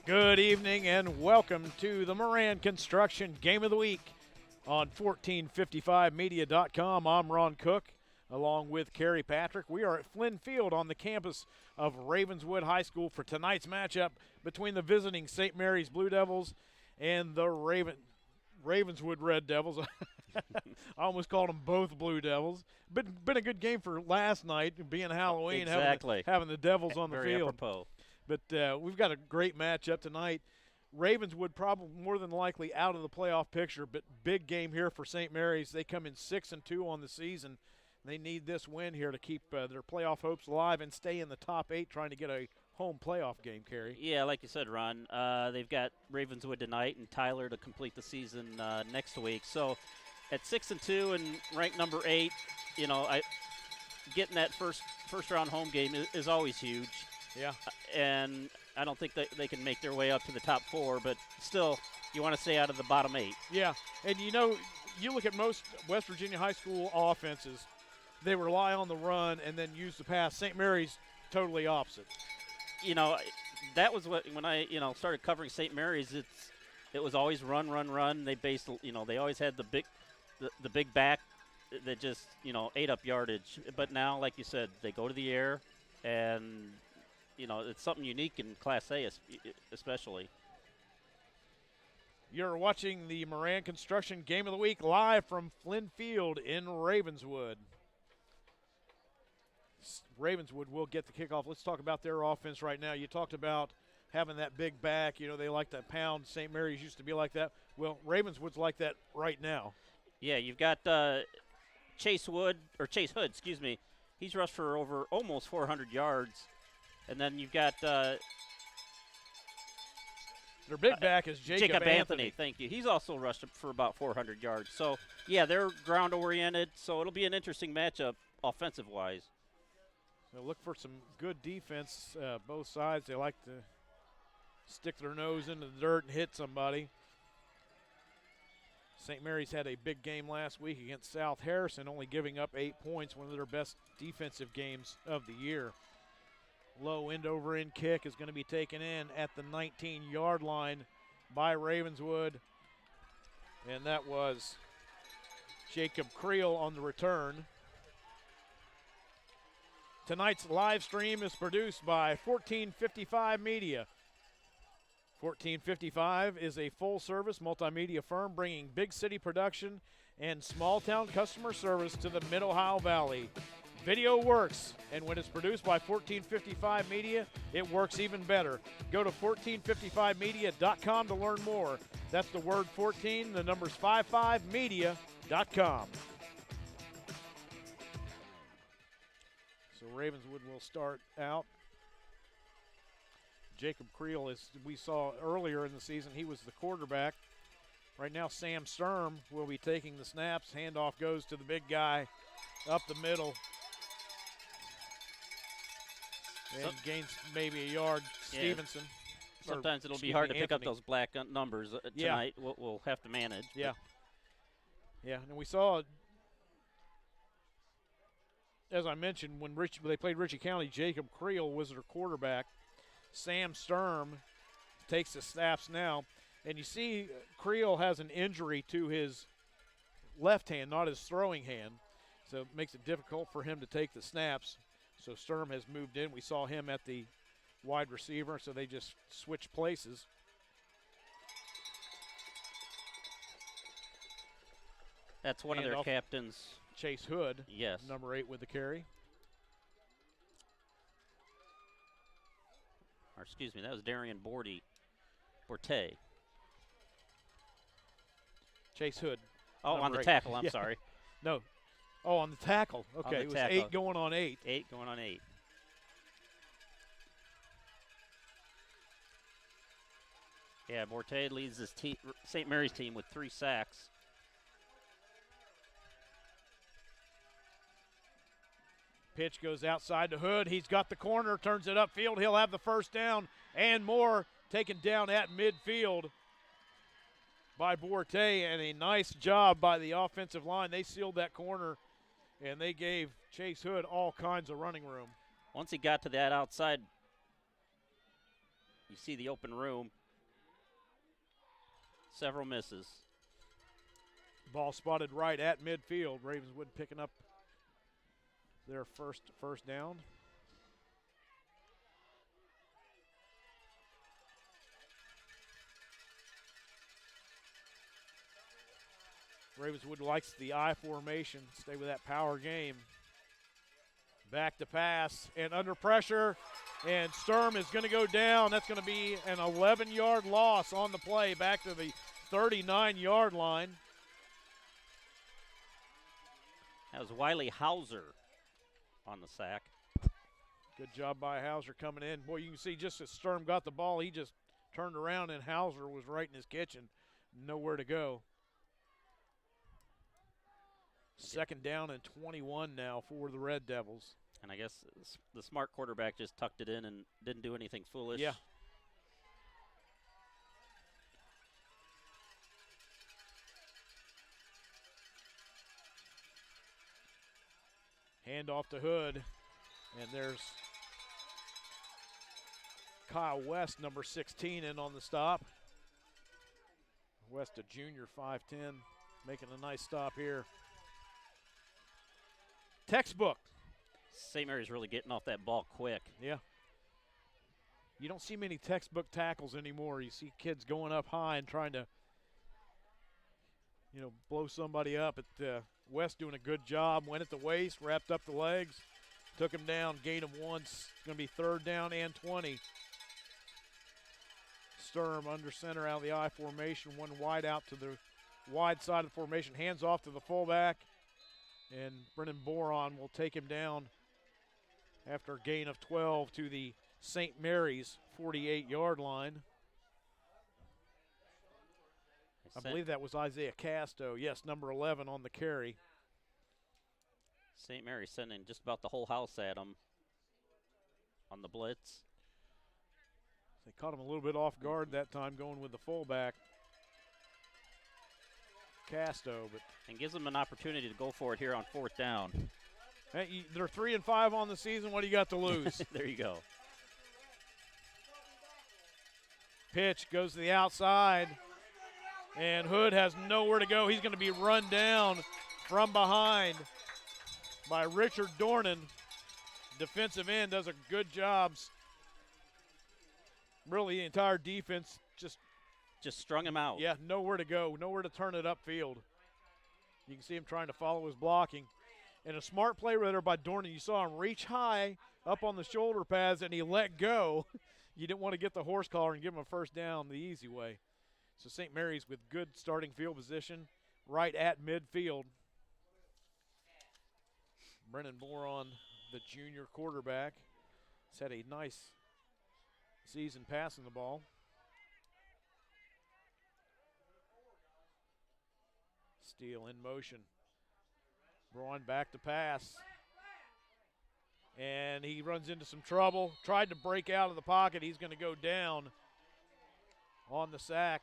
Good evening and welcome to the Moran Construction Game of the Week on 1455media.com. I'm Ron Cook along with Kerry Patrick. We are at Flinn Field on the campus of Ravenswood High School for tonight's matchup between the visiting St. Mary's Blue Devils and the Ravenswood Red Devils. I almost called them both Blue Devils. Been a good game for last night, being Halloween, exactly. having the Devils on the Very field. apropos. But we've got a great matchup tonight. Ravenswood probably more than likely out of the playoff picture, but big game here for St. Mary's. They come in 6-2 on the season. They need this win here to keep their playoff hopes alive and stay in the top 8, trying to get a home playoff game, Kerry. Yeah, like you said, Ron, they've got Ravenswood tonight and Tyler to complete the season next week. So at 6-2 and ranked number 8, getting that first round home game is always huge. Yeah. And I don't think that they can make their way up to the top 4, but still, you want to stay out of the bottom 8. Yeah, and you look at most West Virginia high school offenses, they rely on the run and then use the pass. St. Mary's totally opposite. That was when I started covering St. Mary's. It was always run. They they always had the big back that just ate up yardage. But now, like you said, they go to the air, and it's something unique in Class A, especially. You're watching the Moran Construction Game of the Week live from Flinn Field in Ravenswood. Ravenswood will get the kickoff. Let's talk about their offense right now. You talked about having that big back. They like to pound. St. Mary's used to be like that. Well, Ravenswood's like that right now. Yeah, you've got Chase Hood, excuse me. He's rushed for over almost 400 yards. And then you've got their big back is Jacob Anthony. Thank you. He's also rushed for about 400 yards. So, yeah, they're ground-oriented, so it'll be an interesting matchup offensive-wise. So look for some good defense, both sides. They like to stick their nose into the dirt and hit somebody. St. Mary's had a big game last week against South Harrison, only giving up 8 points, one of their best defensive games of the year. Low end-over-end kick is going to be taken in at the 19-yard line by Ravenswood. And that was Jacob Creel on the return. Tonight's live stream is produced by 1455 Media. 1455 is a full-service multimedia firm bringing big city production and small-town customer service to the Mid-Ohio Valley. Video works, and when it's produced by 1455 Media, it works even better. Go to 1455media.com to learn more. That's the word 14, the numbers 55media.com. So Ravenswood will start out. Jacob Creel, as we saw earlier in the season, he was the quarterback. Right now, Sam Sturm will be taking the snaps. Handoff goes to the big guy up the middle. And gains maybe a yard, Stevenson. Sometimes it'll be hard to pick up those black numbers tonight. Yeah. We'll have to manage. Yeah. Yeah, and we saw, as I mentioned, when they played Ritchie County, Jacob Creel was their quarterback. Sam Sturm takes the snaps now. And you see Creel has an injury to his left hand, not his throwing hand. So it makes it difficult for him to take the snaps. So Sturm has moved in. We saw him at the wide receiver, so they just switched places. That's one of their captains. Chase Hood, yes, number 8 with the carry. Or excuse me, that was Darian Borte. Chase Hood. Oh, on the tackle, I'm sorry. No. Oh, on the tackle. Okay, it was tackle. 8 going on 8. 8 going on 8. Yeah, Borte leads this St. Mary's team with 3 sacks. Pitch goes outside to Hood. He's got the corner, turns it upfield. He'll have the first down and more, taken down at midfield by Borte, and a nice job by the offensive line. They sealed that corner, and they gave Chase Hood all kinds of running room. Once he got to that outside, you see the open room. several misses. Ball spotted right at midfield. Ravenswood picking up their first down. Ravenswood likes the I formation. Stay with that power game. Back to pass and under pressure. And Sturm is going to go down. That's going to be an 11-yard loss on the play back to the 39-yard line. That was Wiley Hauser on the sack. Good job by Hauser coming in. Boy, you can see just as Sturm got the ball, he just turned around and Hauser was right in his kitchen. Nowhere to go. Second down and 21 now for the Red Devils. And I guess the smart quarterback just tucked it in and didn't do anything foolish. Yeah. Hand off to Hood. And there's Kyle West, number 16, in on the stop. West, a junior, 5'10", making a nice stop here. Textbook. St. Mary's really getting off that ball quick. Yeah. You don't see many textbook tackles anymore. You see kids going up high and trying to, blow somebody up. West doing a good job. Went at the waist, wrapped up the legs, took him down, gained him once. It's going to be third down and 20. Sturm under center out of the I formation. One wide out to the wide side of the formation. Hands off to the fullback. And Brennan Boron will take him down after a gain of 12 to the St. Mary's 48-yard line. I believe that was Isaiah Casto. Yes, number 11 on the carry. St. Mary's sending just about the whole house at him on the blitz. They caught him a little bit off guard that time going with the fullback, Casto. And gives them an opportunity to go for it here on fourth down. Hey, they're 3-5 on the season. What do you got to lose? There you go. Pitch goes to the outside, and Hood has nowhere to go. He's going to be run down from behind by Richard Dornan. Defensive end does a good job. Really, the entire defense just strung him out. Yeah, nowhere to go, nowhere to turn it upfield. You can see him trying to follow his blocking. And a smart play there by Dornan. You saw him reach high up on the shoulder pads, and he let go. You didn't want to get the horse collar and give him a first down the easy way. So St. Mary's with good starting field position right at midfield. Brennan Boron, the junior quarterback, has had a nice season passing the ball. Steele in motion. Braun back to pass. And he runs into some trouble. Tried to break out of the pocket. He's going to go down on the sack.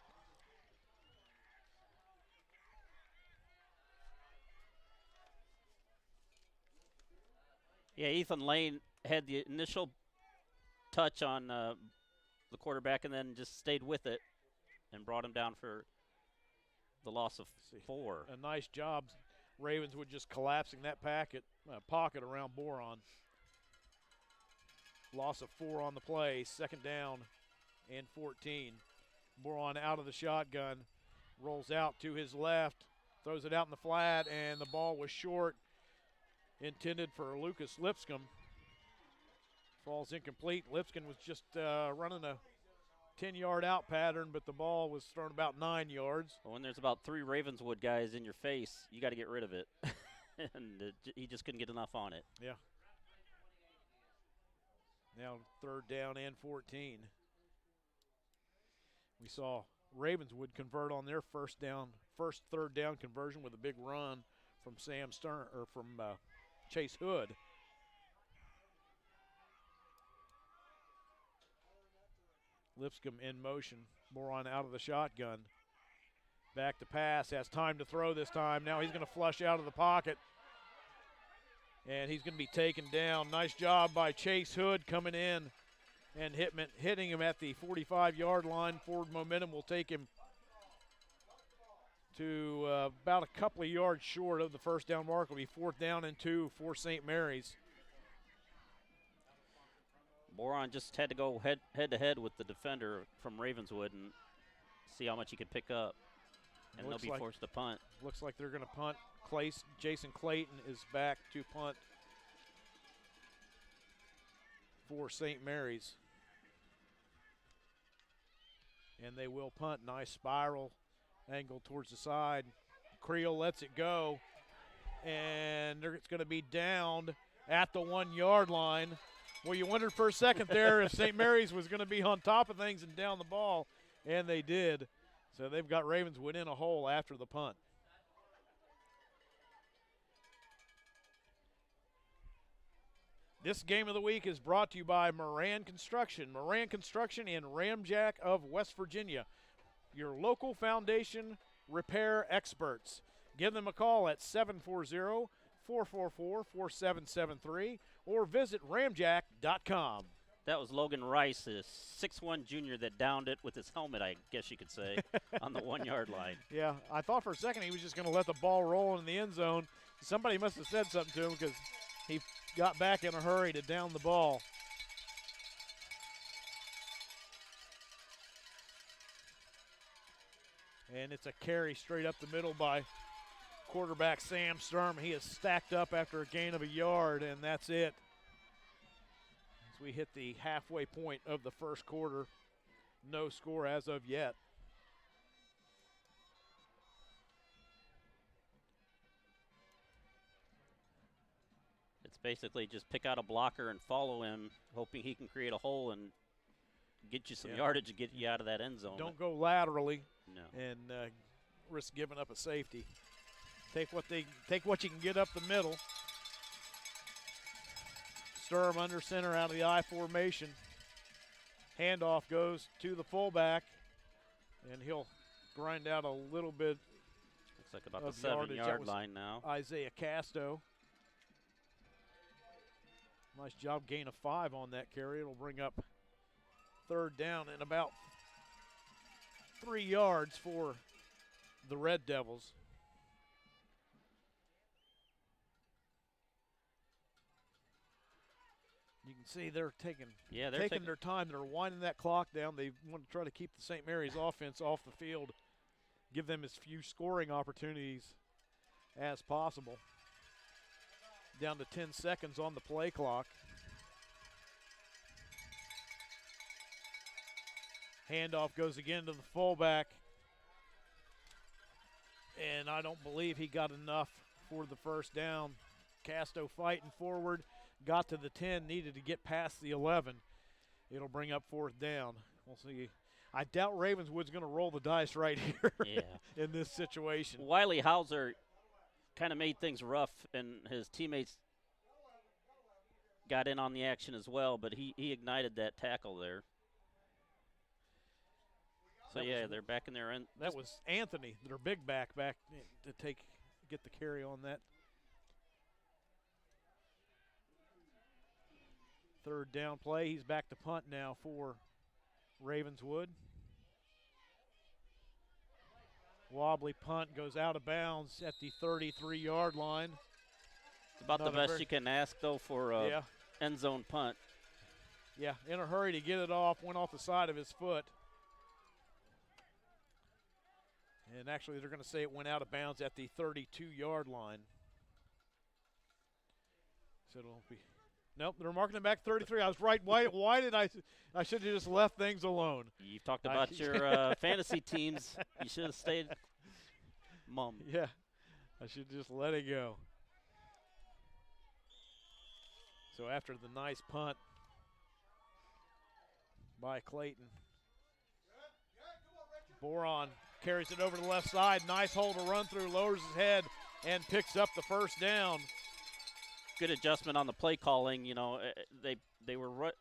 Yeah, Ethan Lane had the initial touch on the quarterback and then just stayed with it and brought him down for the loss of 4. A nice job. Ravenswood just collapsing that pocket around Boron. Loss of 4 on the play. Second down and 14. Boron out of the shotgun. Rolls out to his left. Throws it out in the flat, and the ball was short. Intended for Lucas Lipscomb. Falls incomplete. Lipscomb was just running a 10-yard out pattern, but the ball was thrown about 9 yards. Well, when there's about 3 Ravenswood guys in your face, you got to get rid of it. And he just couldn't get enough on it. Yeah. Now third down and 14. We saw Ravenswood convert on their first third down conversion with a big run from Chase Hood. Lipscomb in motion. Boron out of the shotgun. Back to pass. Has time to throw this time. Now he's going to flush out of the pocket. And he's going to be taken down. Nice job by Chase Hood coming in and hitting him at the 45-yard line. Forward momentum will take him to about a couple of yards short of the first down mark. It'll be 4th down and 2 for St. Mary's. Moran just had to go head to head with the defender from Ravenswood and see how much he could pick up. And they'll be forced to punt. Looks like they're going to punt. Jason Clayton is back to punt for St. Mary's. And they will punt. Nice spiral angle towards the side. Creel lets it go. And it's going to be downed at the 1 yard line. Well, you wondered for a second there if St. Mary's was going to be on top of things and down the ball. And they did. So they've got Ravenswood in a hole after the punt. This game of the week is brought to you by Moran Construction. Moran Construction in Ramjack of West Virginia. Your local foundation repair experts. Give them a call at 740-444-4773 or visit ramjack.com. That was Logan Rice, a 6'1" junior that downed it with his helmet, I guess you could say, on the 1 yard line. Yeah, I thought for a second he was just going to let the ball roll in the end zone. Somebody must have said something to him because he got back in a hurry to down the ball. And it's a carry straight up the middle by quarterback Sam Sturm. He is stacked up after a gain of a yard, and that's it. As we hit the halfway point of the first quarter, no score as of yet. It's basically just pick out a blocker and follow him, hoping he can create a hole and get you some yardage to get you out of that end zone. Don't go laterally. No. And risk giving up a safety. Take what you can get up the middle. Sturm under center out of the I formation. Handoff goes to the fullback, and he'll grind out a little bit. Looks like about the 7 yard line now. Isaiah Casto. Nice job, gain of 5 on that carry. It'll bring up 3rd down and about 3 yards for the Red Devils. You can see they're taking their time. They're winding that clock down. They want to try to keep the St. Mary's offense off the field, give them as few scoring opportunities as possible. Down to 10 seconds on the play clock. Handoff goes again to the fullback. And I don't believe he got enough for the first down. Casto fighting forward. Got to the 10, needed to get past the 11. It'll bring up 4th down. We'll see. I doubt Ravenswood's going to roll the dice right here in this situation. Wiley Hauser kind of made things rough, and his teammates got in on the action as well, but he ignited that tackle there. So, they're back in their end. That was Anthony, their big back to get the carry on that. 3rd down play. He's back to punt now for Ravenswood. Wobbly punt goes out of bounds at the 33-yard line. It's about the best you can ask, though, for end zone punt. Yeah, in a hurry to get it off. Went off the side of his foot. And actually, they're going to say it went out of bounds at the 32-yard line. So it'll be. Nope, they're marking it back 33. I was right. Why did I should have just left things alone. You've talked about your fantasy teams. You should have stayed mum. Yeah, I should just let it go. So after the nice punt by Clayton, Boron carries it over to the left side. Nice hole to run through, lowers his head, and picks up the first down. Good adjustment on the play calling. You know, they were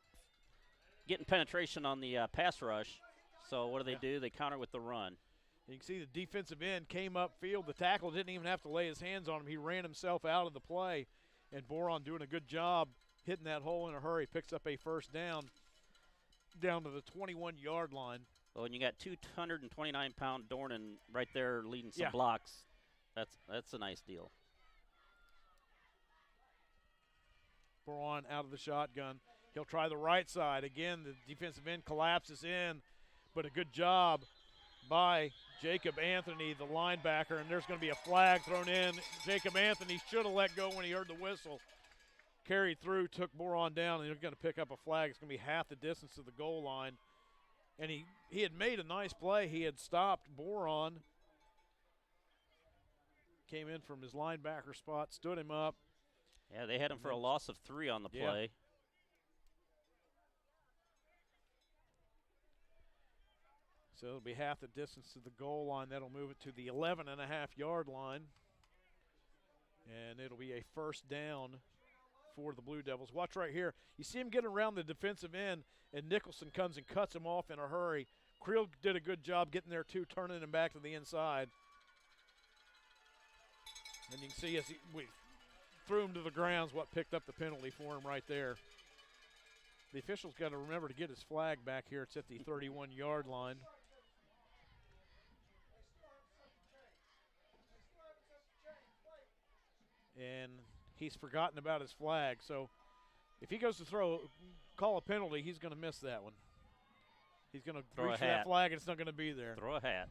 getting penetration on the pass rush. So what do? They counter with the run. You can see the defensive end came upfield. The tackle didn't even have to lay his hands on him. He ran himself out of the play. And Boron doing a good job hitting that hole in a hurry. Picks up a first down to the 21-yard line. Well, when you got 229-pound Dornan right there leading some Yeah. blocks, that's a nice deal. Moran out of the shotgun. He'll try the right side. Again, the defensive end collapses in, but a good job by Jacob Anthony, the linebacker, and there's going to be a flag thrown in. Jacob Anthony should have let go when he heard the whistle. Carried through, took Moran down, and they're going to pick up a flag. It's going to be half the distance to the goal line. And he had made a nice play. He had stopped Moran. Came in from his linebacker spot, stood him up. Yeah, they had him for a loss of 3 on the play. Yeah. So it'll be half the distance to the goal line. That'll move it to the 11.5-yard line. And it'll be a first down for the Blue Devils. Watch right here. You see him getting around the defensive end, and Nicholson comes and cuts him off in a hurry. Creel did a good job getting there, too, turning him back to the inside. And you can see as we threw him to the ground, what picked up the penalty for him right there. The official's got to remember to get his flag back here. It's at the 31-yard line. And he's forgotten about his flag. So if he goes to call a penalty, he's going to miss that one. He's going to reach for that flag, and it's not going to be there. Throw a hat.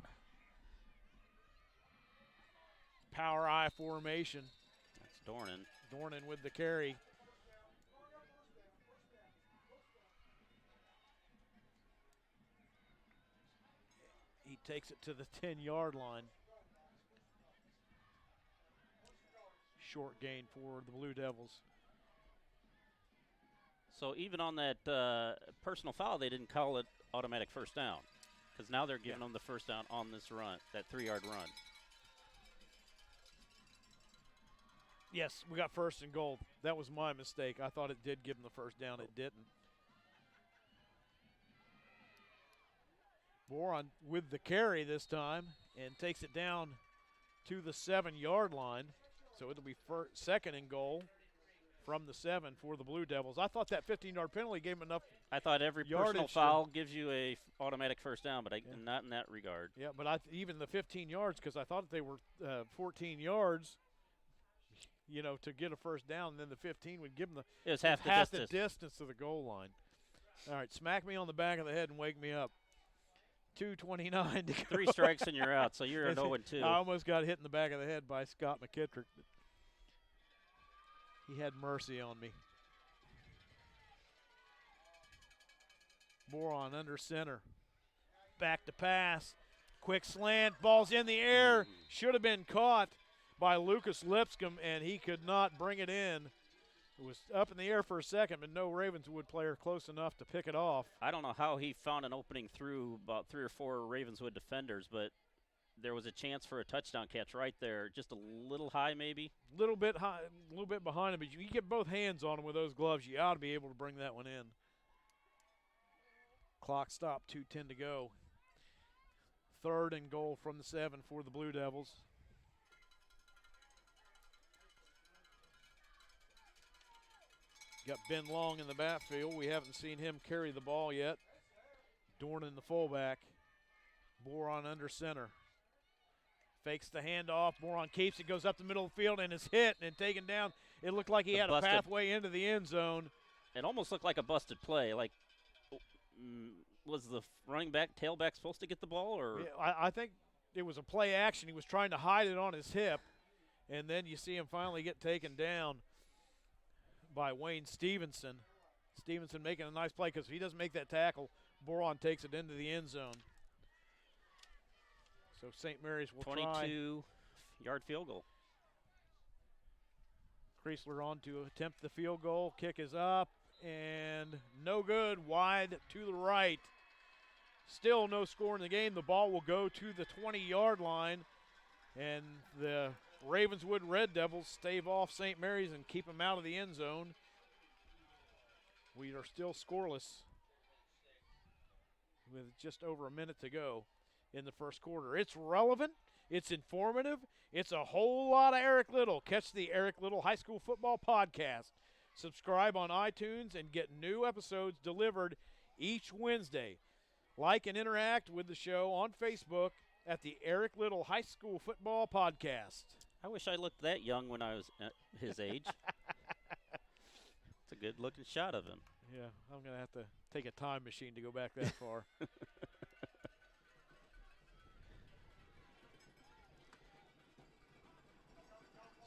Power I formation. That's Dornan. Dornan with the carry. He takes it to the 10-yard line. Short gain for the Blue Devils. So even on that personal foul, they didn't call it automatic first down, because now they're giving them the first down on this run, that 3-yard run. Yes, we got first and goal. That was my mistake. I thought it did give them the first down. It didn't. Moran with the carry this time and takes it down to the 7-yard line. So it'll be second and goal from the 7 for the Blue Devils. I thought that 15-yard penalty gave them enough. I thought every personal foul gives you a automatic first down, but not in that regard. Yeah, but even the 15 yards, because I thought they were 14 yards, to get a first down, and then the 15 would give them it was half the distance to the goal line. All right, smack me on the back of the head and wake me up. 2:29 to go. 3 strikes and you're out, so you're an 0-2. I almost got hit in the back of the head by Scott McKittrick. He had mercy on me. Moran under center. Back to pass. Quick slant. Ball's in the air. Should have been caught by Lucas Lipscomb, and he could not bring it in. It was up in the air for a second, but no Ravenswood player close enough to pick it off. I don't know how he found an opening through about 3 or 4 Ravenswood defenders, but there was a chance for a touchdown catch right there. Just a little high, maybe. A little bit high, a little bit behind him, but you get both hands on him with those gloves, you ought to be able to bring that one in. Clock stopped, 2:10 to go. Third and goal from the 7 for the Blue Devils. Got Ben Long in the backfield. We haven't seen him carry the ball yet. Dornan, the fullback. Moran under center. Fakes the handoff. Moran keeps it, goes up the middle of the field, and is hit and taken down. It looked like he had a pathway into the end zone. It almost looked like a busted play. Like, was the running back, tailback supposed to get the ball? Or yeah, I think it was a play action. He was trying to hide it on his hip, and then you see him finally get taken down by Wayne Stevenson. Stevenson making a nice play, because if he doesn't make that tackle, Moran takes it into the end zone. So St. Mary's will 22-yard field goal. Kreisler on to attempt the field goal. Kick is up, and no good. Wide to the right. Still no score in the game. The ball will go to the 20-yard line, and the Ravenswood Red Devils stave off St. Mary's and keep them out of the end zone. We are still scoreless with just over a minute to go in the first quarter. It's relevant. It's informative. It's a whole lot of Eric Little. Catch the Eric Little High School Football Podcast. Subscribe on iTunes and get new episodes delivered each Wednesday. Like and interact with the show on Facebook at the Eric Little High School Football Podcast. I wish I looked that young when I was his age. It's a good-looking shot of him. Yeah, I'm going to have to take a time machine to go back that far.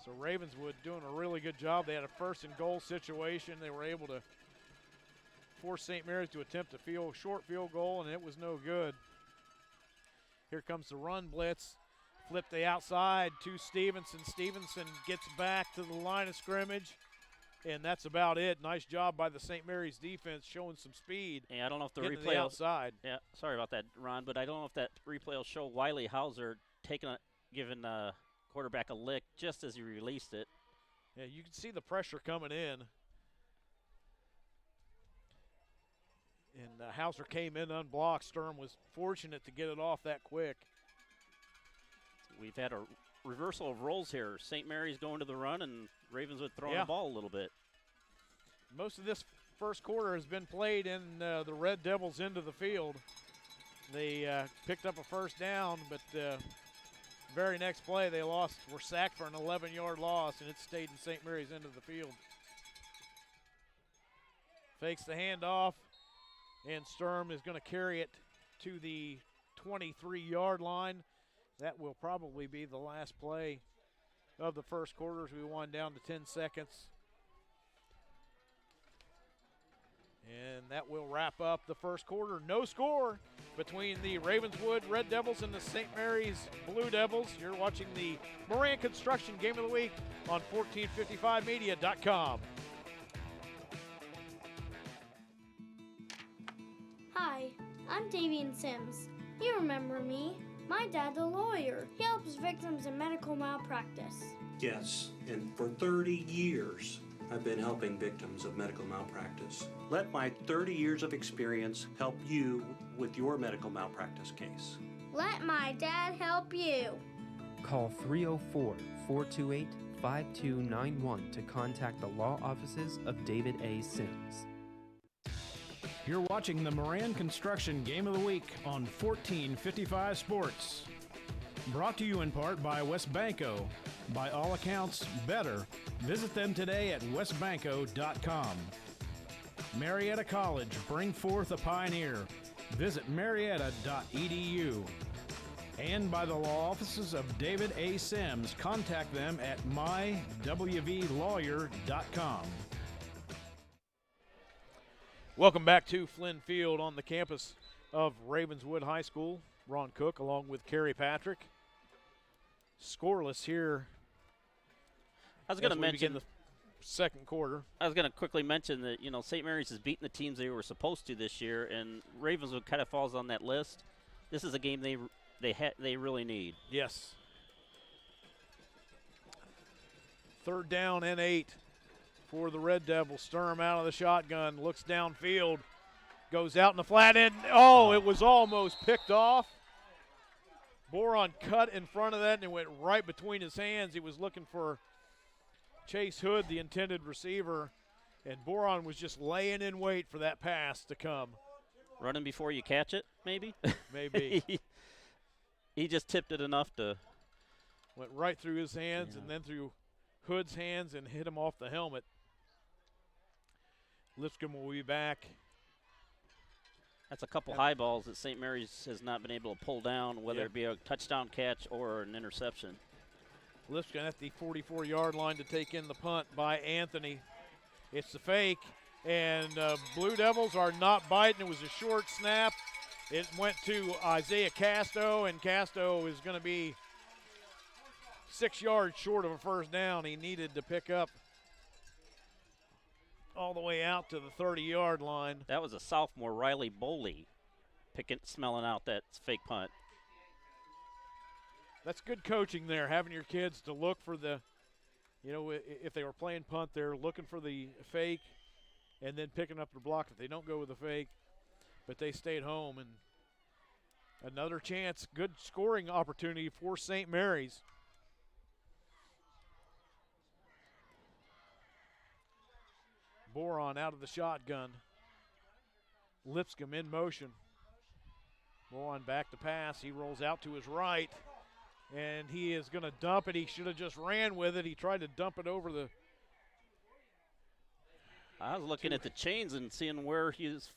So Ravenswood doing a really good job. They had a first and goal situation. They were able to force St. Mary's to attempt a short field goal, and it was no good. Here comes the run blitz. Flip the outside to Stevenson. Stevenson gets back to the line of scrimmage, and that's about it. Nice job by the St. Mary's defense showing some speed. Yeah, I don't know if the replay replay outside. Yeah, sorry about that, Ron, but I don't know if that replay will show Wiley Hauser giving quarterback a lick just as he released it. Yeah, you can see the pressure coming in. And Hauser came in unblocked. Sturm was fortunate to get it off that quick. We've had a reversal of roles here. St. Mary's going to the run and Ravenswood throwing the ball a little bit. Most of this first quarter has been played in the Red Devils into the field. They picked up a first down, but very next play they were sacked for an 11-yard loss, and it stayed in St. Mary's into the field. Fakes the handoff, and Sturm is going to carry it to the 23-yard line. That will probably be the last play of the first quarter as we wind down to 10 seconds. And that will wrap up the first quarter. No score between the Ravenswood Red Devils and the St. Mary's Blue Devils. You're watching the Moran Construction Game of the Week on 1455media.com. Hi, I'm Davian Sims. You remember me. My dad's a lawyer. He helps victims in medical malpractice. Yes, and for 30 years, I've been helping victims of medical malpractice. Let my 30 years of experience help you with your medical malpractice case. Let my dad help you. Call 304-428-5291 to contact the law offices of David A. Sims. You're watching the Moran Construction Game of the Week on 1455 Sports. Brought to you in part by Westbanco. By all accounts, better. Visit them today at westbanco.com. Marietta College, bring forth a pioneer. Visit marietta.edu. And by the law offices of David A. Sims. Contact them at mywvlawyer.com. Welcome back to Flinn Field on the campus of Ravenswood High School. Ron Cook along with Kerry Patrick. Scoreless here. I was going to mention the second quarter. I was going to quickly mention that, St. Mary's has beaten the teams they were supposed to this year, and Ravenswood kind of falls on that list. This is a game they really need. Yes. Third down and 8 for the Red Devils. Sturm out of the shotgun, looks downfield, goes out in the flat end. Oh, it was almost picked off. Boron cut in front of that, and it went right between his hands. He was looking for Chase Hood, the intended receiver, and Boron was just laying in wait for that pass to come. Running before you catch it, maybe? Maybe. He just tipped it enough to. Went right through his hands and then through Hood's hands and hit him off the helmet. Lipscomb will be back. That's a couple high balls that St. Mary's has not been able to pull down, whether it be a touchdown catch or an interception. Lipscomb at the 44-yard line to take in the punt by Anthony. It's the fake, and Blue Devils are not biting. It was a short snap. It went to Isaiah Casto, and Casto is going to be 6 yards short of a first down. He needed to pick up all the way out to the 30-yard line. That was a sophomore, Riley Boley, smelling out that fake punt. That's good coaching there, having your kids to look for the, if they were playing punt, they're looking for the fake and then picking up the block if they don't go with the fake. But they stayed home, and another chance, good scoring opportunity for St. Mary's. Boron out of the shotgun. Lipscomb in motion. Moran back to pass. He rolls out to his right, and he is going to dump it. He should have just ran with it. He tried to dump it over the. I was looking at the chains and seeing where he's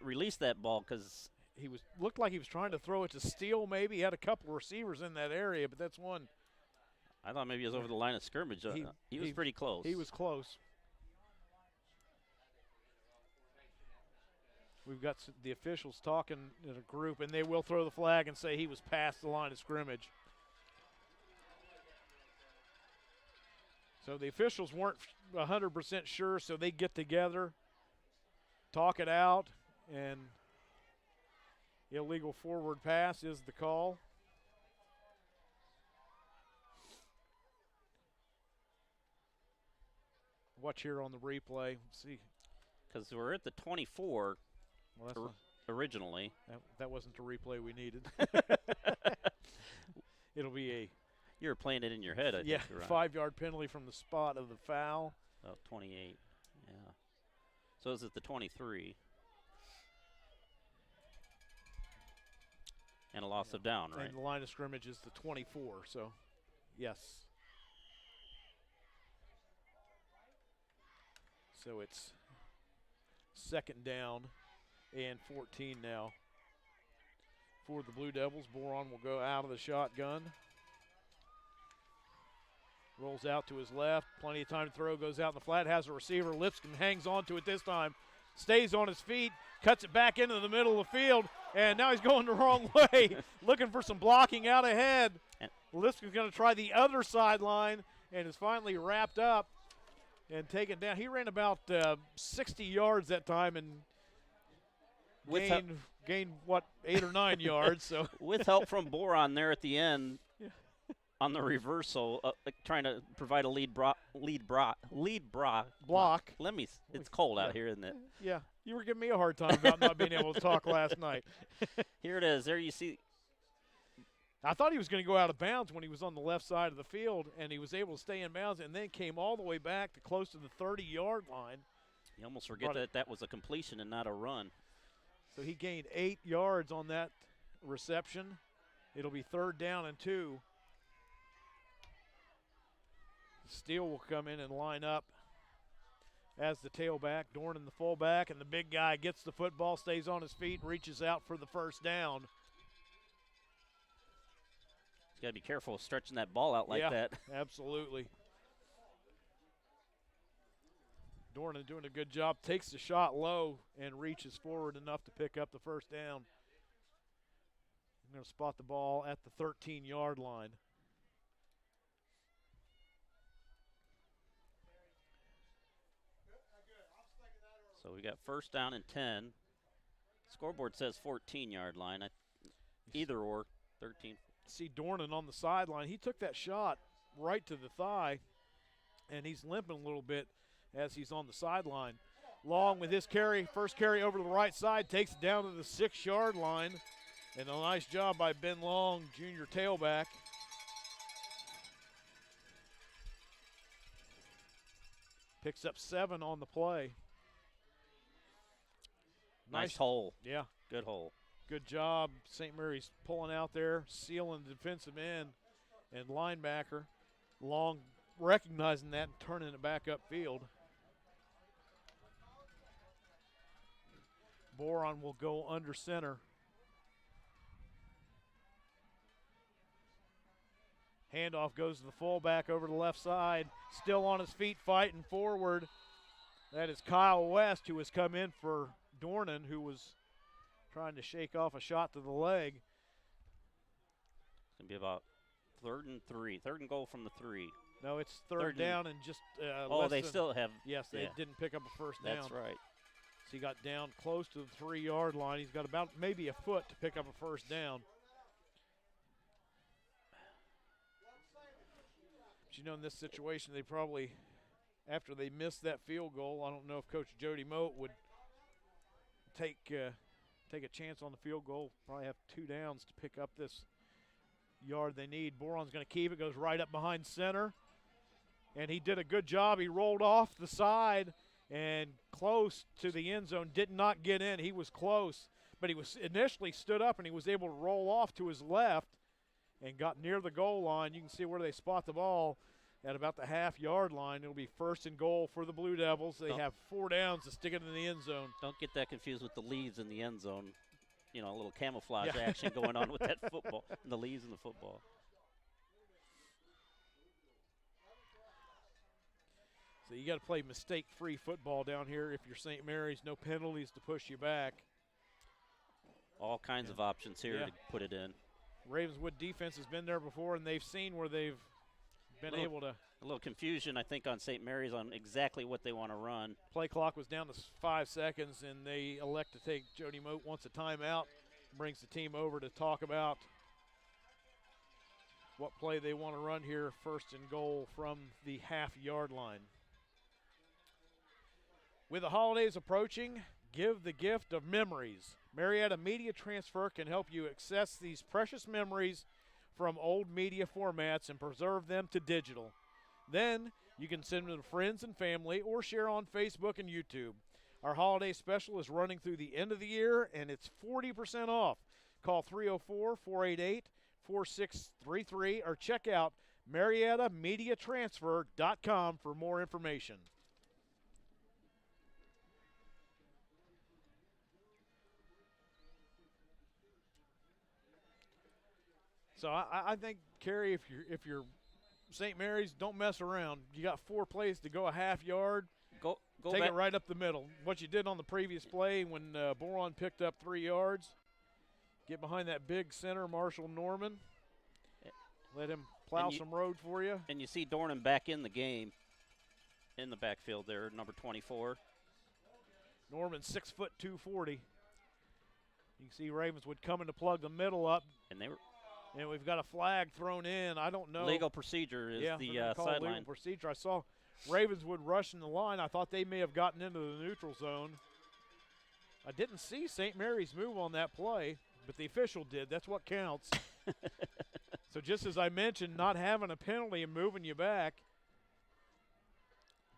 release that ball because he looked like he was trying to throw it to Steele. Maybe he had a couple of receivers in that area, but that's one. I thought maybe it was over the line of scrimmage. He was pretty close. He was close. We've got the officials talking in a group, and they will throw the flag and say he was past the line of scrimmage. So the officials weren't 100% sure, so they get together, talk it out, and illegal forward pass is the call. Watch here on the replay. Let's see. Because we're at the 24 well, originally. That wasn't the replay we needed. It'll be You were playing it in your head, I think. Yeah, 5-yard penalty from the spot of the foul. Oh, 28, yeah. So is it the 23? And a loss of down, right? And the line of scrimmage is the 24, so yes. So it's 2nd down and 14 now for the Blue Devils. Moran will go out of the shotgun. Rolls out to his left. Plenty of time to throw. Goes out in the flat. Has a receiver. Lipscomb hangs on to it this time. Stays on his feet. Cuts it back into the middle of the field. And now he's going the wrong way. Looking for some blocking out ahead. Lipscomb's going to try the other sideline and is finally wrapped up and taken down. He ran about 60 yards that time and gained what, 8 or 9 yards. So with help from Moran there at the end. On the reversal, trying to provide a lead block. It's cold out here, isn't it? Yeah, you were giving me a hard time about not being able to talk last night. Here it is. There you see. I thought he was going to go out of bounds when he was on the left side of the field, and he was able to stay in bounds and then came all the way back to close to the 30-yard line. You almost forget that was a completion and not a run. So he gained 8 yards on that reception. It'll be 3rd down and 2. Steele will come in and line up as the tailback. Dornan the fullback, and the big guy gets the football, stays on his feet, and reaches out for the 1st down. He's got to be careful of stretching that ball out like that. Absolutely. Dornan doing a good job. Takes the shot low and reaches forward enough to pick up the 1st down. I'm going to spot the ball at the 13-yard line. So we got 1st down and 10. Scoreboard says 14-yard line. Either or, 13. See Dornan on the sideline. He took that shot right to the thigh, and he's limping a little bit as he's on the sideline. Long with his carry, first carry over to the right side, takes it down to the 6-yard line. And a nice job by Ben Long, junior tailback. Picks up 7 on the play. Nice hole. Yeah. Good hole. Good job. St. Mary's pulling out there, sealing the defensive end and linebacker. Long recognizing that and turning it back upfield. Moran will go under center. Handoff goes to the fullback over to the left side. Still on his feet, fighting forward. That is Kyle West, who has come in for Dornan, who was trying to shake off a shot to the leg. It's going to be about 3rd and 3. 3rd and goal from the 3. No, it's third down and just they still have. Yes, they didn't pick up a 1st down. That's right. So he got down close to the 3-yard line. He's got about maybe a foot to pick up a 1st down. But you know, in this situation, they probably, after they missed that field goal, I don't know if Coach Jody Moat would take a chance on the field goal. Probably have 2 downs to pick up this yard they need. Moran's going to keep it, goes right up behind center. And he did a good job. He rolled off the side and close to the end zone. Did not get in. He was close. but he was initially stood up and he was able to roll off to his left and got near the goal line. You can see where they spot the ball at about the half-yard line. It'll be 1st and goal for the Blue Devils. They have 4 downs to stick it in the end zone. Don't get that confused with the leaves in the end zone. You know, a little camouflage action going on with that football, the leaves in the football. So you got to play mistake-free football down here if you're St. Mary's. No penalties to push you back. All kinds of options here to put it in. Ravenswood defense has been there before, and they've seen where they've been able to. A little confusion, I think, on St. Mary's on exactly what they want to run. Play clock was down to 5 seconds, and they elect to take. Jody Moat wants a timeout, brings the team over to talk about what play they want to run here. 1st and goal from the half-yard line. With the holidays approaching, give the gift of memories. Marietta Media Transfer can help you access these precious memories from old media formats and preserve them to digital. Then you can send them to friends and family or share on Facebook and YouTube. Our holiday special is running through the end of the year, and it's 40% off. Call 304-488-4633 or check out MariettaMediaTransfer.com for more information. So I think, Kerry, if you're St. Mary's, don't mess around. You got 4 plays to go a half yard. Go Take back. it right up the middle. What you did on the previous play when Moran picked up 3 yards. Get behind that big center, Marshall Norman. Let him plow some road for you. And you see Dornan back in the game, in the backfield there, number 24. Norman, 6 foot 240. You can see Ravenswood coming to plug the middle up. And we've got a flag thrown in. I don't know. Legal procedure is the sideline. Legal procedure. I saw Ravenswood rushing the line. I thought they may have gotten into the neutral zone. I didn't see St. Mary's move on that play, but the official did. That's what counts. So just as I mentioned, not having a penalty and moving you back.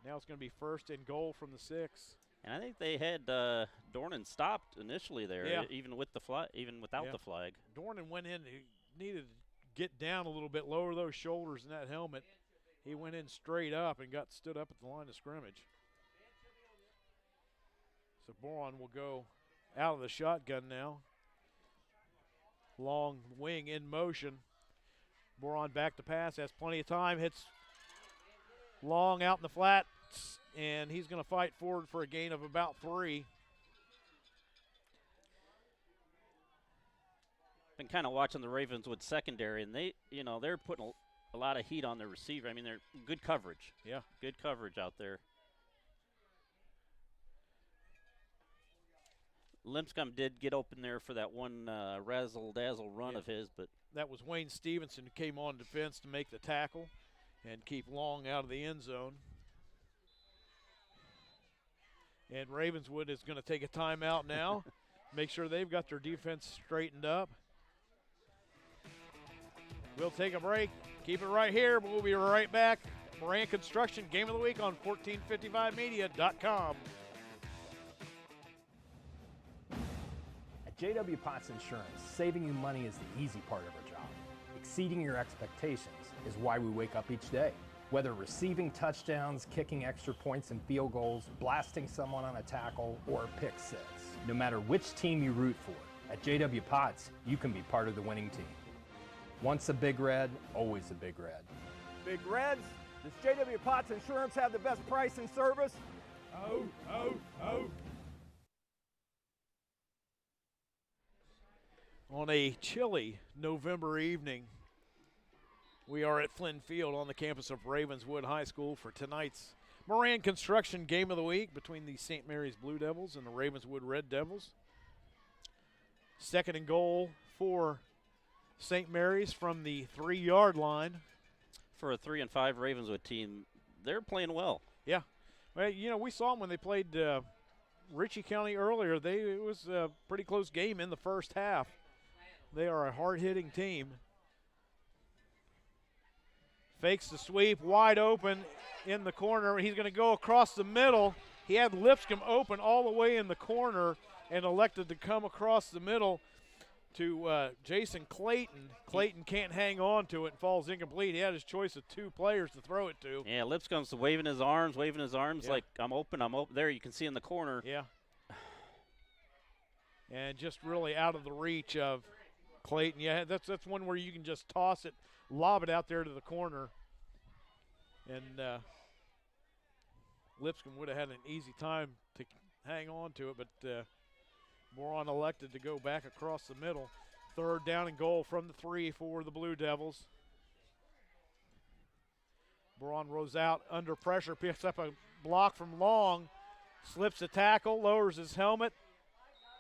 Now it's going to be 1st and goal from the 6. And I think they had Dornan stopped initially there, even with the even without the flag. Dornan went in. He needed to get down a little bit, lower those shoulders in that helmet. He went in straight up and got stood up at the line of scrimmage. So Moran will go out of the shotgun now. Long wing in motion. Moran back to pass, has plenty of time, hits long out in the flats, and he's going to fight forward for a gain of about 3. Been kind of watching the Ravenswood secondary, and they're putting a lot of heat on their receiver. I mean, they're good coverage. Yeah. Good coverage out there. Limpscomb did get open there for that one razzle-dazzle run of his, but that was Wayne Stevenson who came on defense to make the tackle and keep Long out of the end zone. And Ravenswood is going to take a timeout now, make sure they've got their defense straightened up. We'll take a break. Keep it right here. We'll be right back. Moran Construction Game of the Week on 1455media.com. At J.W. Potts Insurance, saving you money is the easy part of our job. Exceeding your expectations is why we wake up each day. Whether receiving touchdowns, kicking extra points and field goals, blasting someone on a tackle, or a pick six. No matter which team you root for, at J.W. Potts, you can be part of the winning team. Once a Big Red, always a Big Red. Big Reds, does J.W. Potts Insurance have the best price and service? Oh, oh, oh. On a chilly November evening, we are at Flinn Field on the campus of Ravenswood High School for tonight's Moran Construction Game of the Week between the St. Mary's Blue Devils and the Ravenswood Red Devils. 2nd and goal for St. Mary's from the 3-yard line. For a 3-5 Ravenswood team, they're playing well. Yeah. Well, we saw them when they played Ritchie County earlier. It was a pretty close game in the first half. They are a hard-hitting team. Fakes the sweep, wide open in the corner. He's going to go across the middle. He had Lipscomb open all the way in the corner. and elected to come across the middle to Jason Clayton. Clayton can't hang on to it and falls incomplete. He had his choice of 2 players to throw it to. Yeah, Lipscomb's waving his arms Yeah. like, I'm open, I'm open. There you can see in the corner. Yeah. And just really out of the reach of Clayton. Yeah, that's one where you can just toss it, lob it out there to the corner. And Lipscomb would have had an easy time to hang on to it, but Moran elected to go back across the middle. 3rd down and goal from the 3 for the Blue Devils. Moran rolls out under pressure, picks up a block from Long, slips a tackle, lowers his helmet,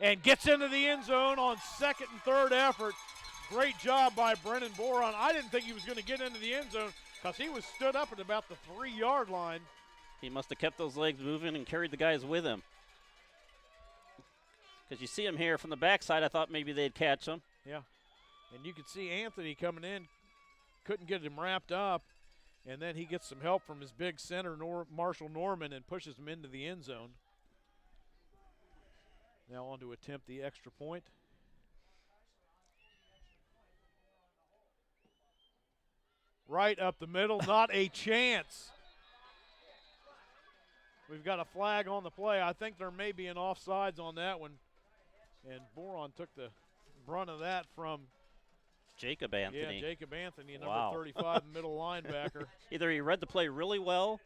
and gets into the end zone on 2nd and 3rd effort. Great job by Brennan Boron. I didn't think he was going to get into the end zone because he was stood up at about the 3-yard line. He must have kept those legs moving and carried the guys with him. Because you see him here from the backside, I thought maybe they'd catch him. Yeah, and you could see Anthony coming in, couldn't get him wrapped up, and then he gets some help from his big center, Marshall Norman, and pushes him into the end zone. Now on to attempt the extra point. Right up the middle, not a chance. We've got a flag on the play. I think there may be an offsides on that one. And Boron took the brunt of that from Jacob Anthony. Yeah, Jacob Anthony, number Wow. 35, middle linebacker. Either he read the play really well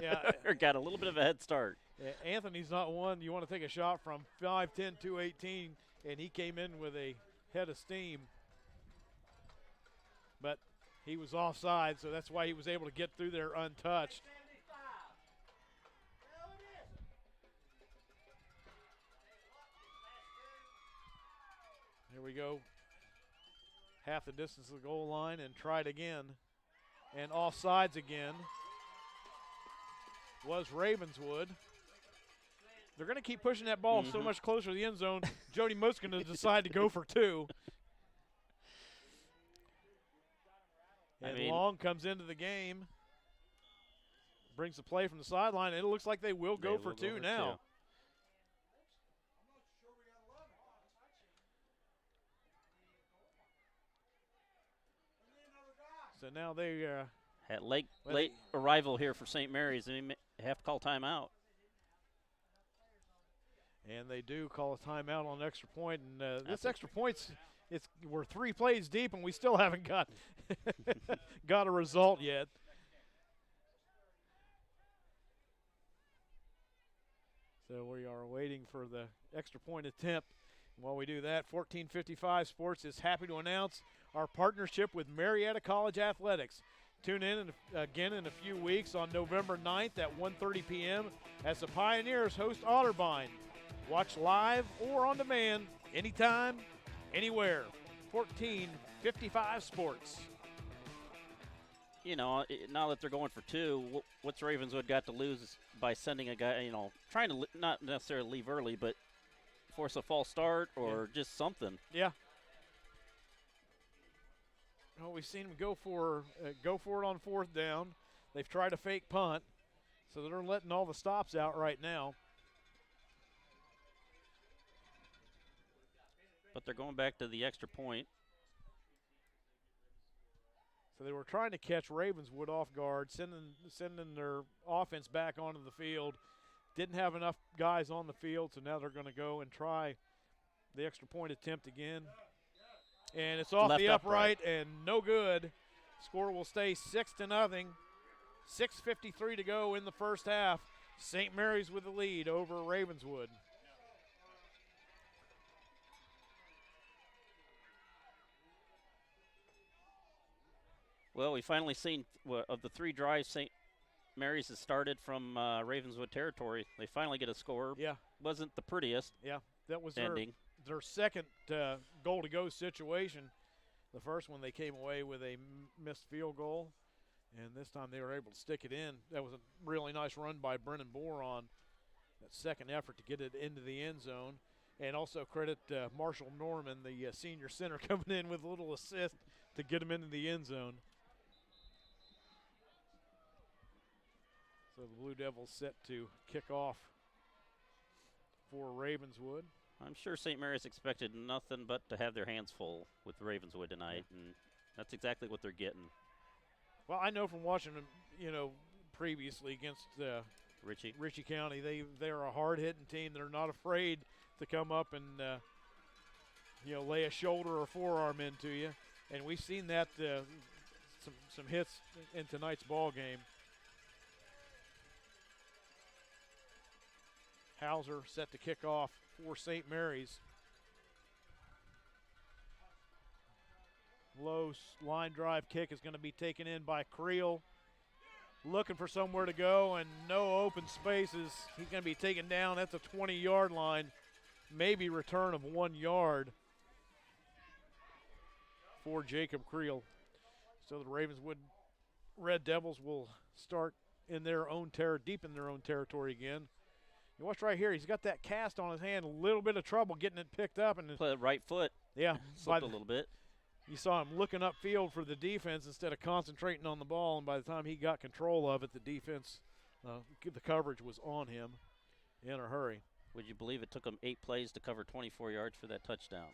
Yeah, or got a little bit of a head start. Anthony's not one you want to take a shot from. 5'10", 218, and he came in with a head of steam. But he was offside, so that's why he was able to get through there untouched. Here we go. Half the distance to the goal line and tried again. And offsides again was Ravenswood. They're going to keep pushing that ball so much closer to the end zone. Jody Moat's going to decide to go for 2. And Long comes into the game. Brings the play from the sideline. And it looks like they will go for 2 now. So now they Had late arrival here for St. Mary's, and they have to call timeout. And they do call a timeout on extra point. And this extra point's we're 3 plays deep, and we still haven't got got a result yet. So we are waiting for the extra point attempt. While we do that, 1455 Sports is happy to announce our partnership with Marietta College Athletics. Tune in again in a few weeks on November 9th at 1:30 p.m. as the Pioneers host Otterbein. Watch live or on demand anytime, anywhere. 1455 Sports. You know, now that they're going for 2, what's Ravenswood got to lose by sending a guy, trying to not necessarily leave early, but force a false start or just something. Yeah. Well, we've seen them go for it on 4th down. They've tried a fake punt, so they're letting all the stops out right now. But they're going back to the extra point. So they were trying to catch Ravenswood off guard, sending their offense back onto the field. Didn't have enough guys on the field, so now they're going to go and try the extra point attempt again. And it's off the upright and no good. Score will stay 6-0. 6:53 to go in the first half. St. Mary's with the lead over Ravenswood. Well, we finally seen of the 3 drives St. Mary's has started from Ravenswood territory. They finally get a score. Yeah. Wasn't the prettiest. Yeah, that was ending. Their second goal-to-go situation. The first one they came away with a missed field goal, and this time they were able to stick it in. That was a really nice run by Brennan Boron. That second effort to get it into the end zone. And also credit Marshall Norman, the senior center, coming in with a little assist to get him into the end zone. So the Blue Devils set to kick off for Ravenswood. I'm sure St. Mary's expected nothing but to have their hands full with Ravenswood tonight, and that's exactly what they're getting. Well, I know from watching them, previously against Ritchie County, they're a hard-hitting team. They're not afraid to come up and lay a shoulder or forearm into you, and we've seen that some hits in tonight's ball game. Hauser set to kick off for St. Mary's. Low line drive kick is going to be taken in by Creel. Looking for somewhere to go and no open spaces. He's going to be taken down at the 20-yard line. Maybe return of 1 yard for Jacob Creel. So the Ravenswood Red Devils will start in their own deep in their own territory again. You watch right here. He's got that cast on his hand. A little bit of trouble getting it picked up. And play right foot. Yeah. Slipped a little bit. You saw him looking upfield for the defense instead of concentrating on the ball, and by the time he got control of it, the defense, the coverage was on him in a hurry. Would you believe it took him 8 plays to cover 24 yards for that touchdown?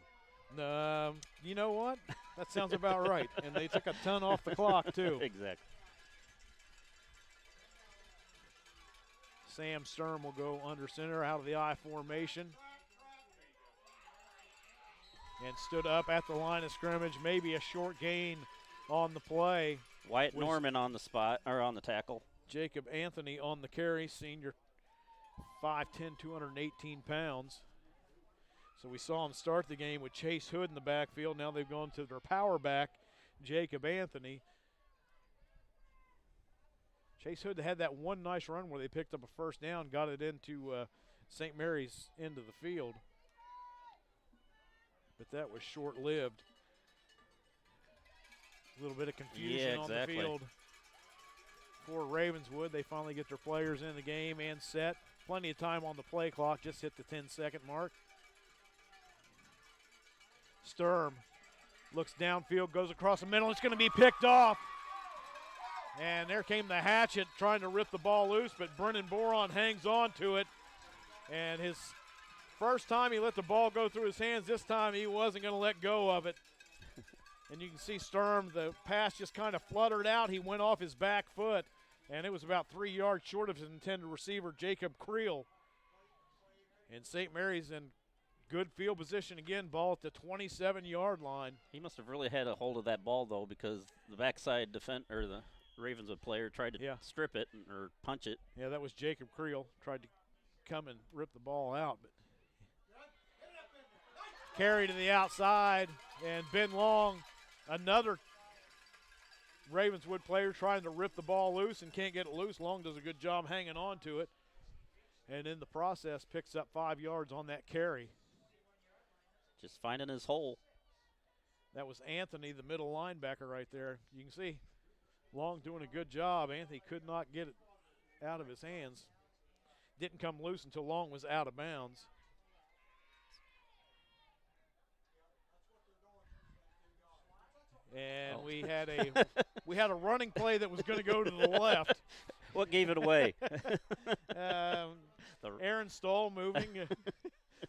You know what? That sounds about right. And they took a ton off the clock, too. Exactly. Sam Sturm will go under center out of the I formation. And stood up at the line of scrimmage, maybe a short gain on the play. Wyatt Norman on the spot, or on the tackle. Jacob Anthony on the carry, senior 5'10", 218 pounds. So we saw him start the game with Chase Hood in the backfield. Now they've gone to their power back, Jacob Anthony. Chase Hood had that one nice run where they picked up a first down, got it into St. Mary's end of the field. But that was short-lived. A little bit of confusion on the field for Ravenswood. They finally get their players in the game and set. Plenty of time on the play clock, just hit the 10-second mark. Sturm looks downfield, goes across the middle. It's going to be picked off. And there came the hatchet trying to rip the ball loose, but Brennan Boron hangs on to it. And his first time he let the ball go through his hands, this time he wasn't going to let go of it. And you can see Sturm, the pass just kind of fluttered out. He went off his back foot, and it was about 3 yards short of his intended receiver, Jacob Creel. And St. Mary's in good field position again, ball at the 27-yard line. He must have really had a hold of that ball, though, because the backside or the Ravenswood player tried to strip it or punch it. Yeah, that was Jacob Creel, tried to come and rip the ball out, but carry to the outside, and Ben Long, another Ravenswood player trying to rip the ball loose and can't get it loose. Long does a good job hanging on to it, and in the process picks up 5 yards on that carry. Just finding his hole. That was Anthony, the middle linebacker right there. You can see Long doing a good job. Anthony could not get it out of his hands. Didn't come loose until Long was out of bounds. And we had a running play that was going to go to the left. What gave it away? Aaron Stoll moving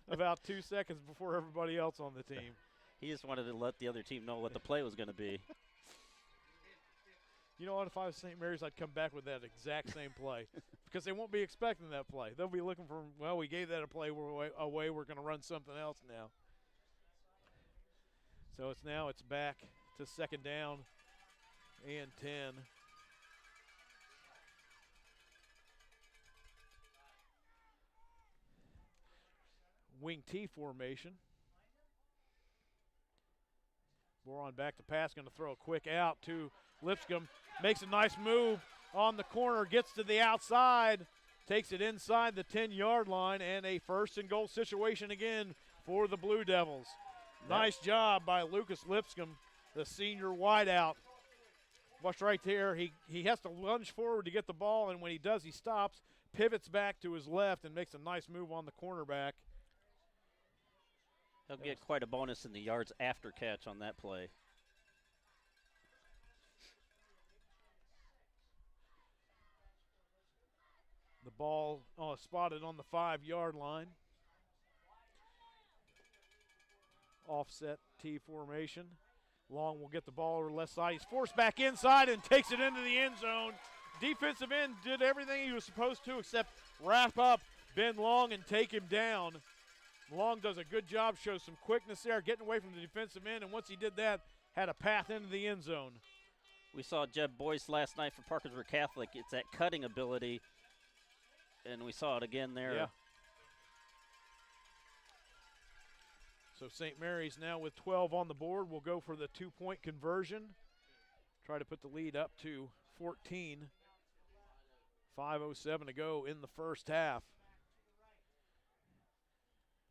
about 2 seconds before everybody else on the team. He just wanted to let the other team know what the play was going to be. You know what? If I was St. Mary's, I'd come back with that exact same play because they won't be expecting that play. They'll be looking for, well, we gave that a play away. We're going to run something else now. So it's back to second down and 10. Wing T formation. Boron back to pass, going to throw a quick out to Lipscomb. Makes a nice move on the corner, gets to the outside, takes it inside the 10-yard line, and a first and goal situation again for the Blue Devils. Nice job by Lucas Lipscomb, the senior wideout. Watch right there. He has to lunge forward to get the ball, and when he does, he stops, pivots back to his left, and makes a nice move on the cornerback. He'll get quite a bonus in the yards after catch on that play. The ball spotted on the 5-yard line. offset T formation. Long will get the ball over the left side. He's forced back inside and takes it into the end zone. Defensive end did everything he was supposed to except wrap up Ben Long and take him down. Long does a good job, shows some quickness there, getting away from the defensive end, and once he did that, had a path into the end zone. We saw Jeb Boyce last night for Parkersburg Catholic. It's that cutting ability, and we saw it again there. Yeah. So St. Mary's now with 12 on the board will go for the two-point conversion. Try to put the lead up to 14. 5:07 to go in the first half.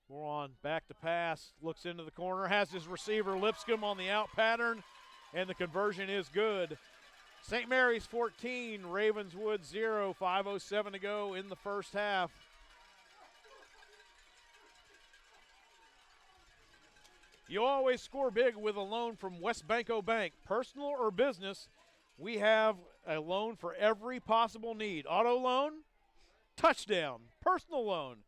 Moran back to pass, looks into the corner, has his receiver Lipscomb on the out pattern, and the conversion is good. St. Mary's 14, Ravenswood 0, 5:07 to go in the first half. You always score big with a loan from West Banco Bank. Personal or business, we have a loan for every possible need. Auto loan, touchdown. Personal loan,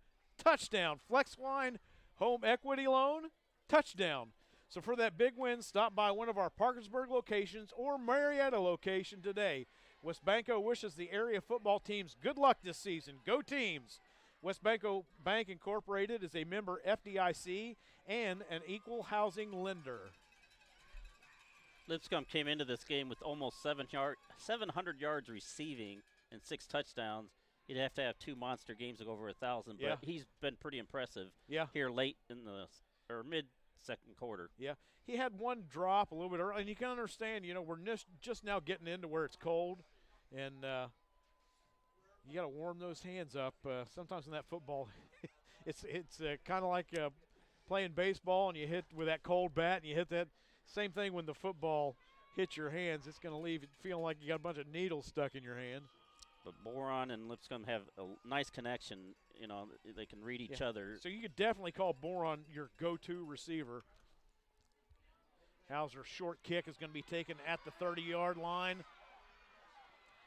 touchdown. Flex line, home equity loan, touchdown. So for that big win, stop by one of our Parkersburg locations or Marietta location today. West Banco wishes the area football teams good luck this season. Go teams! West Banco Bank Incorporated is a member FDIC and an equal housing lender. Lipscomb came into this game with almost 700 yards receiving and 6 touchdowns. He'd have to have 2 monster games to go over 1,000, but he's been pretty impressive here late in the mid-second quarter. Yeah, he had one drop a little bit early, and you can understand, you know, we're just now getting into where it's cold, and you got to warm those hands up. Sometimes in that football, it's kind of like playing baseball, and you hit with that cold bat, and you hit that. Same thing when the football hits your hands. It's going to leave it feeling like you got a bunch of needles stuck in your hand. But Moran and Lipscomb have a nice connection. You know, they can read each other. So you could definitely call Moran your go-to receiver. Hauser's short kick is going to be taken at the 30-yard line.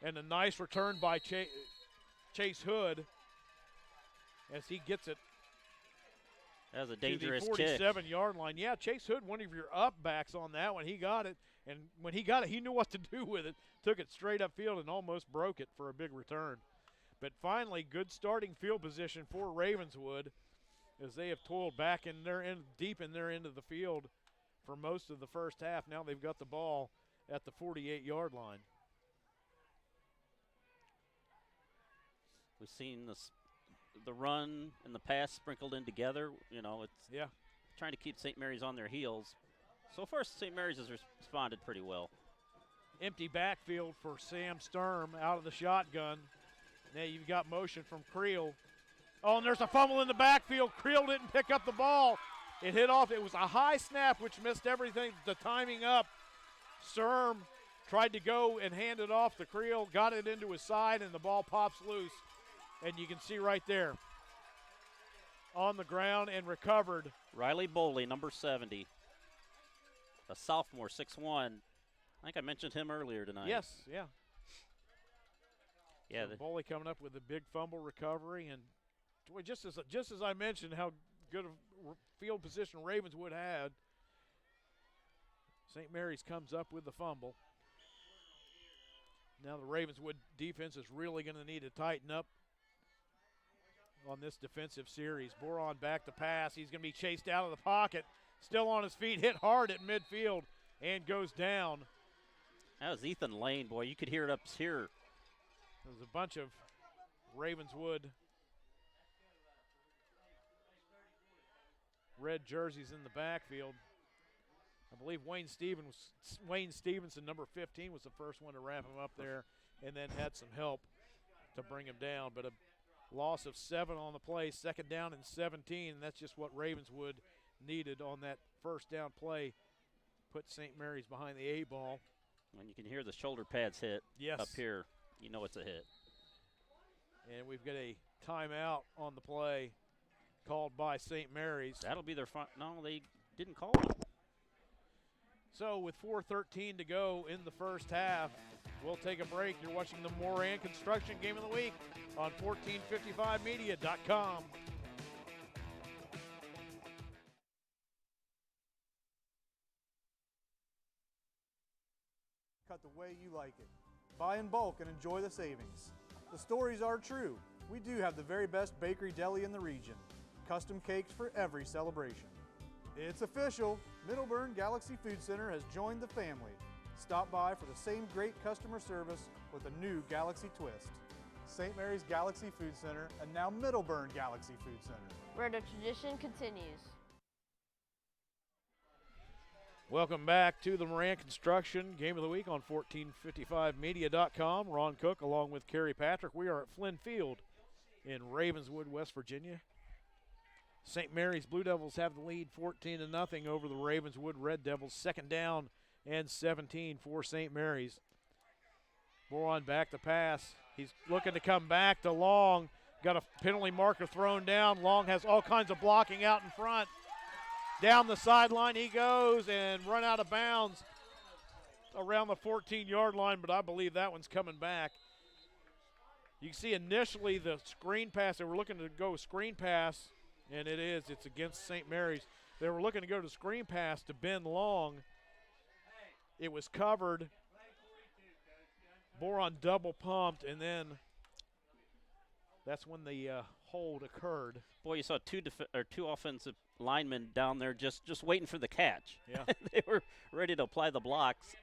And a nice return by Chase Hood as he gets it. That was a dangerous to the kick. 47-yard line. Yeah, Chase Hood, one of your up backs on that one. He got it, and when he got it, he knew what to do with it. Took it straight upfield and almost broke it for a big return. But finally, good starting field position for Ravenswood as they have toiled back in their end, deep in their end of the field for most of the first half. Now they've got the ball at the 48-yard line. We've seen the run and the pass sprinkled in together. You know, it's trying to keep St. Mary's on their heels. So far, St. Mary's has responded pretty well. Empty backfield for Sam Sturm out of the shotgun. Now you've got motion from Creel. Oh, and there's a fumble in the backfield. Creel didn't pick up the ball. It hit off. It was a high snap, which missed everything, the timing up. Sturm tried to go and hand it off to Creel, got it into his side, and the ball pops loose. And you can see right there on the ground and recovered. Riley Boley, number 70. A sophomore, 6'1". I think I mentioned him earlier tonight. Yes, yeah. Yeah. So Boley coming up with a big fumble recovery. And boy, just as I mentioned how good a field position Ravenswood had, St. Mary's comes up with the fumble. Now the Ravenswood defense is really going to need to tighten up on this defensive series. Boron back to pass. He's going to be chased out of the pocket. Still on his feet, hit hard at midfield, and goes down. That was Ethan Lane, boy. You could hear it up here. There's a bunch of Ravenswood red jerseys in the backfield. I believe Wayne Stevenson, number 15, was the first one to wrap him up there and then had some help to bring him down. But a loss of 7 on the play, second down and 17, and that's just what Ravenswood needed on that first down play. Put St. Mary's behind the A-ball. And you can hear the shoulder pads hit up here. You know it's a hit. And we've got a timeout on the play called by St. Mary's. That'll be their front. No, they didn't call it. So with 4:13 to go in the first half, we'll take a break. You're watching the Moran Construction Game of the Week on 1455media.com. cut the way you like it. Buy in bulk and enjoy the savings. The stories are true. We do have the very best bakery deli in the region. Custom cakes for every celebration. It's official. Middleburn Galaxy Food Center has joined the family. Stop by for the same great customer service with a new Galaxy twist. St. Mary's Galaxy Food Center and now Middleburn Galaxy Food Center, where the tradition continues. Welcome back to the Moran Construction Game of the Week on 1455media.com. Ron Cook along with Kerry Patrick. We are at Flinn Field in Ravenswood, West Virginia. St. Mary's Blue Devils have the lead 14-0 over the Ravenswood Red Devils. Second down and 17 for St. Mary's. Moran back to pass. He's looking to come back to Long. Got a penalty marker thrown down. Long has all kinds of blocking out in front. Down the sideline he goes and run out of bounds around the 14-yard line, but I believe that one's coming back. You can see initially the screen pass, they were looking to go screen pass, and it's against St. Mary's. They were looking to go to screen pass to Ben Long. It was covered. Moran double pumped, and then that's when the hold occurred. Boy, you saw two offensive linemen down there just waiting for the catch. Yeah. They were ready to apply the blocks.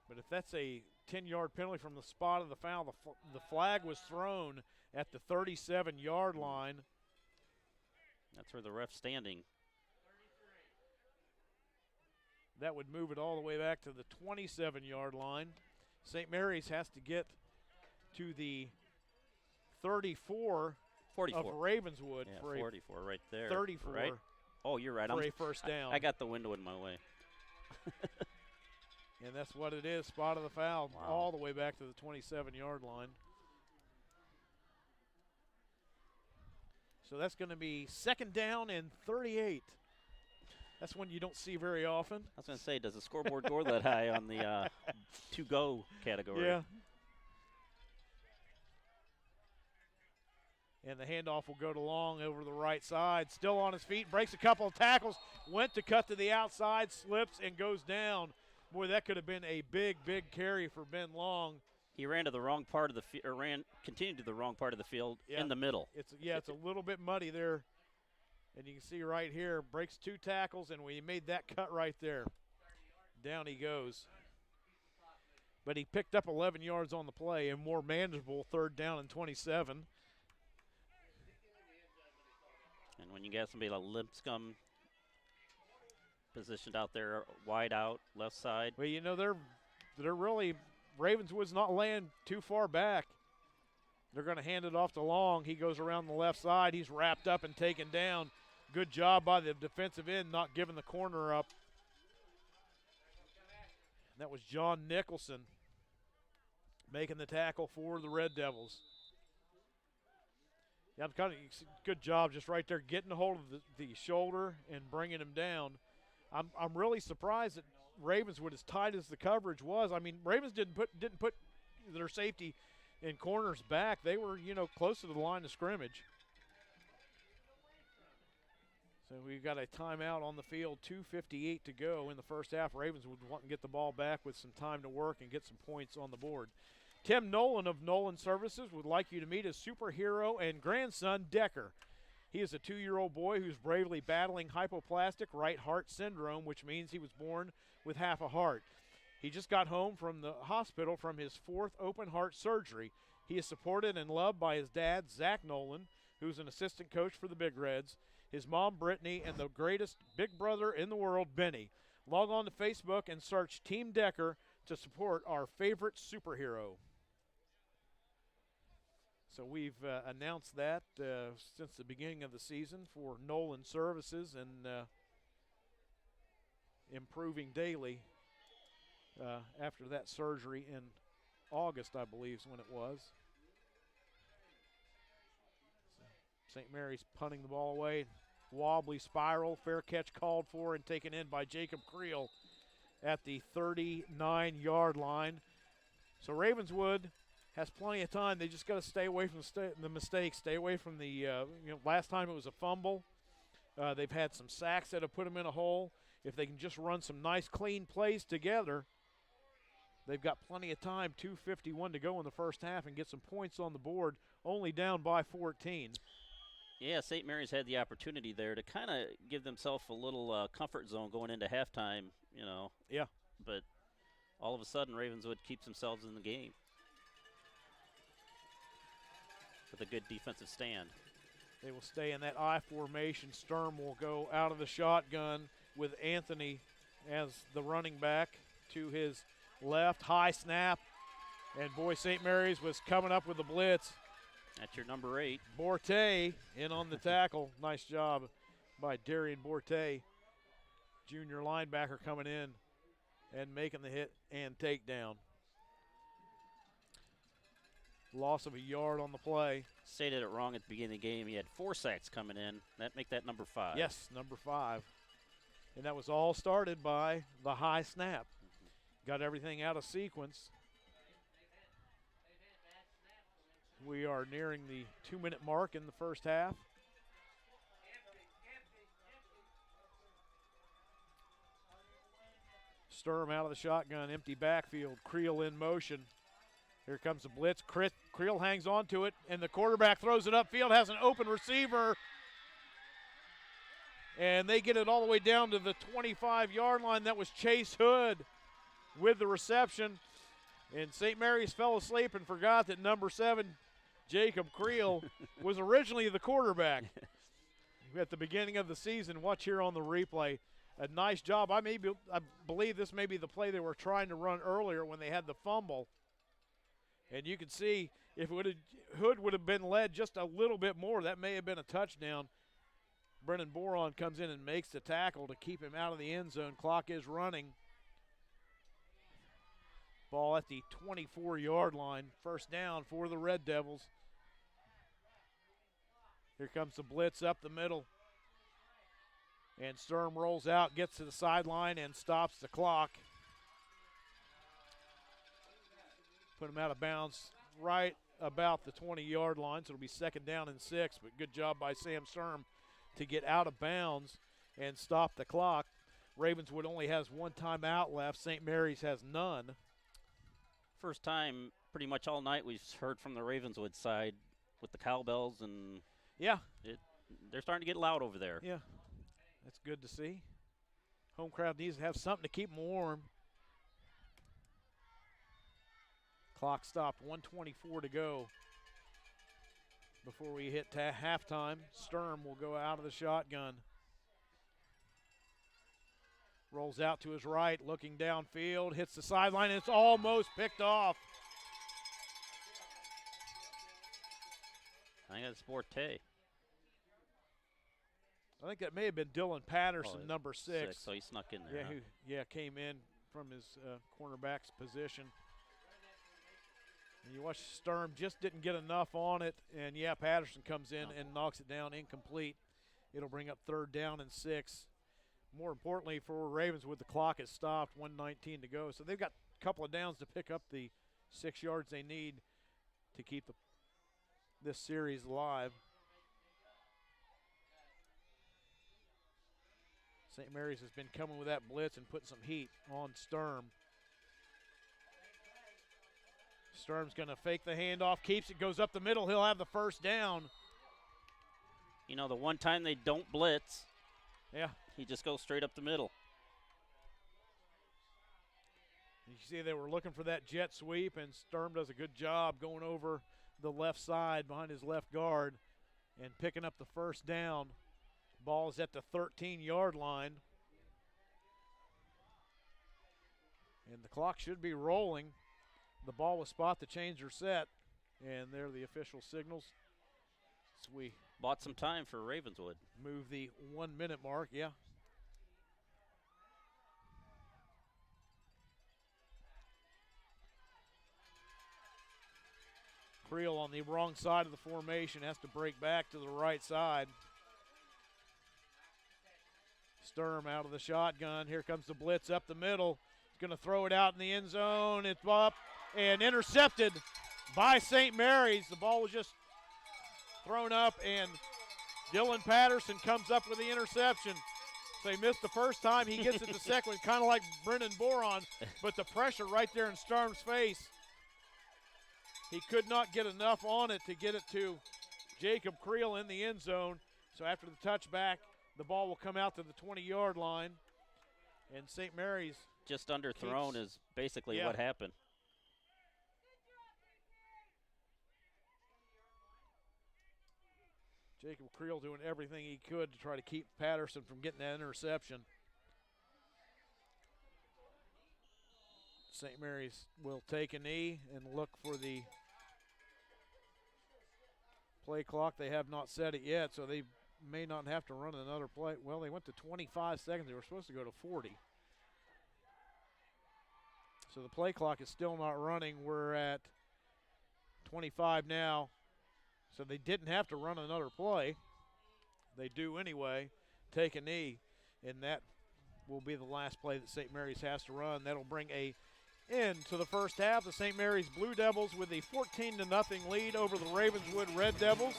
But if that's a 10-yard penalty from the spot of the foul, the flag was thrown at the 37-yard line. That's where the ref's standing. That would move it all the way back to the 27-yard line. St. Mary's has to get to the 44 of Ravenswood. Yeah, for 44 right there. 34. Right? Oh, you're right. For a first down. I got the window in my way. And that's what it is, spot of the foul, wow. All the way back to the 27-yard line. So that's going to be second down and 38. That's one you don't see very often. I was going to say, does the scoreboard go that high on the to-go category? Yeah. And the handoff will go to Long over the right side. Still on his feet, breaks a couple of tackles, went to cut to the outside, slips and goes down. Boy, that could have been a big, big carry for Ben Long. He ran to the wrong part of the field, or continued to the wrong part of the field in the middle. It's a little bit muddy there. And you can see right here, breaks two tackles, and we made that cut right there. Down he goes. But he picked up 11 yards on the play, a more manageable third down and 27. And when you got somebody like Lipscomb positioned out there, wide out, left side. Well, you know, they're really, Ravenswood's not laying too far back. They're going to hand it off to Long. He goes around the left side. He's wrapped up and taken down. Good job by the defensive end, not giving the corner up. And that was John Nicholson making the tackle for the Red Devils. Yeah, good job just right there, getting a hold of the shoulder and bringing him down. I'm really surprised that Ravenswood, as tight as the coverage was. I mean, Ravens didn't put their safety and corners back. They were, close to the line of scrimmage. So we've got a timeout on the field, 2:58 to go in the first half. Ravens would want to get the ball back with some time to work and get some points on the board. Tim Nolan of Nolan Services would like you to meet his superhero and grandson, Decker. He is a 2-year-old boy who's bravely battling hypoplastic right heart syndrome, which means he was born with half a heart. He just got home from the hospital from his 4th open heart surgery. He is supported and loved by his dad, Zach Nolan, who's an assistant coach for the Big Reds, his mom, Brittany, and the greatest big brother in the world, Benny. Log on to Facebook and search Team Decker to support our favorite superhero. So we've announced that since the beginning of the season for Nolan Services, and improving daily after that surgery in August, I believe is when it was. So St. Mary's punting the ball away. Wobbly spiral, fair catch called for and taken in by Jacob Creel at the 39-yard line. So Ravenswood has plenty of time. They just got to stay away from the mistakes, stay away from the, last time it was a fumble. They've had some sacks that have put them in a hole. if they can just run some nice, clean plays together, they've got plenty of time, 2:51 to go in the first half, and get some points on the board, only down by 14. Yeah, St. Mary's had the opportunity there to kind of give themselves a little comfort zone going into halftime, you know. Yeah. But all of a sudden, Ravenswood keeps themselves in the game with a good defensive stand. They will stay in that I formation. Sturm will go out of the shotgun with Anthony as the running back to his left. High snap. And boy, St. Mary's was coming up with the blitz. That's your number 8. Borte in on the tackle. Nice job by Darian Borte. Junior linebacker coming in and making the hit and takedown. Loss of a yard on the play. Stated it wrong at the beginning of the game. He had 4 sacks coming in. That make that number 5. Yes, number 5. And that was all started by the high snap. Got everything out of sequence. We are nearing the 2-minute mark in the first half. Sturm out of the shotgun, empty backfield. Creel in motion. Here comes the blitz. Creel hangs on to it, and the quarterback throws it upfield, has an open receiver. And they get it all the way down to the 25-yard line. That was Chase Hood with the reception. And St. Mary's fell asleep and forgot that number 7, Jacob Creel, was originally the quarterback at the beginning of the season. Watch here on the replay. A nice job. I believe this may be the play they were trying to run earlier when they had the fumble. And you can see if Hood would have been led just a little bit more, that may have been a touchdown. Brennan Boron comes in and makes the tackle to keep him out of the end zone. Clock is running. Ball at the 24-yard line. First down for the Red Devils. Here comes the blitz up the middle. And Sturm rolls out, gets to the sideline, and stops the clock. Put him out of bounds right about the 20-yard line, so it'll be second down and 6. But good job by Sam Sturm to get out of bounds and stop the clock. Ravenswood only has 1 timeout left. St. Mary's has none. First time pretty much all night we've heard from the Ravenswood side with the cowbells, and yeah, they're starting to get loud over there. Yeah, that's good to see. Home crowd needs to have something to keep them warm. Clock stopped, 1:24 to go before we hit halftime. Sturm will go out of the shotgun. Rolls out to his right, looking downfield, hits the sideline, and it's almost picked off. I think that's Borte. I think that may have been Dylan Patterson, number 6. So he snuck in there. Yeah, who came in from his cornerback's position. And you watch Sturm just didn't get enough on it, and yeah, Patterson comes in and knocks it down incomplete. It'll bring up third down and 6. More importantly for Ravenswood, the clock has stopped, 1:19 to go. So they've got a couple of downs to pick up the 6 yards they need to keep this series alive. St. Mary's has been coming with that blitz and putting some heat on Sturm. Sturm's going to fake the handoff, keeps it, goes up the middle. He'll have the first down. You know, the one time they don't blitz, yeah, he just goes straight up the middle. You see they were looking for that jet sweep, and Sturm does a good job going over the left side behind his left guard and picking up the first down. Ball is at the 13-yard line. And the clock should be rolling. The ball will spot the change or set, and there are the official signals. So we bought some time for Ravenswood. Move the 1-minute mark, yeah. Creel on the wrong side of the formation, has to break back to the right side. Sturm out of the shotgun. Here comes the blitz up the middle. He's going to throw it out in the end zone. It's up and intercepted by St. Mary's. The ball was just thrown up, and Dylan Patterson comes up with the interception. So he missed the first time. He gets it the second one, kind of like Brennan Boron, but the pressure right there in Sturm's face. He could not get enough on it to get it to Jacob Creel in the end zone. So after the touchback, the ball will come out to the 20-yard line. And St. Mary's just underthrown is basically what happened. Jacob Creel doing everything he could to try to keep Patterson from getting that interception. St. Mary's will take a knee and look for the play clock. They have not set it yet, so they may not have to run another play. Well, they went to 25 seconds. They were supposed to go to 40. So the play clock is still not running. We're at 25 now. So they didn't have to run another play. They do anyway, take a knee, and that will be the last play that St. Mary's has to run. That'll bring a end to the first half. The St. Mary's Blue Devils with a 14-0 lead over the Ravenswood Red Devils.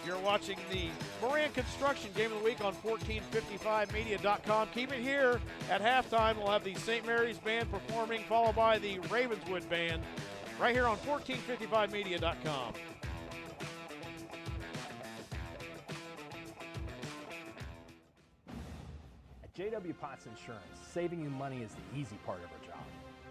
You're watching the Moran Construction Game of the Week on 1455media.com. Keep it here. At halftime, we'll have the St. Mary's Band performing, followed by the Ravenswood Band, right here on 1455media.com. At JW Potts Insurance, saving you money is the easy part of our job.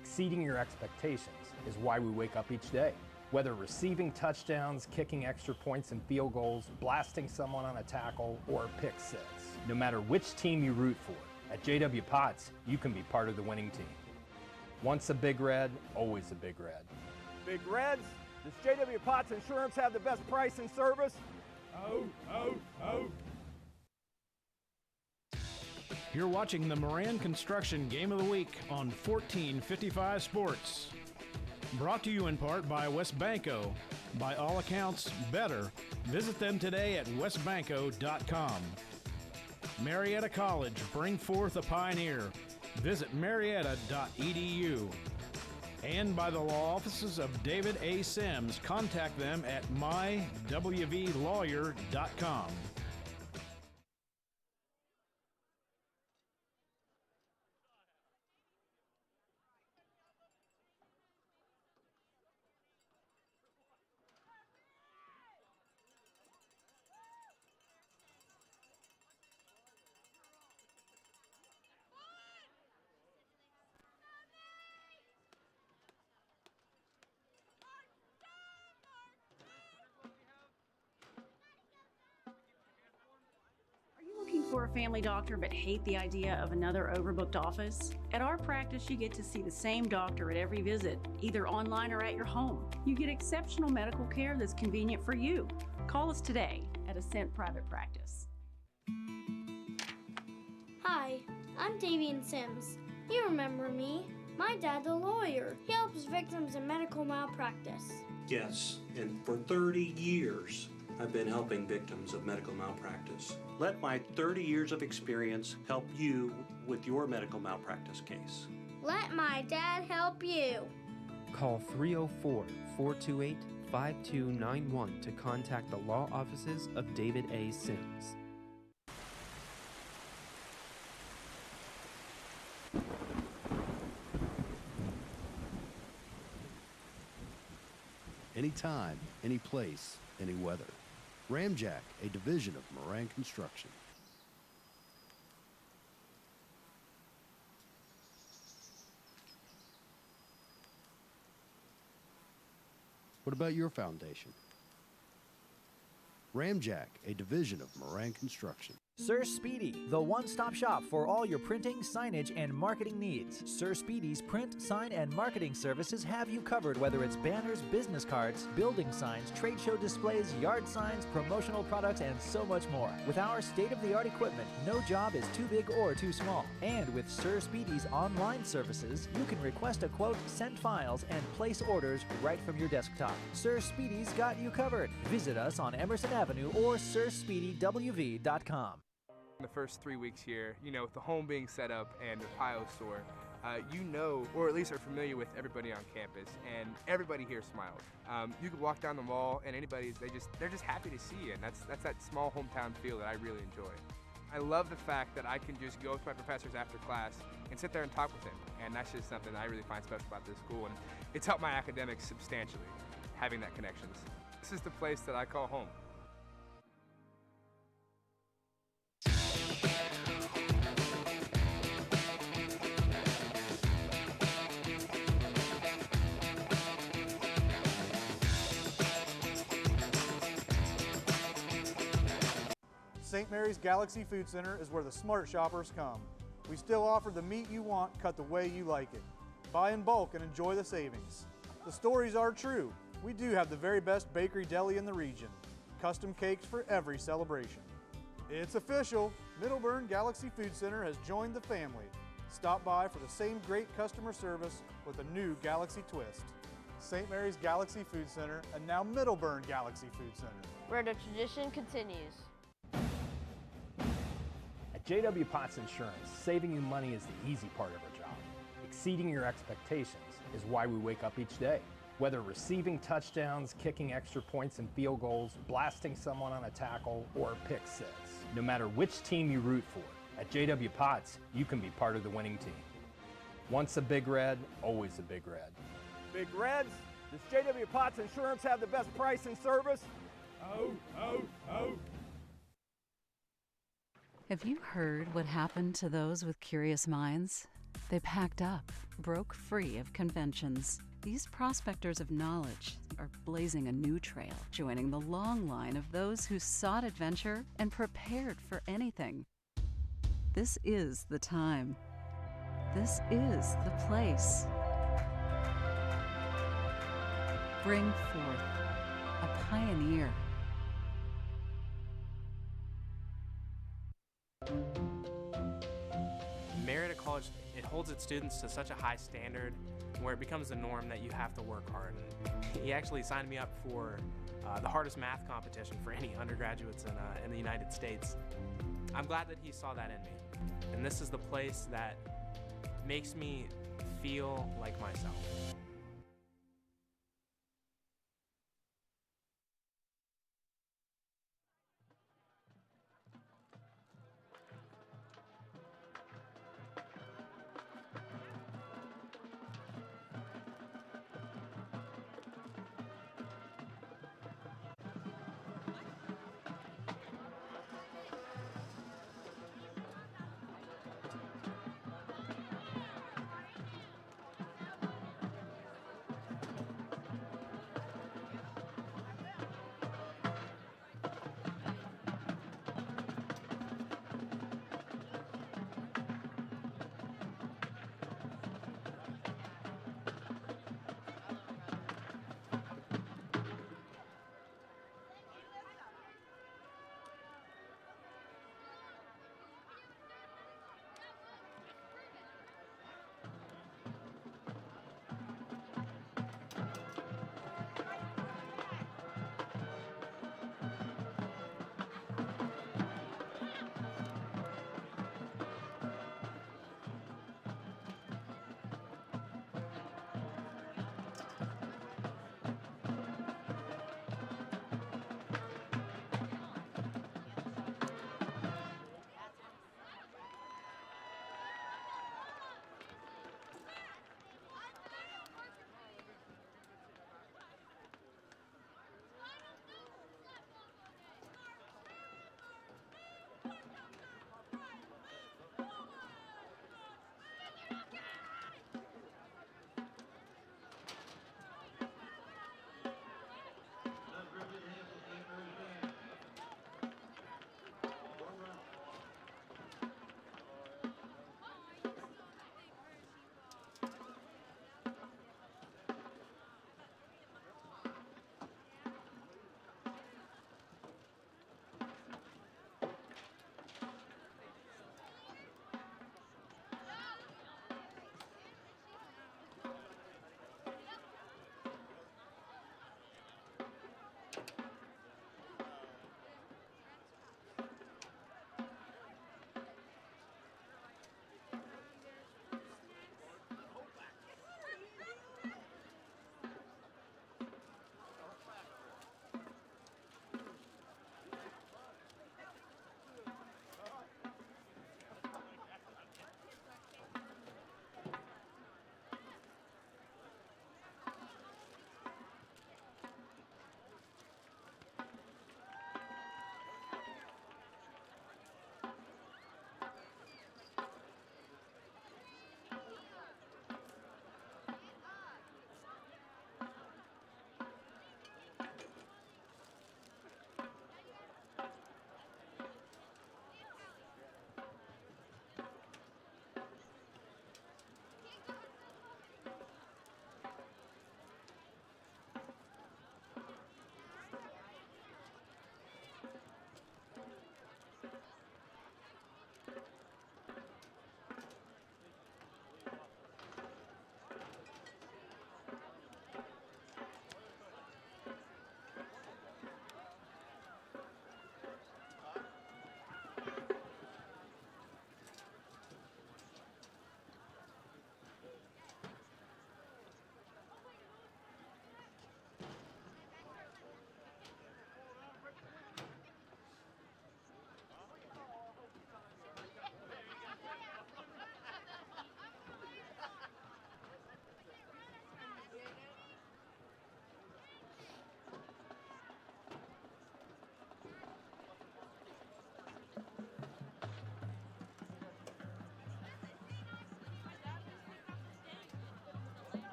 Exceeding your expectations is why we wake up each day. Whether receiving touchdowns, kicking extra points and field goals, blasting someone on a tackle, or pick six. No matter which team you root for, at JW Potts, you can be part of the winning team. Once a Big Red, always a Big Red. Big Reds, does JW Potts Insurance have the best price and service? Oh, oh, oh. You're watching the Moran Construction Game of the Week on 1455 Sports. Brought to you in part by Westbanco. By all accounts, better. Visit them today at westbanco.com. Marietta College, bring forth a pioneer. Visit marietta.edu. And by the law offices of David A. Sims. Contact them at mywvlawyer.com. For a family doctor but hate the idea of another overbooked office? At our practice, you get to see the same doctor at every visit, either online or at your home. You get exceptional medical care that's convenient for you. Call us today at Ascent Private Practice. Hi, I'm Davian Sims. You remember me. My dad's a lawyer. He helps victims in medical malpractice. Yes, and for 30 years, I've been helping victims of medical malpractice. Let my 30 years of experience help you with your medical malpractice case. Let my dad help you. Call 304-428-5291 to contact the law offices of David A. Sims. Anytime, any place, any weather. Ramjack, a division of Moran Construction. What about your foundation? Ramjack, a division of Moran Construction. Sir Speedy, the one-stop shop for all your printing, signage, and marketing needs. Sir Speedy's print, sign, and marketing services have you covered, whether it's banners, business cards, building signs, trade show displays, yard signs, promotional products, and so much more. With our state-of-the-art equipment, no job is too big or too small. And with Sir Speedy's online services, you can request a quote, send files, and place orders right from your desktop. Sir Speedy's got you covered. Visit us on Emerson Avenue or sirspeedywv.com. The first 3 weeks here, you know, with the home being set up and the Ohio store, you know, or at least are familiar with everybody on campus, and everybody here smiled. You could walk down the mall, and anybody, they're just happy to see you, and that's that small hometown feel that I really enjoy. I love the fact that I can just go to my professors after class and sit there and talk with them. And that's just something I really find special about this school. And it's helped my academics substantially, having that connections. This is the place that I call home. St. Mary's Galaxy Food Center is where the smart shoppers come. We still offer the meat you want cut the way you like it. Buy in bulk and enjoy the savings. The stories are true. We do have the very best bakery deli in the region. Custom cakes for every celebration. It's official. Middleburn Galaxy Food Center has joined the family. Stop by for the same great customer service with a new Galaxy twist. St. Mary's Galaxy Food Center and now Middleburn Galaxy Food Center, where the tradition continues. At J.W. Potts Insurance, saving you money is the easy part of our job. Exceeding your expectations is why we wake up each day. Whether receiving touchdowns, kicking extra points and field goals, blasting someone on a tackle, or a pick six. No matter which team you root for, at J.W. Potts, you can be part of the winning team. Once a Big Red, always a Big Red. Big Reds, does J.W. Potts Insurance have the best price and service? Oh, oh, oh. Have you heard what happened to those with curious minds? They packed up, broke free of conventions. These prospectors of knowledge are blazing a new trail, joining the long line of those who sought adventure and prepared for anything. This is the time. This is the place. Bring forth a pioneer. Marietta College, it holds its students to such a high standard where it becomes the norm that you have to work hard. He actually signed me up for the hardest math competition for any undergraduates in the United States. I'm glad that he saw that in me. And this is the place that makes me feel like myself.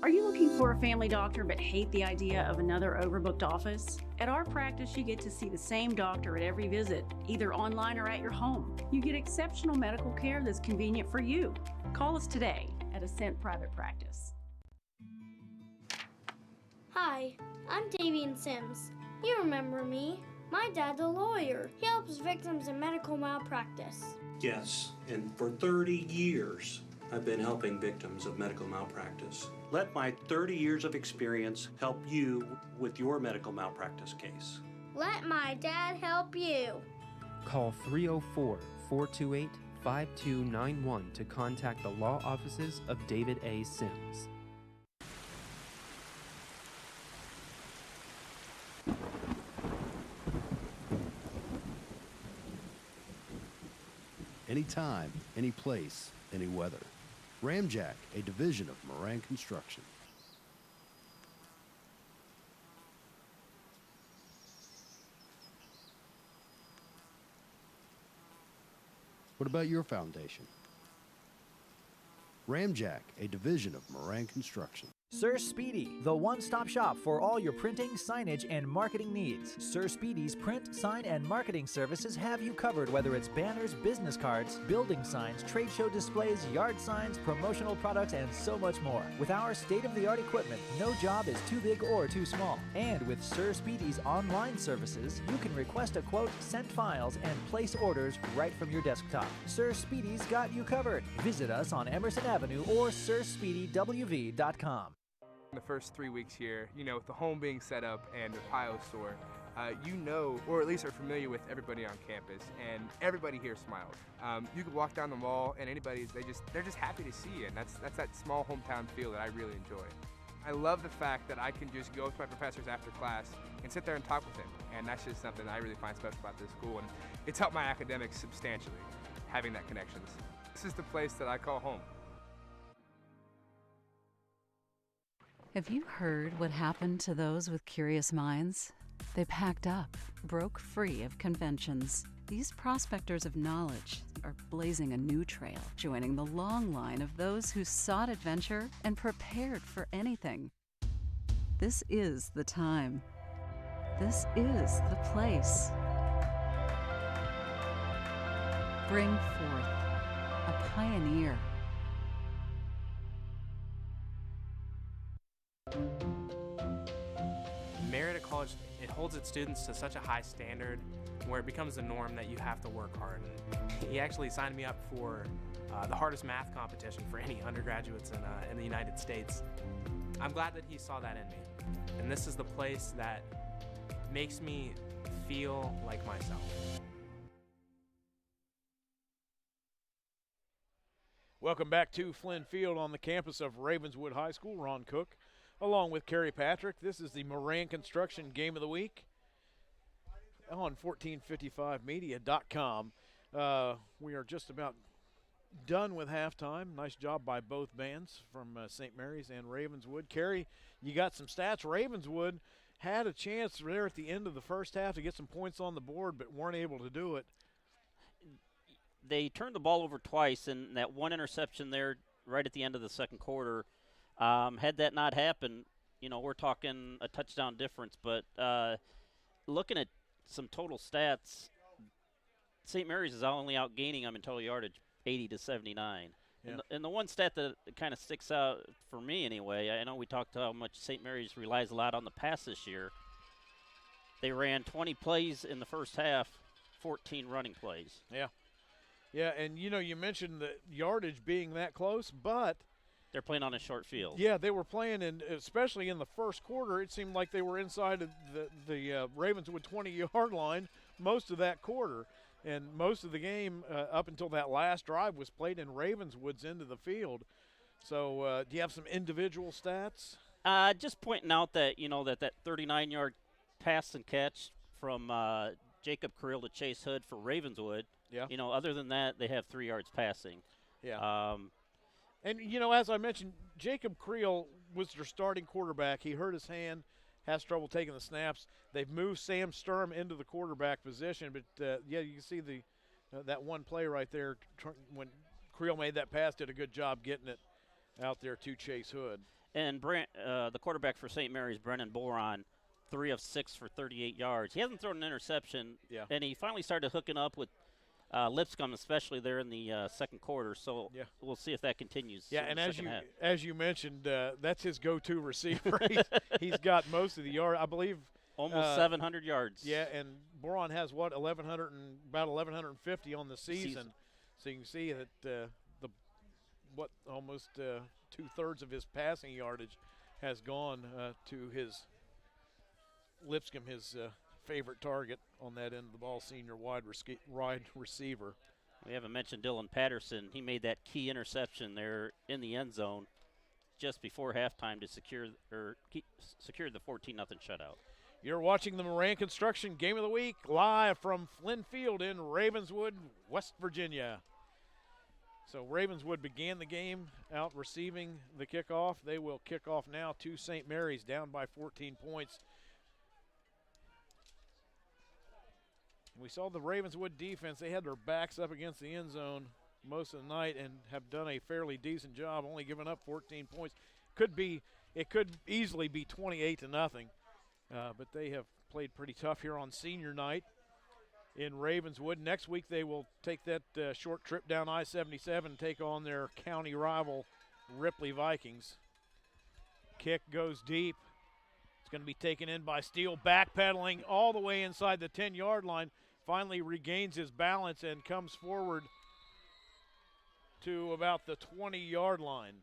Are you looking for a family doctor but hate the idea of another overbooked office? At our practice, you get to see the same doctor at every visit, either online or at your home. You get exceptional medical care that's convenient for you. Call us today at Ascent Private Practice. Hi, I'm Davian Sims. You remember me. My dad's a lawyer. He helps victims in medical malpractice. Yes, and for 30 years, I've been helping victims of medical malpractice. Let my 30 years of experience help you with your medical malpractice case. Let my dad help you. Call 304-428-5291 to contact the law offices of David A. Sims. Anytime, any place, any weather. Ramjack, a division of Moran Construction. What about your foundation? Ramjack, a division of Moran Construction. Sir Speedy, the one-stop shop for all your printing, signage, and marketing needs. Sir Speedy's print, sign, and marketing services have you covered, whether it's banners, business cards, building signs, trade show displays, yard signs, promotional products, and so much more. With our state-of-the-art equipment, no job is too big or too small. And with Sir Speedy's online services, you can request a quote, send files, and place orders right from your desktop. Sir Speedy's got you covered. Visit us on Emerson Avenue or SirSpeedyWV.com. The first 3 weeks here, with the home being set up and the Ohio store, or at least are familiar with everybody on campus, and everybody here smiles. You could walk down the mall, and they're just happy to see you, and that's that small hometown feel that I really enjoy. I love the fact that I can just go with my professors after class and sit there and talk with them, and that's just something I really find special about this school, and it's helped my academics substantially, having that connections. This is the place that I call home. Have you heard what happened to those with curious minds? They packed up, broke free of conventions. These prospectors of knowledge are blazing a new trail, joining the long line of those who sought adventure and prepared for anything. This is the time. This is the place. Bring forth a pioneer. Merit at college, it holds its students to such a high standard where it becomes the norm that you have to work hard. He actually signed me up for the hardest math competition for any undergraduates in the United States. I'm glad that he saw that in me. And this is the place that makes me feel like myself. Welcome back to Flinn Field on the campus of Ravenswood High School. Ron Cook, along with Kerry Patrick. This is the Moran Construction Game of the Week on 1455media.com. We are just about done with halftime. Nice job by both bands from St. Mary's and Ravenswood. Kerry, you got some stats. Ravenswood had a chance there at the end of the first half to get some points on the board, but weren't able to do it. They turned the ball over twice, and that one interception there right at the end of the second quarter, had that not happened, we're talking a touchdown difference. But looking at some total stats, St. Mary's is only outgaining them in total yardage, 80-79. Yeah. And the one stat that kind of sticks out for me anyway, I know we talked how much St. Mary's relies a lot on the pass this year. They ran 20 plays in the first half, 14 running plays. Yeah. Yeah, and you mentioned the yardage being that close, but they're playing on a short field. Yeah, they were playing, especially in the first quarter, it seemed like they were inside of the Ravenswood 20-yard line most of that quarter. And most of the game up until that last drive was played in Ravenswood's end of the field. So do you have some individual stats? Just pointing out that, that 39-yard pass and catch from Jacob Creel to Chase Hood for Ravenswood. Yeah. Other than that, they have 3 yards passing. Yeah. And, as I mentioned, Jacob Creel was their starting quarterback. He hurt his hand, has trouble taking the snaps. They've moved Sam Sturm into the quarterback position. But, you can see that one play right there when Creel made that pass, did a good job getting it out there to Chase Hood. And the quarterback for St. Mary's, Brennan Boron, 3 of 6 for 38 yards. He hasn't thrown an interception, and he finally started hooking up with Lipscomb, especially there in the second quarter. So we'll see if that continues. Yeah, in and the as you mentioned, that's his go-to receiver. He's got most of the yard, I believe. Almost 700 yards. Yeah, and Boron has about 1,150 on the season. So you can see that almost 2/3 of his passing yardage has gone to his Lipscomb, his favorite target on that end of the ball, senior wide receiver. We haven't mentioned Dylan Patterson. He made that key interception there in the end zone just before halftime to secure the 14-0 shutout. You're watching the Moran Construction Game of the Week live from Flinn Field in Ravenswood, West Virginia. So Ravenswood began the game out receiving the kickoff. They will kick off now to St. Mary's, down by 14 points. We saw the Ravenswood defense. They had their backs up against the end zone most of the night and have done a fairly decent job, only giving up 14 points. It could easily be 28-0, but they have played pretty tough here on senior night in Ravenswood. Next week they will take that short trip down I-77 and take on their county rival Ripley Vikings. Kick goes deep. It's going to be taken in by Steele, backpedaling all the way inside the 10-yard line. Finally regains his balance and comes forward to about the 20-yard line.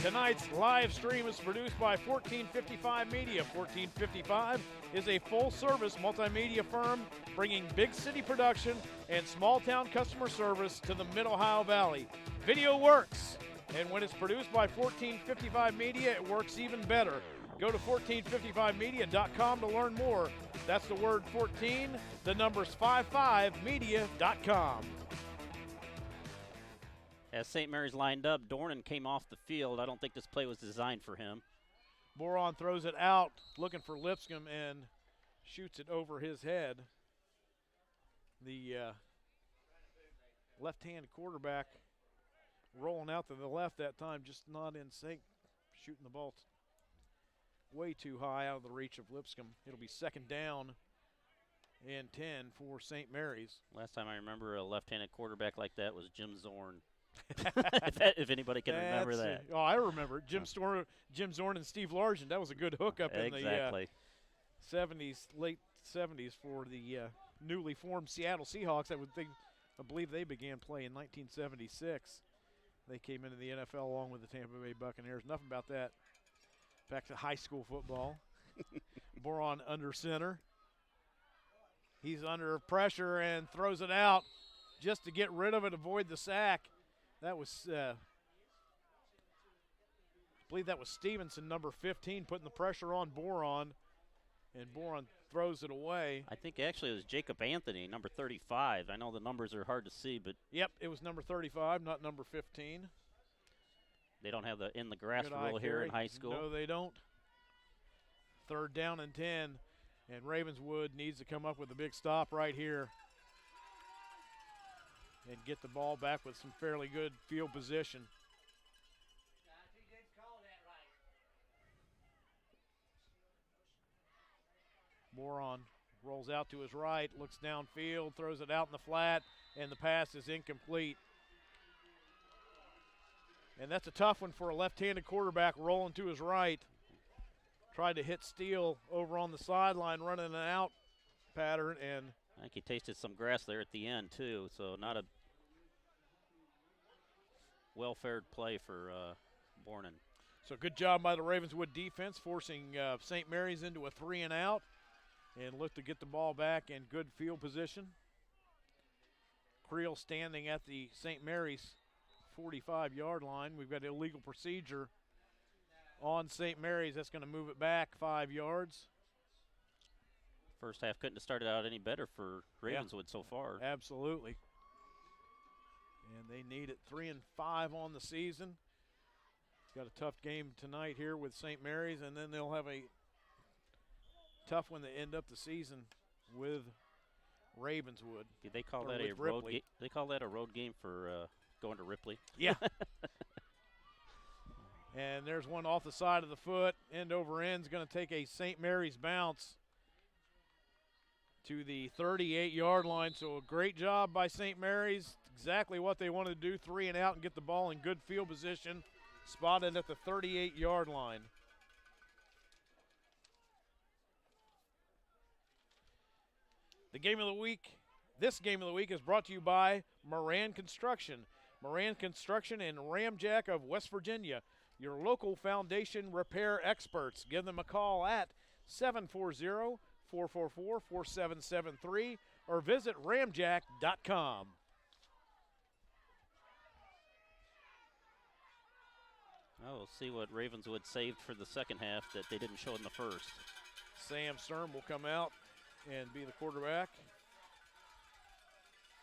Tonight's live stream is produced by 1455 Media. 1455 is a full-service multimedia firm bringing big city production and small-town customer service to the Mid-Ohio Valley. Video works, and when it's produced by 1455 Media, it works even better. Go to 1455media.com to learn more. That's the word 14, the numbers 55media.com. As St. Mary's lined up, Dornan came off the field. I don't think this play was designed for him. Boron throws it out, looking for Lipscomb, and shoots it over his head. The left-hand quarterback rolling out to the left that time, just not in sync, shooting the ball way too high out of the reach of Lipscomb. It'll be second down and 10 for St. Mary's. Last time I remember a left-handed quarterback like that was Jim Zorn. if anybody can remember that. Oh, I remember. Jim Zorn and Steve Largent. That was a good hookup in the 70s, late 70s for the newly formed Seattle Seahawks. I believe they began play in 1976. They came into the NFL along with the Tampa Bay Buccaneers. Enough about that. Back to high school football. Boron under center. He's under pressure and throws it out just to get rid of it, avoid the sack. That was, I believe that was Stevenson, number 15, putting the pressure on Boron, and Boron throws it away. I think actually it was Jacob Anthony, number 35. I know the numbers are hard to see, but. Yep, it was number 35, not number 15. They don't have the in the grass rule here in high school. No, they don't. Third down and 10, and Ravenswood needs to come up with a big stop right here and get the ball back with some fairly good field position. Boron rolls out to his right, looks downfield, throws it out in the flat, and the pass is incomplete. And that's a tough one for a left-handed quarterback rolling to his right. Tried to hit Steele over on the sideline, running an out pattern, and I think he tasted some grass there at the end too, so not a well-fared play for Bornan. So good job by the Ravenswood defense, forcing St. Mary's into a 3-and-out, and look to get the ball back in good field position. Creel standing at the St. Mary's 45-yard line. We've got illegal procedure on St. Mary's. That's going to move it back 5 yards. First half couldn't have started out any better for Ravenswood so far. Absolutely. And they need it 3-5 on the season. Got a tough game tonight here with St. Mary's, and then they'll have a tough one to end up the season with Ravenswood. They call that a road game. They call that a road game for going to Ripley. Yeah. And there's one off the side of the foot. End over end's going to take a St. Mary's bounce to the 38-yard line. So a great job by St. Mary's. Exactly what they wanted to do, 3 and out and get the ball in good field position. Spotted at the 38-yard line. The game of the week, this game of the week is brought to you by Moran Construction. Moran Construction in Ramjack of West Virginia. Your local foundation repair experts. Give them a call at 740-444-4773 or visit ramjack.com. Oh, we'll see what Ravenswood saved for the second half that they didn't show in the first. Sam Sturm will come out and be the quarterback.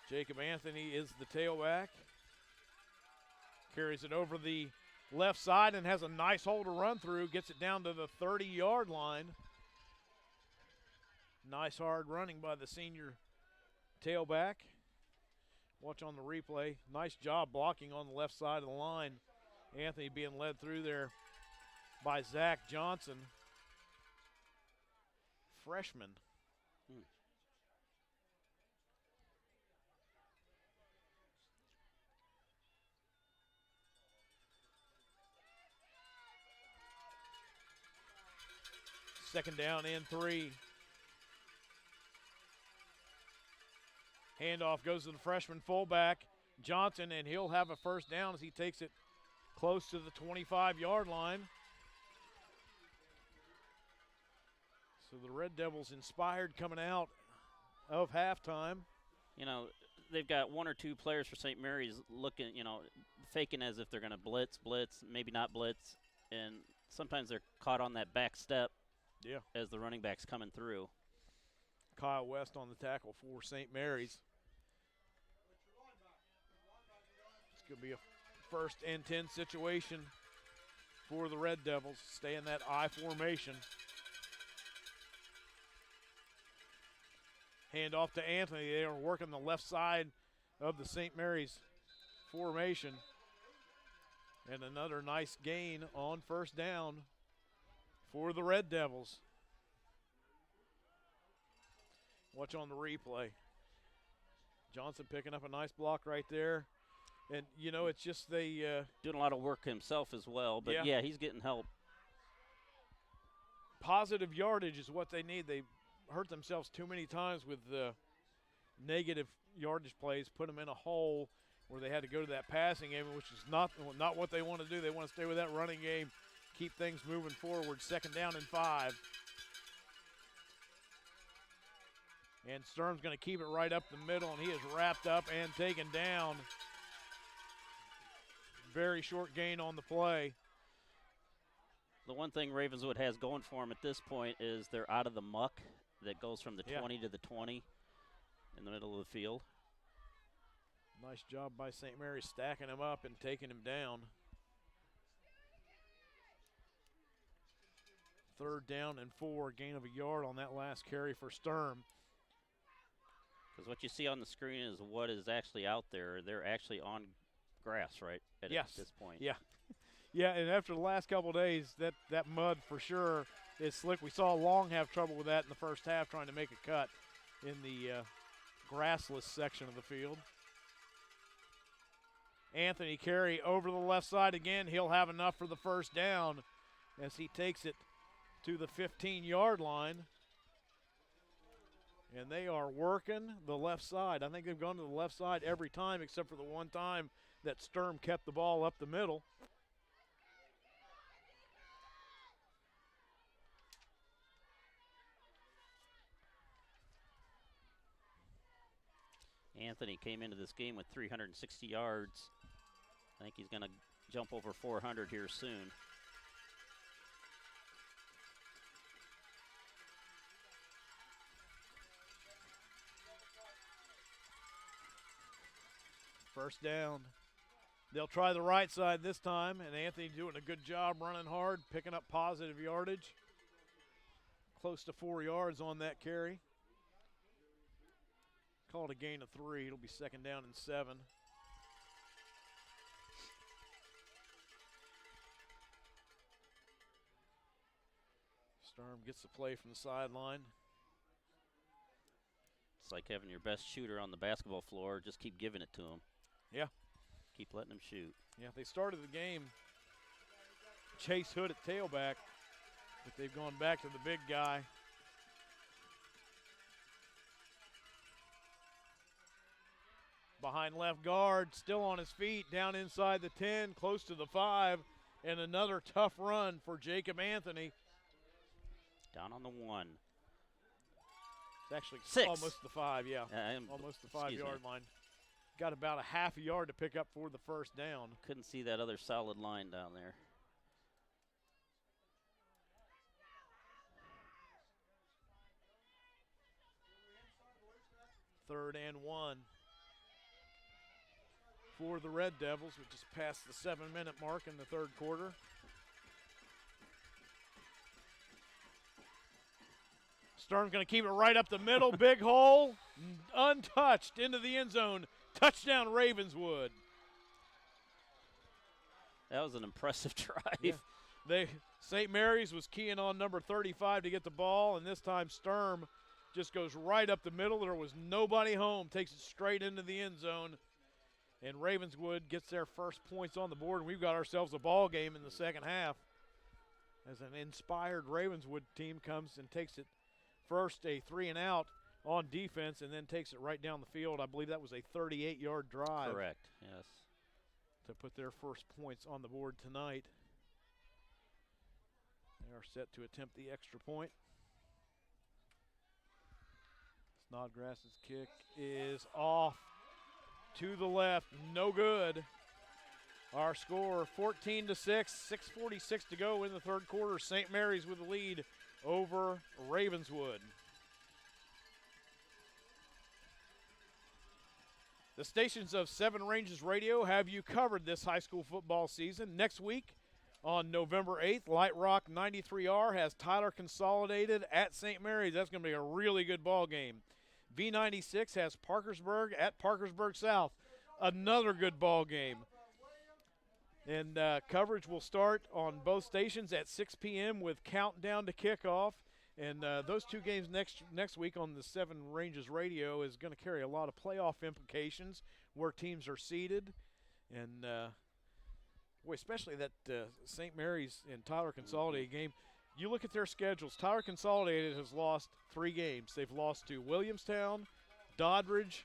Jacob Anthony is the tailback. Carries it over the left side and has a nice hole to run through. Gets it down to the 30-yard line. Nice hard running by the senior tailback. Watch on the replay. Nice job blocking on the left side of the line. Anthony being led through there by Zach Johnson, freshman. Second down and 3. Handoff goes to the freshman fullback, Johnson, and he'll have a first down as he takes it close to the 25-yard line. So the Red Devils inspired coming out of halftime. You know, they've got 1 or 2 players for St. Mary's looking, faking as if they're going to blitz, maybe not blitz. And sometimes they're caught on that back step as the running back's coming through. Kyle West on the tackle for St. Mary's. It's going to be a 1st and 10 situation for the Red Devils. Stay in that I formation. Hand off to Anthony. They are working the left side of the St. Mary's formation. And another nice gain on first down for the Red Devils. Watch on the replay. Johnson picking up a nice block right there. And, it's just they doing a lot of work himself as well. But, yeah, he's getting help. Positive yardage is what they need. They hurt themselves too many times with negative yardage plays, put them in a hole where they had to go to that passing game, which is not what they want to do. They want to stay with that running game, keep things moving forward. Second down and 5. And Sturm's going to keep it right up the middle, and he is wrapped up and taken down. Very short gain on the play. The one thing Ravenswood has going for them at this point is they're out of the muck that goes from the 20 to the 20 in the middle of the field. Nice job by St. Mary's stacking him up and taking him down. 3rd down and 4, gain of a yard on that last carry for Sturm. Because what you see on the screen is what is actually out there. They're actually on grass, right, at this point. Yeah. Yeah, and after the last couple of days, that mud for sure is slick. We saw Long have trouble with that in the first half, trying to make a cut in the grassless section of the field. Anthony Carey over the left side again. He'll have enough for the first down as he takes it to the 15-yard line. And they are working the left side. I think they've gone to the left side every time except for the one time that Sturm kept the ball up the middle. Anthony came into this game with 360 yards. I think he's going to jump over 400 here soon. First down. They'll try the right side this time, and Anthony doing a good job running hard, picking up positive yardage. Close to 4 yards on that carry. Call it a gain of 3. It'll be second down and 7. Sturm gets the play from the sideline. It's like having your best shooter on the basketball floor. Just keep giving it to him. Yeah. Keep letting him shoot. Yeah, they started the game Chase Hood at tailback, but they've gone back to the big guy. Behind left guard, still on his feet, down inside the 10, close to the 5, and another tough run for Jacob Anthony. Down on the 1. It's actually 6. Almost the 5, yeah. Almost the 5-yard line. Got about a half a yard to pick up for the first down. Couldn't see that other solid line down there. Third and 1 for the Red Devils. We just passed the 7-minute mark in the third quarter. Sturm's going to keep it right up the middle. Big hole, untouched into the end zone. Touchdown, Ravenswood. That was an impressive drive. Yeah. St. Mary's was keying on number 35 to get the ball, and this time Sturm just goes right up the middle. There was nobody home. Takes it straight into the end zone. And Ravenswood gets their first points on the board, and we've got ourselves a ball game in the second half as an inspired Ravenswood team comes and takes it first a 3-and-out on defense and then takes it right down the field. I believe that was a 38-yard drive. Correct, yes. To put their first points on the board tonight. They are set to attempt the extra point. Snodgrass's kick is off to the left, no good. Our score 14-6, 6:46 to go in the third quarter. St. Mary's with the lead over Ravenswood. The stations of Seven Ranges Radio have you covered this high school football season. Next week on November 8th, Light Rock 93R has Tyler Consolidated at St. Mary's. That's going to be a really good ball game. V96 has Parkersburg at Parkersburg South. Another good ball game. And coverage will start on both stations at 6 p.m. with countdown to kickoff. And those two games next week on the Seven Ranges Radio is going to carry a lot of playoff implications where teams are seeded. And, boy, especially that St. Mary's and Tyler Consolidated game. You look at their schedules. Tyler Consolidated has lost 3 games. They've lost to Williamstown, Doddridge,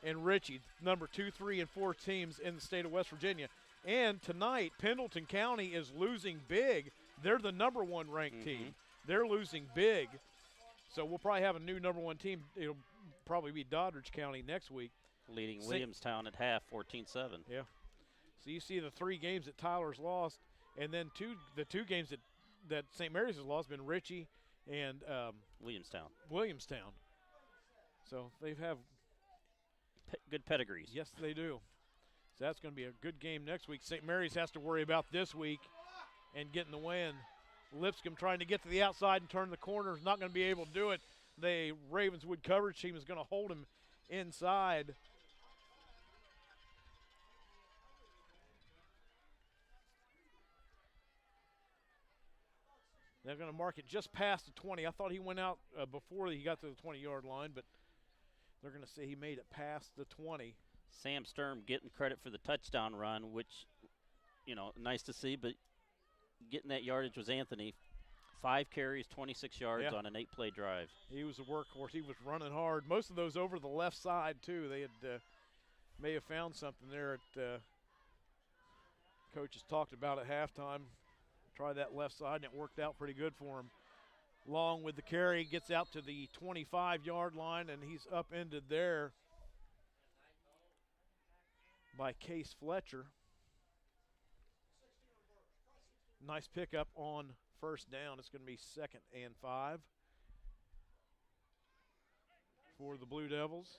and Ritchie, number 2, 3, and 4 teams in the state of West Virginia. And tonight, Pendleton County is losing big. They're the number 1 ranked team. They're losing big. So we'll probably have a new number 1 team. It'll probably be Doddridge County next week. Leading Williamstown at half, 14-7. Yeah. So you see the 3 games that Tyler's lost, and then the two games that St. Mary's has lost been Ritchie and Williamstown. So they have good pedigrees. Yes, they do. So that's going to be a good game next week. St. Mary's has to worry about this week and getting the win. Lipscomb trying to get to the outside and turn the corner is not going to be able to do it. The Ravenswood coverage team is going to hold him inside. They're going to mark it just past the 20. I thought he went out before he got to the 20-yard line, but they're going to say he made it past the 20. Sam Sturm getting credit for the touchdown run, which, nice to see, but getting that yardage was Anthony. 5 carries, 26 yards on an 8-play drive. He was a workhorse. He was running hard. Most of those over the left side, too. They had may have found something there at coaches talked about at halftime. Try that left side, and it worked out pretty good for him. Long with the carry, gets out to the 25-yard line, and he's upended there by Case Fletcher. Nice pickup on first down. It's going to be 2nd and 5 for the Blue Devils.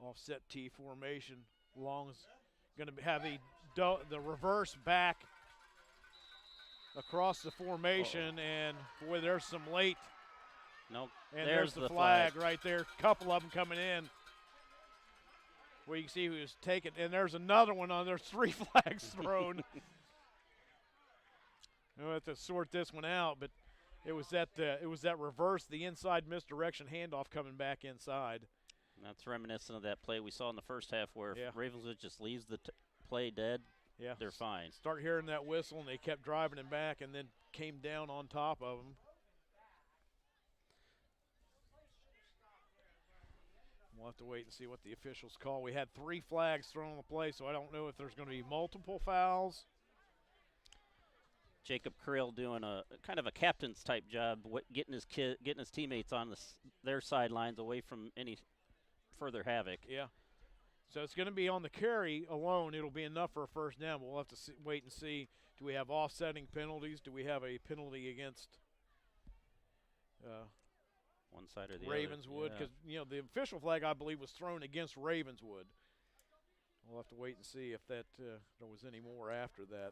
Offset T formation. Long's going to have the reverse back across the formation, and boy, there's some late. Nope. And there's the flag right there. Couple of them coming in. where you can see he was taken, and there's another one on. There's 3 flags thrown. We'll have to sort this one out, but it was that reverse, the inside misdirection handoff coming back inside. And that's reminiscent of that play we saw in the first half where if Ravenswood just leaves the play dead, they're fine. Start hearing that whistle, and they kept driving him back and then came down on top of him. We'll have to wait and see what the officials call. We had 3 flags thrown on the play, so I don't know if there's going to be multiple fouls. Jacob Creel doing a kind of a captain's type job, getting his teammates on their sidelines away from any further havoc. Yeah. So it's going to be on the carry alone. It'll be enough for a first down. But we'll have to wait and see. Do we have offsetting penalties? Do we have a penalty against one side or the Ravenswood? other? Because the official flag, I believe, was thrown against Ravenswood. We'll have to wait and see if that there was any more after that.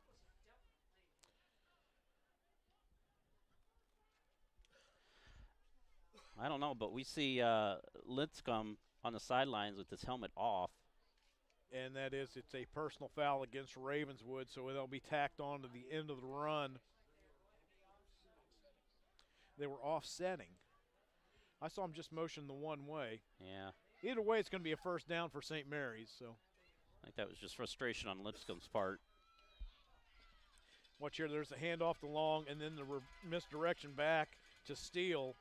I don't know, but we see Linscomb on the sidelines with his helmet off. And that is, it's a personal foul against Ravenswood, so they'll be tacked on to the end of the run. They were offsetting. I saw him just motion the one way. Yeah. Either way, it's going to be a first down for St. Mary's. So I think that was just frustration on Lipscomb's part. Watch here, there's a handoff to Long, and then the misdirection back to Steele.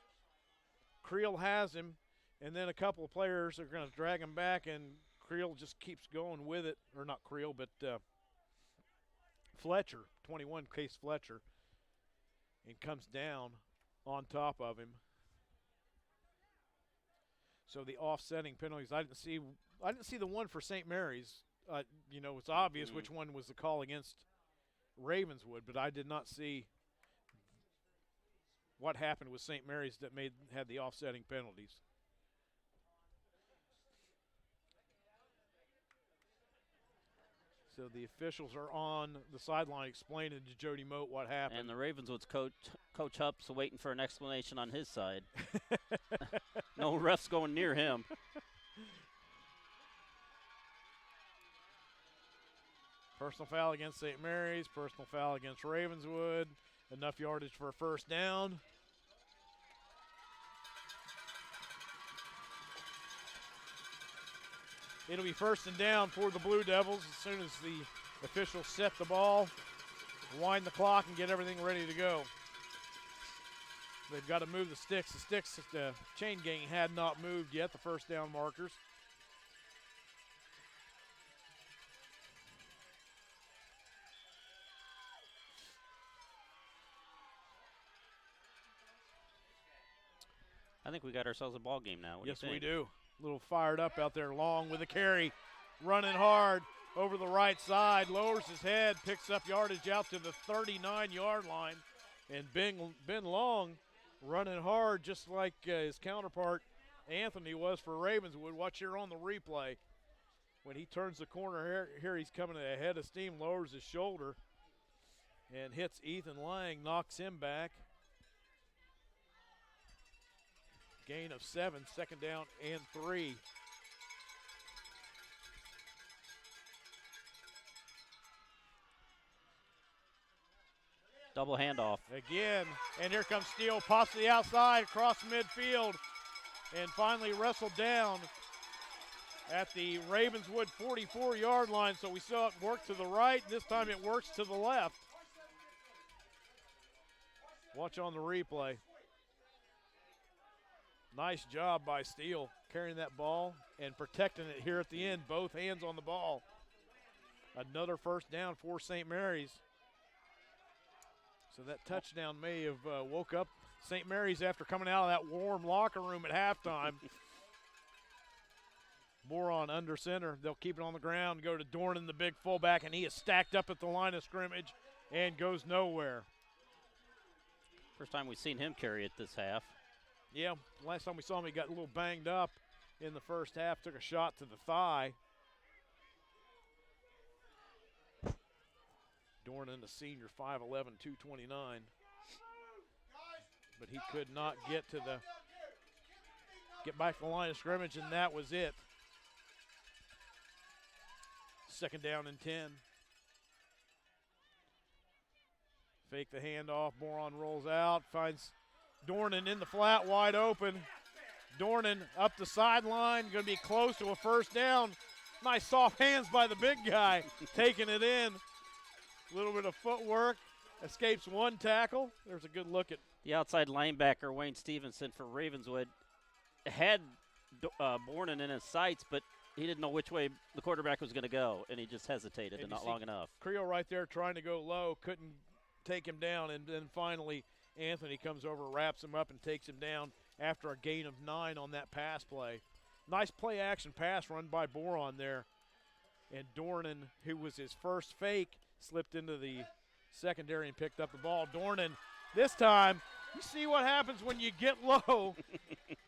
Creel has him, and then a couple of players are going to drag him back, and Creel just keeps going with it. Or not Creel, but Fletcher, 21, Case Fletcher, and comes down on top of him. So the offsetting penalties, I didn't see the one for St. Mary's. It's obvious which one was the call against Ravenswood, but I did not see what happened with St. Mary's that had the offsetting penalties. So the officials are on the sideline explaining to Jody Moat what happened. And the Ravenswood's Coach Hupp's waiting for an explanation on his side. No refs going near him. Personal foul against St. Mary's, personal foul against Ravenswood. Enough yardage for a first down. It'll be first and down for the Blue Devils as soon as the officials set the ball, wind the clock, and get everything ready to go. They've got to move the sticks. The chain gang had not moved yet, the first down markers. I think we got ourselves a ball game now. What Yes, do you we think? do. A little fired up out there. Long with a carry, running hard over the right side, lowers his head, picks up yardage out to the 39-yard line. And Ben Long running hard just like his counterpart Anthony was for Ravenswood. Watch here on the replay. When he turns the corner here he's coming ahead of steam, lowers his shoulder, and hits Ethan Lang, knocks him back. Gain of 7, second down and 3. Double handoff. Again, and here comes Steele, pops to the outside, across midfield, and finally wrestled down at the Ravenswood 44-yard line. So we saw it work to the right, and this time it works to the left. Watch on the replay. Nice job by Steele carrying that ball and protecting it here at the end. Both hands on the ball. Another first down for St. Mary's. So that touchdown may have woke up St. Mary's after coming out of that warm locker room at halftime. Moran under center. They'll keep it on the ground, go to Dornan, the big fullback, and he is stacked up at the line of scrimmage and goes nowhere. First time we've seen him carry it this half. Yeah, last time we saw him, he got a little banged up in the first half, took a shot to the thigh. Dornan, a senior, 5'11", 229. But he could not get back to the line of scrimmage, and that was it. Second down and 10. Fake the handoff. Moran rolls out, finds Dornan in the flat, wide open. Dornan up the sideline, going to be close to a first down. Nice soft hands by the big guy, taking it in. A little bit of footwork, escapes one tackle. There's a good look at the outside linebacker, Wayne Stevenson for Ravenswood, had Bornan in his sights, but he didn't know which way the quarterback was going to go, and he just hesitated and not long enough. Creel right there trying to go low, couldn't take him down, and then finally Anthony comes over, wraps him up, and takes him down after a gain of 9 on that pass play. Nice play-action pass run by Boron there. And Dornan, who was his first fake, slipped into the secondary and picked up the ball. Dornan, this time, you see what happens when you get low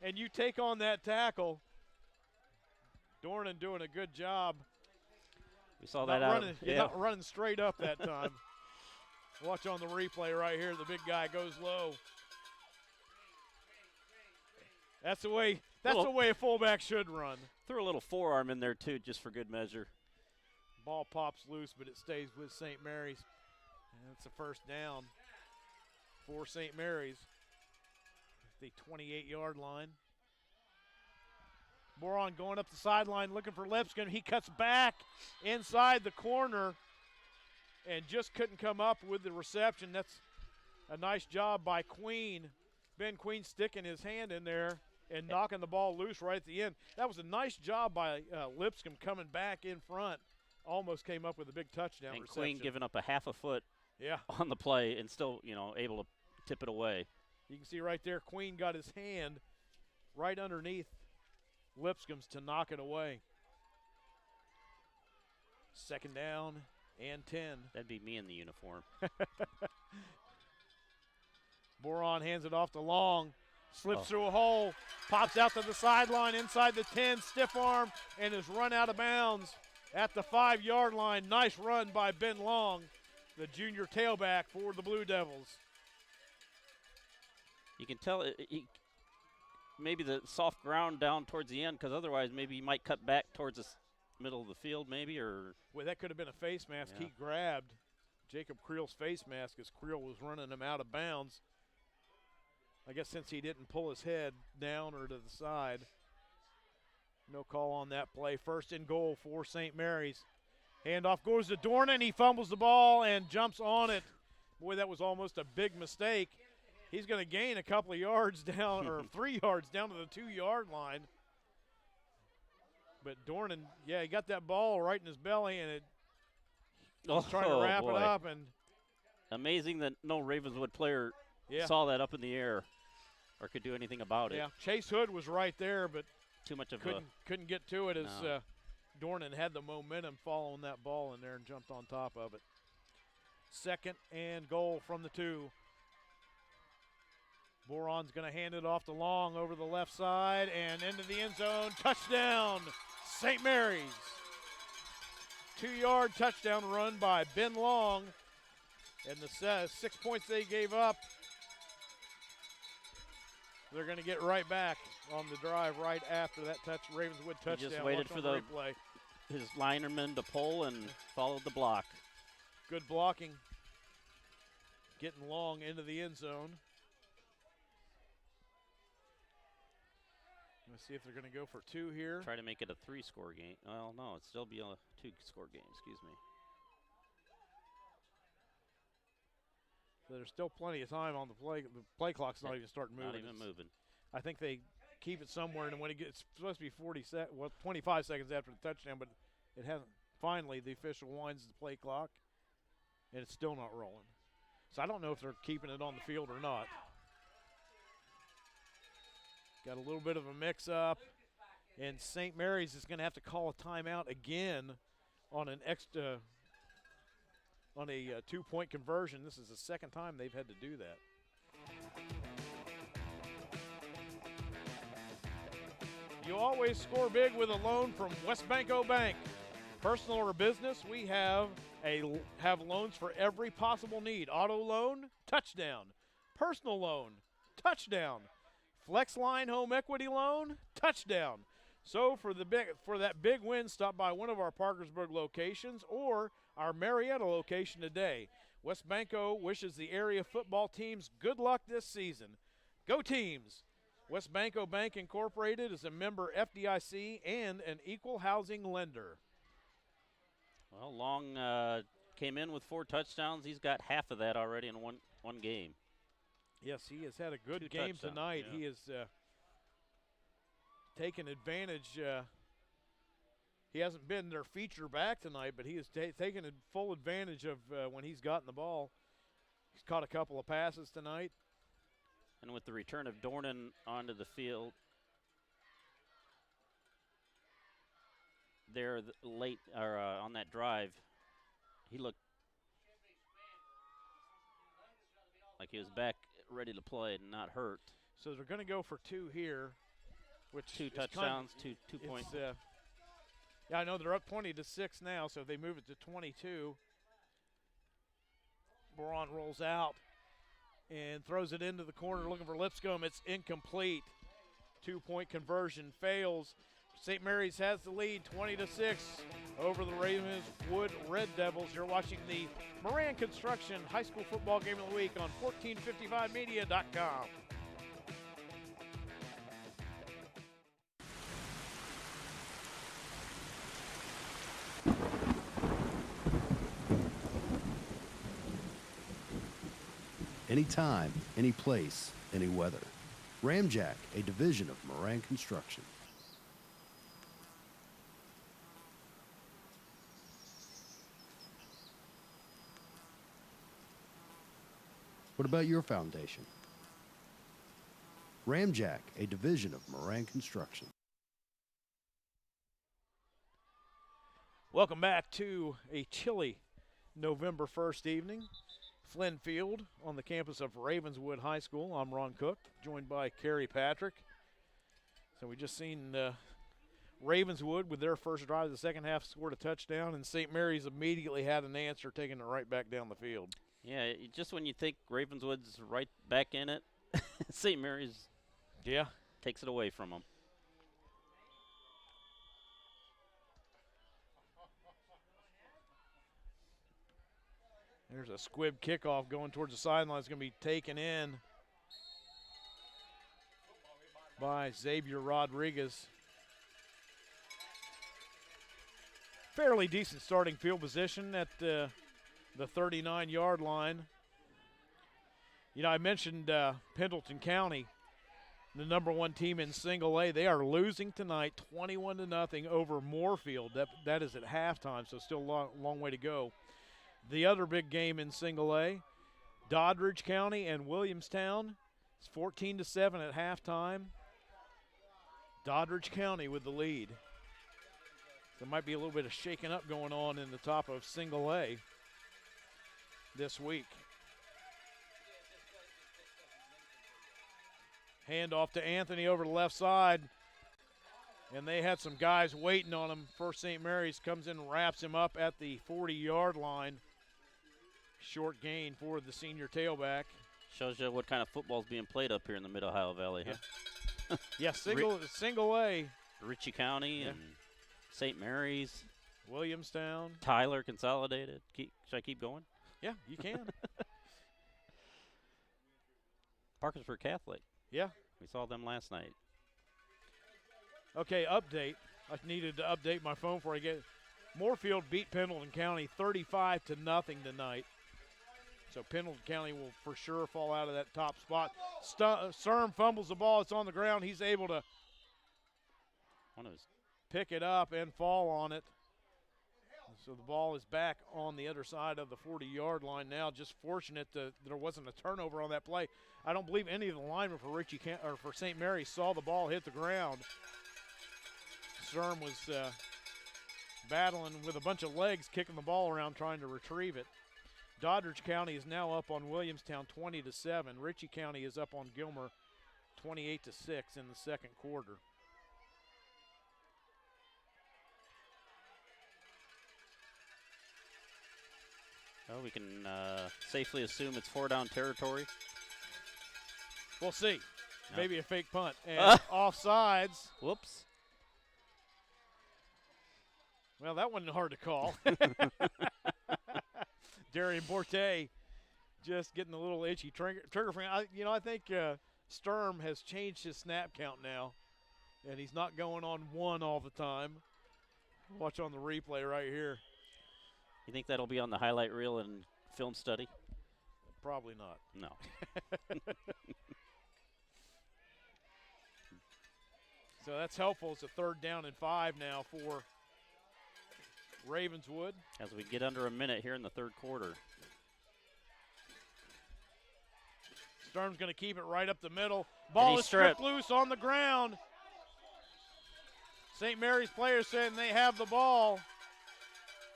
and you take on that tackle. Dornan doing a good job. We saw that out. Not running straight up that time. Watch on the replay right here. The big guy goes low. That's the way a fullback should run. Threw a little forearm in there too, just for good measure. Ball pops loose, but it stays with St. Mary's. And it's a first down for St. Mary's. The 28-yard line. Moran going up the sideline looking for Lipscomb. He cuts back inside the corner and just couldn't come up with the reception. That's a nice job by Queen. Ben Queen sticking his hand in there and knocking the ball loose right at the end. That was a nice job by Lipscomb coming back in front. Almost came up with a big touchdown and reception. Queen giving up a half a foot on the play and still, able to tip it away. You can see right there, Queen got his hand right underneath Lipscomb's to knock it away. Second down and 10. That'd be me in the uniform. Boron hands it off to Long. Slips through a hole, pops out to the sideline inside the 10, stiff arm, and is run out of bounds at the 5-yard line. Nice run by Ben Long, the junior tailback for the Blue Devils. You can tell maybe the soft ground down towards the end, because otherwise maybe he might cut back towards the middle of the field maybe. Or well, that could have been a face mask. Yeah. He grabbed Jacob Creel's face mask as Creel was running him out of bounds. I guess since he didn't pull his head down or to the side. No call on that play. First and goal for St. Mary's. Handoff goes to Dornan. He fumbles the ball and jumps on it. Boy, that was almost a big mistake. He's going to gain a couple of yards down, or 3 yards down to the 2-yard line. But Dornan, he got that ball right in his belly, and he's trying to wrap it up. And amazing that no Ravenswood player saw that up in the air or could do anything about it. Yeah, Chase Hood was right there, but too much of couldn't get to it as Dornan had the momentum following that ball in there and jumped on top of it. Second and goal from the 2. Boron's going to hand it off to Long over the left side and into the end zone. Touchdown, St. Mary's. 2-yard touchdown run by Ben Long. And the 6 points they gave up, they're going to get right back on the drive right after that Ravenswood touchdown. He just waited for his lineman to pull and followed the block. Good blocking. Getting Long into the end zone. Let's see if they're going to go for 2 here. Try to make it a 3-score game. Well, no, it'd still be a 2-score game, excuse me. So there's still plenty of time on the play. The play clock's not even starting moving. Not even moving. I think they keep it somewhere, and when it's supposed to be 25 seconds after the touchdown, but it hasn't. Finally, the official winds the play clock, and it's still not rolling. So I don't know if they're keeping it on the field or not. Got a little bit of a mix-up, and St. Mary's is going to have to call a timeout again on a 2-point conversion. This is the second time they've had to do that. You always score big with a loan from Westbanco Bank. Personal or business, we have loans for every possible need. Auto loan, touchdown. Personal loan, touchdown. Flex line home equity loan, touchdown. So for that big win, stop by one of our Parkersburg locations or our Marietta location today. West Banco wishes the area football teams good luck this season. Go teams! West Banco Bank Incorporated is a member FDIC and an equal housing lender. Well, Long came in with 4 touchdowns. He's got half of that already in one game. Yes, he has had a good 2 game touchdowns, tonight. yeah. He has taken advantage. He hasn't been their feature back tonight, but he has taken full advantage of when he's gotten the ball. He's caught a couple of passes tonight. And with the return of Dornan onto the field, there late or on that drive, he looked like he was back ready to play and not hurt. So they're going to go for 2 here, which 2 touchdowns, 2 points. Yeah, I know they're up 20-6 now, so they move it to 22. Moran rolls out and throws it into the corner looking for Lipscomb. It's incomplete. 2-point conversion fails. St. Mary's has the lead 20-6 over the Ravenswood Red Devils. You're watching the Moran Construction High School Football Game of the Week on 1455media.com. Anytime, any place, any weather. Ramjack, a division of Moran Construction. What about your foundation? Ramjack, a division of Moran Construction. Welcome back to a chilly November 1st evening. Flinn Field on the campus of Ravenswood High School. I'm Ron Cook, joined by Kerry Patrick. So we just seen Ravenswood with their first drive of the second half scored a touchdown, and St. Mary's immediately had an answer, taking it right back down the field. Yeah, just when you think Ravenswood's right back in it, St. Mary's takes it away from them. There's a squib kickoff going towards the sideline. It's going to be taken in by Xavier Rodriguez. Fairly decent starting field position at the 39-yard line. You know, I mentioned Pendleton County, the #1 team in single A. They are losing tonight 21-0 over Moorfield. That is at halftime, so still a long way to go. The other big game in single A, Doddridge County and Williamstown. It's 14-7 at halftime. Doddridge County with the lead. There might be a little bit of shaking up going on in the top of single A this week. Hand off to Anthony over the left side. And they had some guys waiting on him. First St. Mary's comes in and wraps him up at the 40-yard line. Short gain for the senior tailback. Shows you what kind of football is being played up here in the Mid-Ohio Valley, huh? Yeah, single A. Ritchie County and St. Mary's. Williamstown. Tyler Consolidated. Should I keep going? Yeah, you can. Parkersburg Catholic. Yeah. We saw them last night. Okay, update. I needed to update my phone before I get it. Moorfield beat Pendleton County 35-0 tonight. So Pendleton County will for sure fall out of that top spot. Sturm fumbles the ball. It's on the ground. He's able to pick it up and fall on it. So the ball is back on the other side of the 40-yard line now. Just fortunate that there wasn't a turnover on that play. I don't believe any of the linemen for St. Mary's saw the ball hit the ground. Sturm was battling with a bunch of legs, kicking the ball around, trying to retrieve it. Doddridge County is now up on Williamstown 20-7. Ritchie County is up on Gilmer 28-6 in the second quarter. Well, we can safely assume it's 4-down territory. We'll see. Maybe a fake punt. And offsides. Whoops. Well, that wasn't hard to call. Darian Borte just getting a little itchy trigger finger. I think Sturm has changed his snap count now, and he's not going on one all the time. Watch on the replay right here. You think that'll be on the highlight reel and film study? Probably not. No. So that's helpful. It's a 3rd down and 5 now for Ravenswood. As we get under a minute here in the 3rd quarter. Sturm's going to keep it right up the middle. Ball is stripped loose on the ground. St. Mary's players saying they have the ball.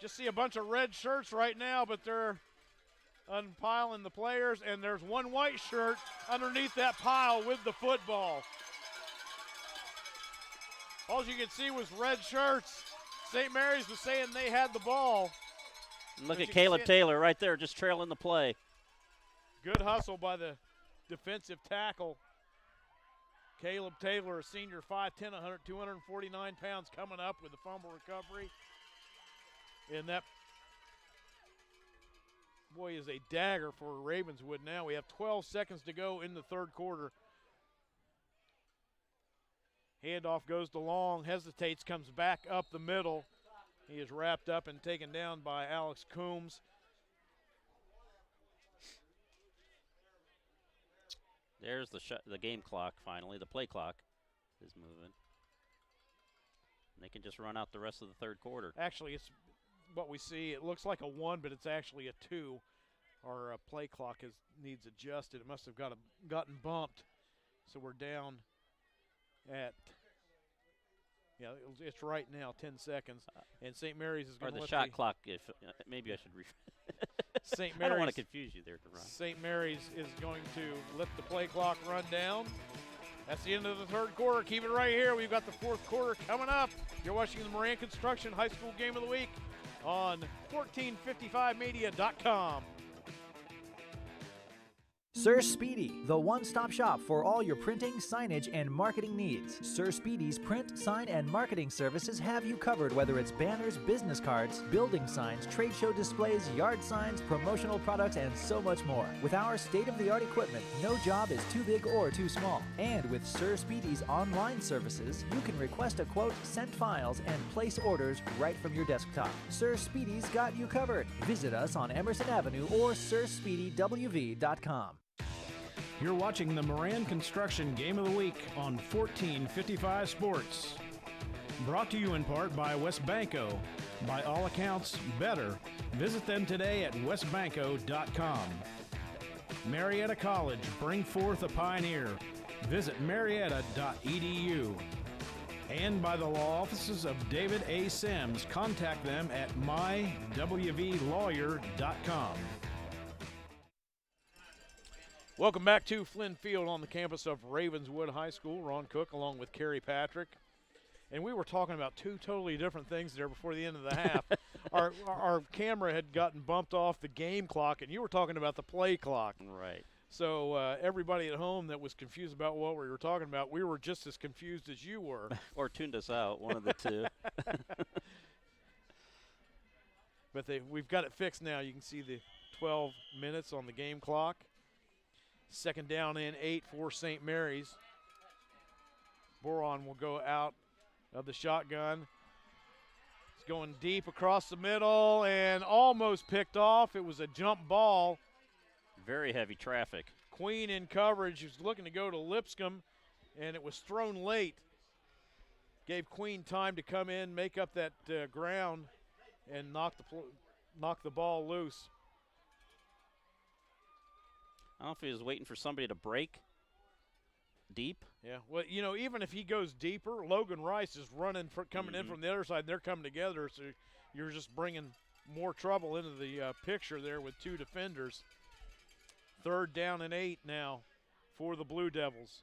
Just see a bunch of red shirts right now, but they're unpiling the players, and there's one white shirt underneath that pile with the football. All you could see was red shirts. St. Mary's was saying they had the ball. Look at Caleb Taylor right there just trailing the play. Good hustle by the defensive tackle. Caleb Taylor, a senior, 5'10", 249 pounds, coming up with the fumble recovery. And that, boy, is a dagger for Ravenswood now. We have 12 seconds to go in the 3rd quarter. Handoff goes to Long, hesitates, comes back up the middle. He is wrapped up and taken down by Alex Coombs. There's the game clock finally. The play clock is moving. And they can just run out the rest of the 3rd quarter. Actually, it's what we see. It looks like a 1, but it's actually a 2. Our play clock needs adjusted. It must have gotten bumped. So we're down at, it's right now, 10 seconds. And St. Mary's is going to let the shot clock, maybe I should St. Mary's, I don't want to confuse you there, Ron. St. Mary's is going to let the play clock run down. That's the end of the 3rd quarter. Keep it right here. We've got the 4th quarter coming up. You're watching the Moran Construction High School Game of the Week on 1455media.com. Sir Speedy, the one-stop shop for all your printing, signage, and marketing needs. Sir Speedy's print, sign, and marketing services have you covered, whether it's banners, business cards, building signs, trade show displays, yard signs, promotional products, and so much more. With our state-of-the-art equipment, no job is too big or too small. And with Sir Speedy's online services, you can request a quote, send files, and place orders right from your desktop. Sir Speedy's got you covered. Visit us on Emerson Avenue or SirSpeedyWV.com. You're watching the Moran Construction Game of the Week on 1455 Sports. Brought to you in part by Westbanco. By all accounts, better. Visit them today at westbanco.com. Marietta College, bring forth a pioneer. Visit marietta.edu. And by the law offices of David A. Sims. Contact them at mywvlawyer.com. Welcome back to Flinn Field on the campus of Ravenswood High School. Ron Cook along with Kerry Patrick. And we were talking about 2 totally different things there before the end of the half. Our camera had gotten bumped off the game clock, and you were talking about the play clock. Right. So everybody at home that was confused about what we were talking about, we were just as confused as you were. Or tuned us out, one of the two. But we've got it fixed now. You can see the 12 minutes on the game clock. 2nd down and 8 for St. Mary's. Moran will go out of the shotgun. It's going deep across the middle and almost picked off. It was a jump ball. Very heavy traffic. Queen in coverage. He was looking to go to Lipscomb, and it was thrown late. Gave Queen time to come in, make up that ground, and knock the ball loose. I don't know if he was waiting for somebody to break deep. Yeah, well, even if he goes deeper, Logan Rice is coming in from the other side, and they're coming together, so you're just bringing more trouble into the picture there with 2 defenders. 3rd down and 8 now for the Blue Devils.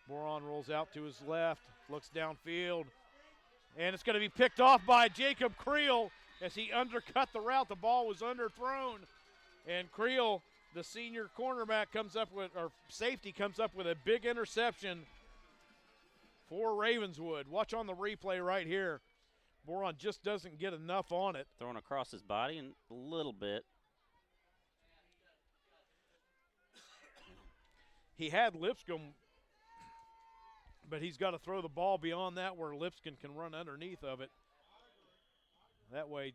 Moran rolls out to his left, looks downfield, and it's going to be picked off by Jacob Creel as he undercut the route. The ball was underthrown. And Creel, the senior cornerback, safety comes up with a big interception for Ravenswood. Watch on the replay right here. Moran just doesn't get enough on it. Thrown across his body and a little bit. He had Lipscomb, but he's got to throw the ball beyond that where Lipscomb can run underneath of it. That way,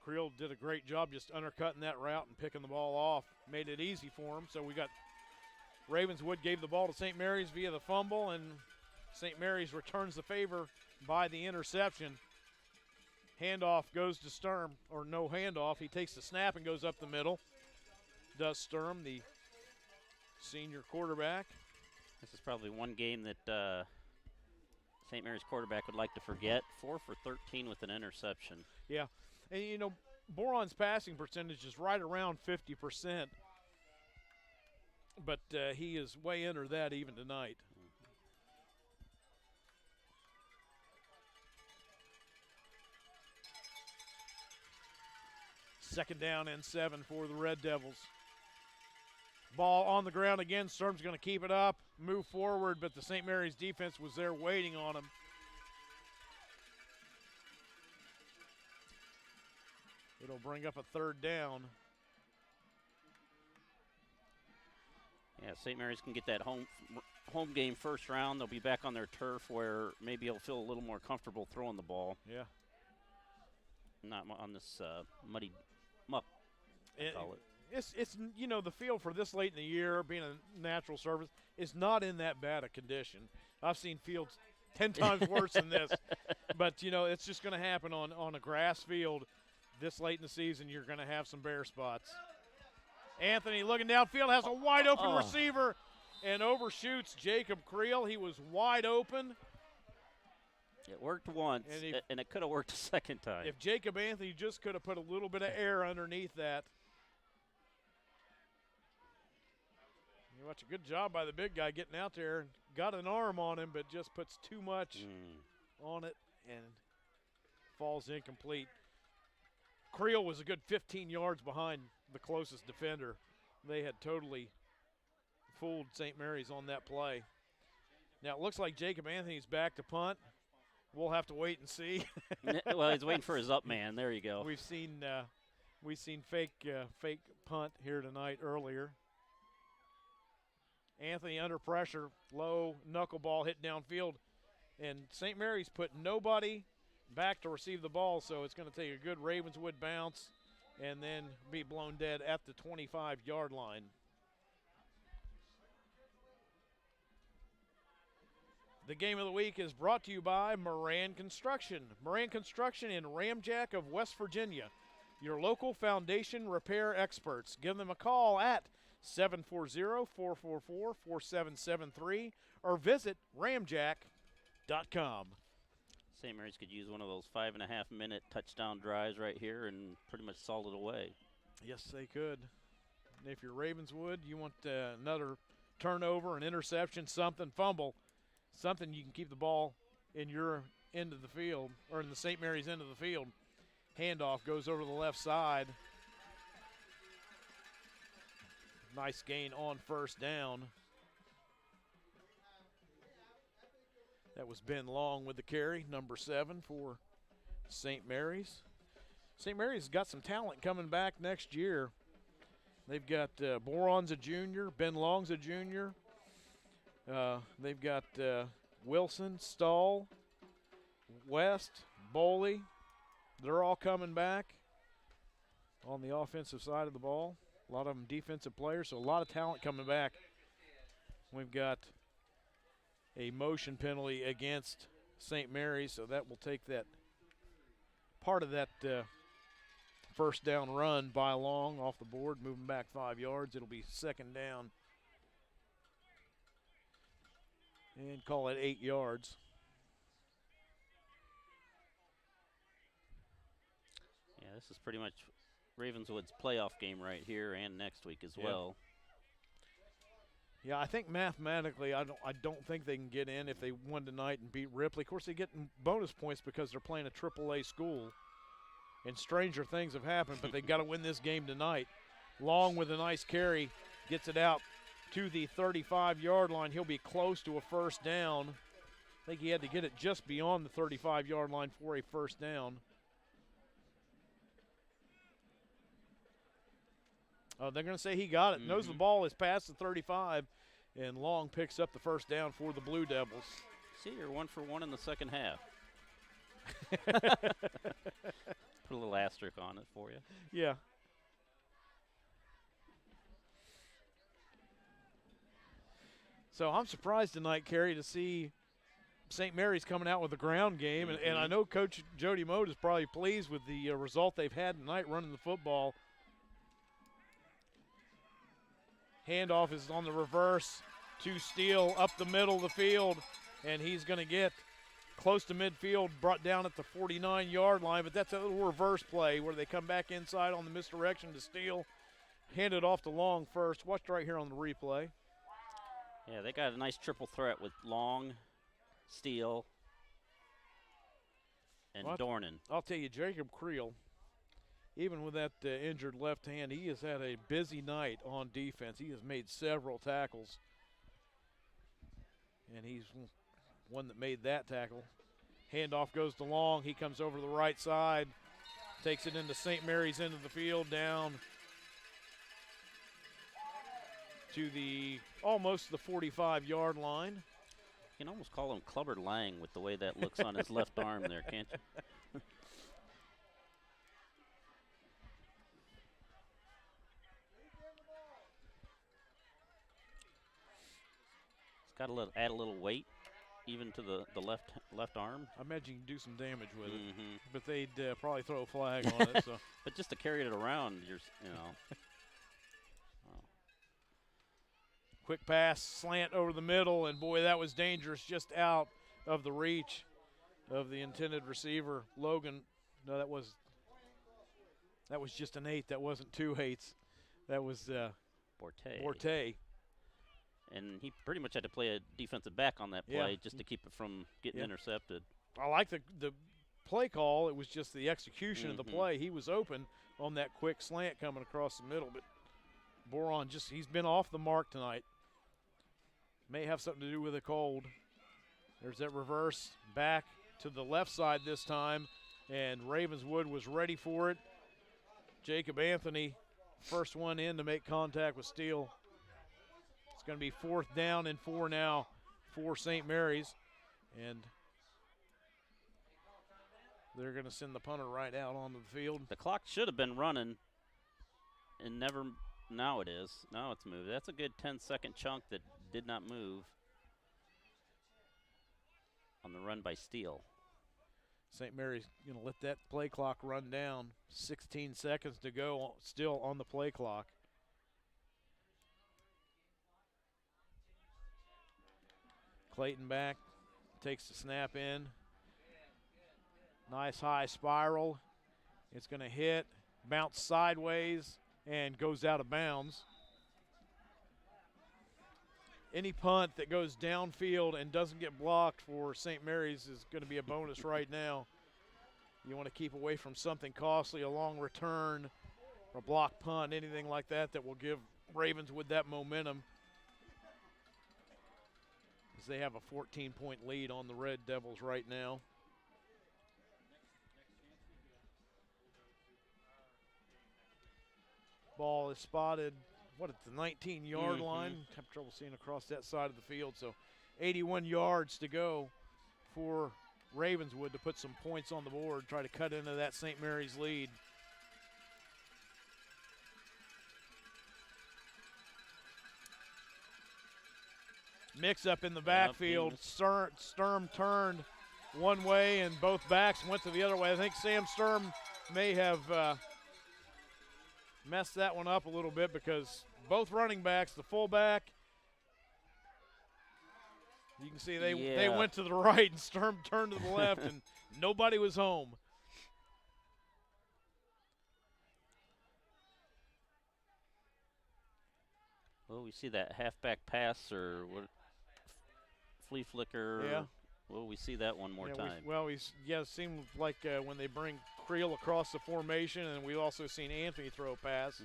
Creel did a great job just undercutting that route and picking the ball off. Made it easy for him. So we got Ravenswood gave the ball to St. Mary's via the fumble, and St. Mary's returns the favor by the interception. Handoff goes to Sturm, or no handoff. He takes the snap and goes up the middle. Does Sturm, the senior quarterback. This is probably one game that St. Mary's quarterback would like to forget. 4 for 13 with an interception. Yeah, and you know, Moran's passing percentage is right around 50%, but he is way under that even tonight. Second down and 7 for the Red Devils. Ball on the ground again. Sturm's going to keep it up, move forward, but the St. Mary's defense was there waiting on him. It'll bring up a third down. Yeah, St. Mary's can get that home game first round. They'll be back on their turf where maybe they'll feel a little more comfortable throwing the ball. Yeah. Not on this muddy muck, I call it. It's you know, the field for this late in the year, being a natural surface, is not in that bad a condition. I've seen fields 10 times worse than this. But, you know, it's just going to happen on a grass field this late in the season. You're going to have some bare spots. Anthony looking downfield, has a wide open receiver and overshoots Jacob Creel. He was wide open. It worked once, and it could have worked a second time. If Jacob Anthony just could have put a little bit of air underneath that. You watch a good job by the big guy getting out there and got an arm on him, but just puts too much on it and falls incomplete. Creel was a good 15 yards behind the closest defender. They had totally fooled St. Mary's on that play. Now it looks like Jacob Anthony's back to punt. We'll have to wait and see. Well, he's waiting for his up man. There you go. We've seen fake punt here tonight earlier. Anthony under pressure, low knuckleball hit downfield, and St. Mary's put nobody back to receive the ball, so it's going to take a good Ravenswood bounce and then be blown dead at the 25-yard line. The game of the week is brought to you by Moran Construction. Moran Construction in Ramjack of West Virginia. Your local foundation repair experts. Give them a call at 740-444-4773 or visit ramjack.com. St. Mary's could use one of those 5.5-minute touchdown drives right here and pretty much salt it away. Yes, they could. If you're Ravenswood, you want another turnover, an interception, something, fumble, something you can keep the ball in your end of the field, or in the St. Mary's end of the field. Handoff goes over the left side. Nice gain on first down. That was Ben Long with the carry, number 7 for St. Mary's. St. Mary's got some talent coming back next year. They've got Moran's a junior, Ben Long's a junior. They've got Wilson, Stahl, West, Boley. They're all coming back on the offensive side of the ball. A lot of them defensive players, so a lot of talent coming back. We've got a motion penalty against St. Mary's, so that will take that part of that first down run by Long off the board, moving back 5 yards. It'll be second down. And call it 8 yards. Yeah, this is pretty much Ravenswood's playoff game right here and next week as well. Yeah, I think mathematically, I don't think they can get in if they win tonight and beat Ripley. Of course, they get bonus points because they're playing a AAA school, and stranger things have happened. But they got to win this game tonight. Long with a nice carry, gets it out to the 35-yard line. He'll be close to a first down. I think he had to get it just beyond the 35-yard line for a first down. Oh, they're going to say he got it. Knows the ball is past the 35, and Long picks up the first down for the Blue Devils. See, you're 1 for 1 in the second half. Put a little asterisk on it for you. Yeah. So I'm surprised tonight, Kerry, to see St. Mary's coming out with a ground game. And I know Coach Jody Mote is probably pleased with the result they've had tonight running the football. Handoff is on the reverse to Steele up the middle of the field, and he's going to get close to midfield, brought down at the 49-yard line, but that's a little reverse play where they come back inside on the misdirection to Steele, hand it off to Long first. Watch right here on the replay. Yeah, they got a nice triple threat with Long, Steele, and Dornan. I'll tell you, Jacob Creel, even with that injured left hand, he has had a busy night on defense. He has made several tackles, and he's one that made that tackle. Handoff goes to Long. He comes over to the right side, takes it into St. Mary's end of the field, down to the almost the 45-yard line. You can almost call him Clubber Lang with the way that looks on his left arm there, can't you? It's got to add a little weight, even to the left arm. I imagine you can do some damage with it, but they'd probably throw a flag on it. So. But just to carry it around, you know. Wow. Quick pass, slant over the middle, and boy, that was dangerous, just out of the reach of the intended receiver, Logan. No, that was just an 8. That wasn't 2 8s. That was Borte. And he pretty much had to play a defensive back on that play just to keep it from getting intercepted. I like the play call. It was just the execution of the play. He was open on that quick slant coming across the middle, but Boron he's been off the mark tonight. May have something to do with a cold. There's that reverse back to the left side this time, and Ravenswood was ready for it. Jacob Anthony, first one in to make contact with Steele. It's going to be 4th down and 4 now for St. Mary's, and they're going to send the punter right out onto the field. The clock should have been running, and now it is. Now it's moved. That's a good 10-second chunk that did not move on the run by Steele. St. Mary's going to let that play clock run down. 16 seconds to go still on the play clock. Clayton back, takes the snap in. Nice high spiral. It's going to hit, bounce sideways, and goes out of bounds. Any punt that goes downfield and doesn't get blocked for St. Mary's is going to be a bonus right now. You want to keep away from something costly, a long return, or a block punt, anything like that that will give Ravenswood that momentum, as they have a 14-point lead on the Red Devils right now. Ball is spotted, at the 19-yard line. Have trouble seeing across that side of the field. So 81 yards to go for Ravenswood to put some points on the board, try to cut into that St. Mary's lead. Mix up in the backfield. Sturm turned one way and both backs went to the other way. I think Sam Sturm may have messed that one up a little bit, because both running backs, the fullback, you can see they went to the right and Sturm turned to the left and nobody was home. Well, we see that halfback pass or what, flea flicker. Yeah. Well, we see that one more time. It seemed like when they bring Creel across the formation, and we've also seen Anthony throw a pass.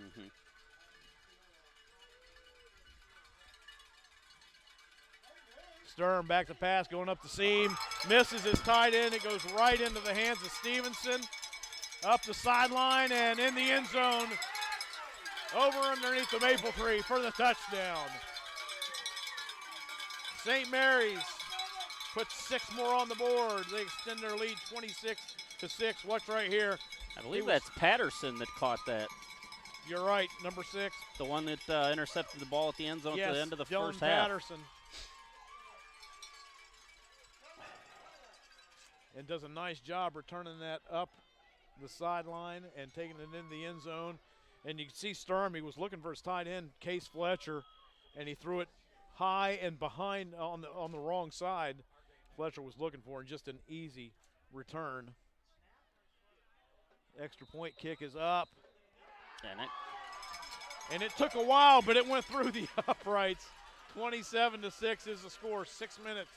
Sturm back to pass, going up the seam. Misses his tight end. It goes right into the hands of Stevenson. Up the sideline and in the end zone. Over underneath the maple tree for the touchdown. St. Mary's puts 6 more on the board. They extend their lead 26-6. Watch right here. I believe that's Patterson that caught that. You're right, number 6. The one that intercepted the ball at the end zone yes, at the end of the Dylan first half. Patterson. And does a nice job returning that up the sideline and taking it into the end zone. And you can see Sturm, he was looking for his tight end, Case Fletcher, and he threw it high and behind on the wrong side. Fletcher was looking for, and just an easy return. Extra point kick is up. And it took a while, but it went through the uprights. 27-6 is the score. 6 minutes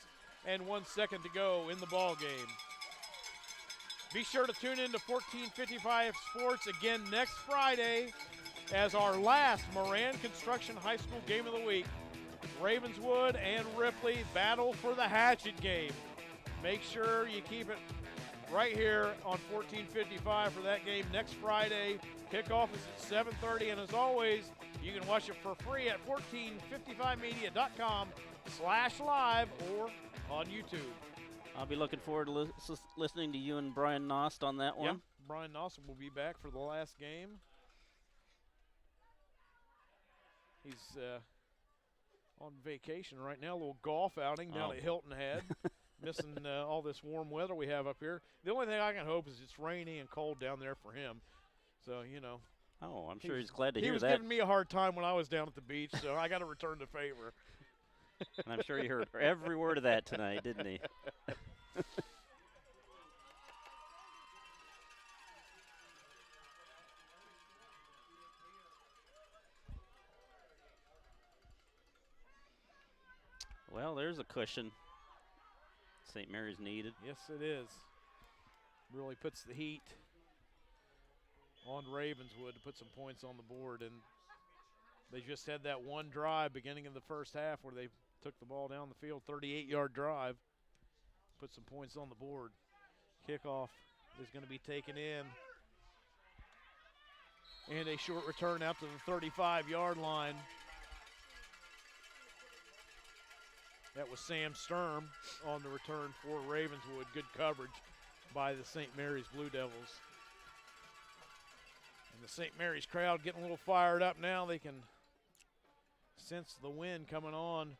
and 1 second to go in the ball game. Be sure to tune in to 1455 Sports again next Friday as our last Moran Construction High School game of the week. Ravenswood and Ripley battle for the hatchet game. Make sure you keep it right here on 1455 for that game next Friday. Kickoff is at 7:30, and as always, you can watch it for free at 1455media.com/live or on YouTube. I'll be looking forward to listening to you and Brian Nost on that one. Yep, Brian Nost will be back for the last game. He's on vacation right now, a little golf outing down at Hilton Head. Missing all this warm weather we have up here. The only thing I can hope is it's rainy and cold down there for him. So, you know. Oh, I'm sure he's glad to hear that. He was giving me a hard time when I was down at the beach, so I got to return the favor. And I'm sure he heard every word of that tonight, didn't he? Well, there's a cushion St. Mary's needed. Yes, it is. Really puts the heat on Ravenswood to put some points on the board. And they just had that one drive beginning of the first half where they took the ball down the field, 38-yard drive, put some points on the board. Kickoff is going to be taken in. And a short return out to the 35-yard line. That was Sam Sturm on the return for Ravenswood. Good coverage by the St. Mary's Blue Devils. And the St. Mary's crowd getting a little fired up now. They can sense the wind coming on.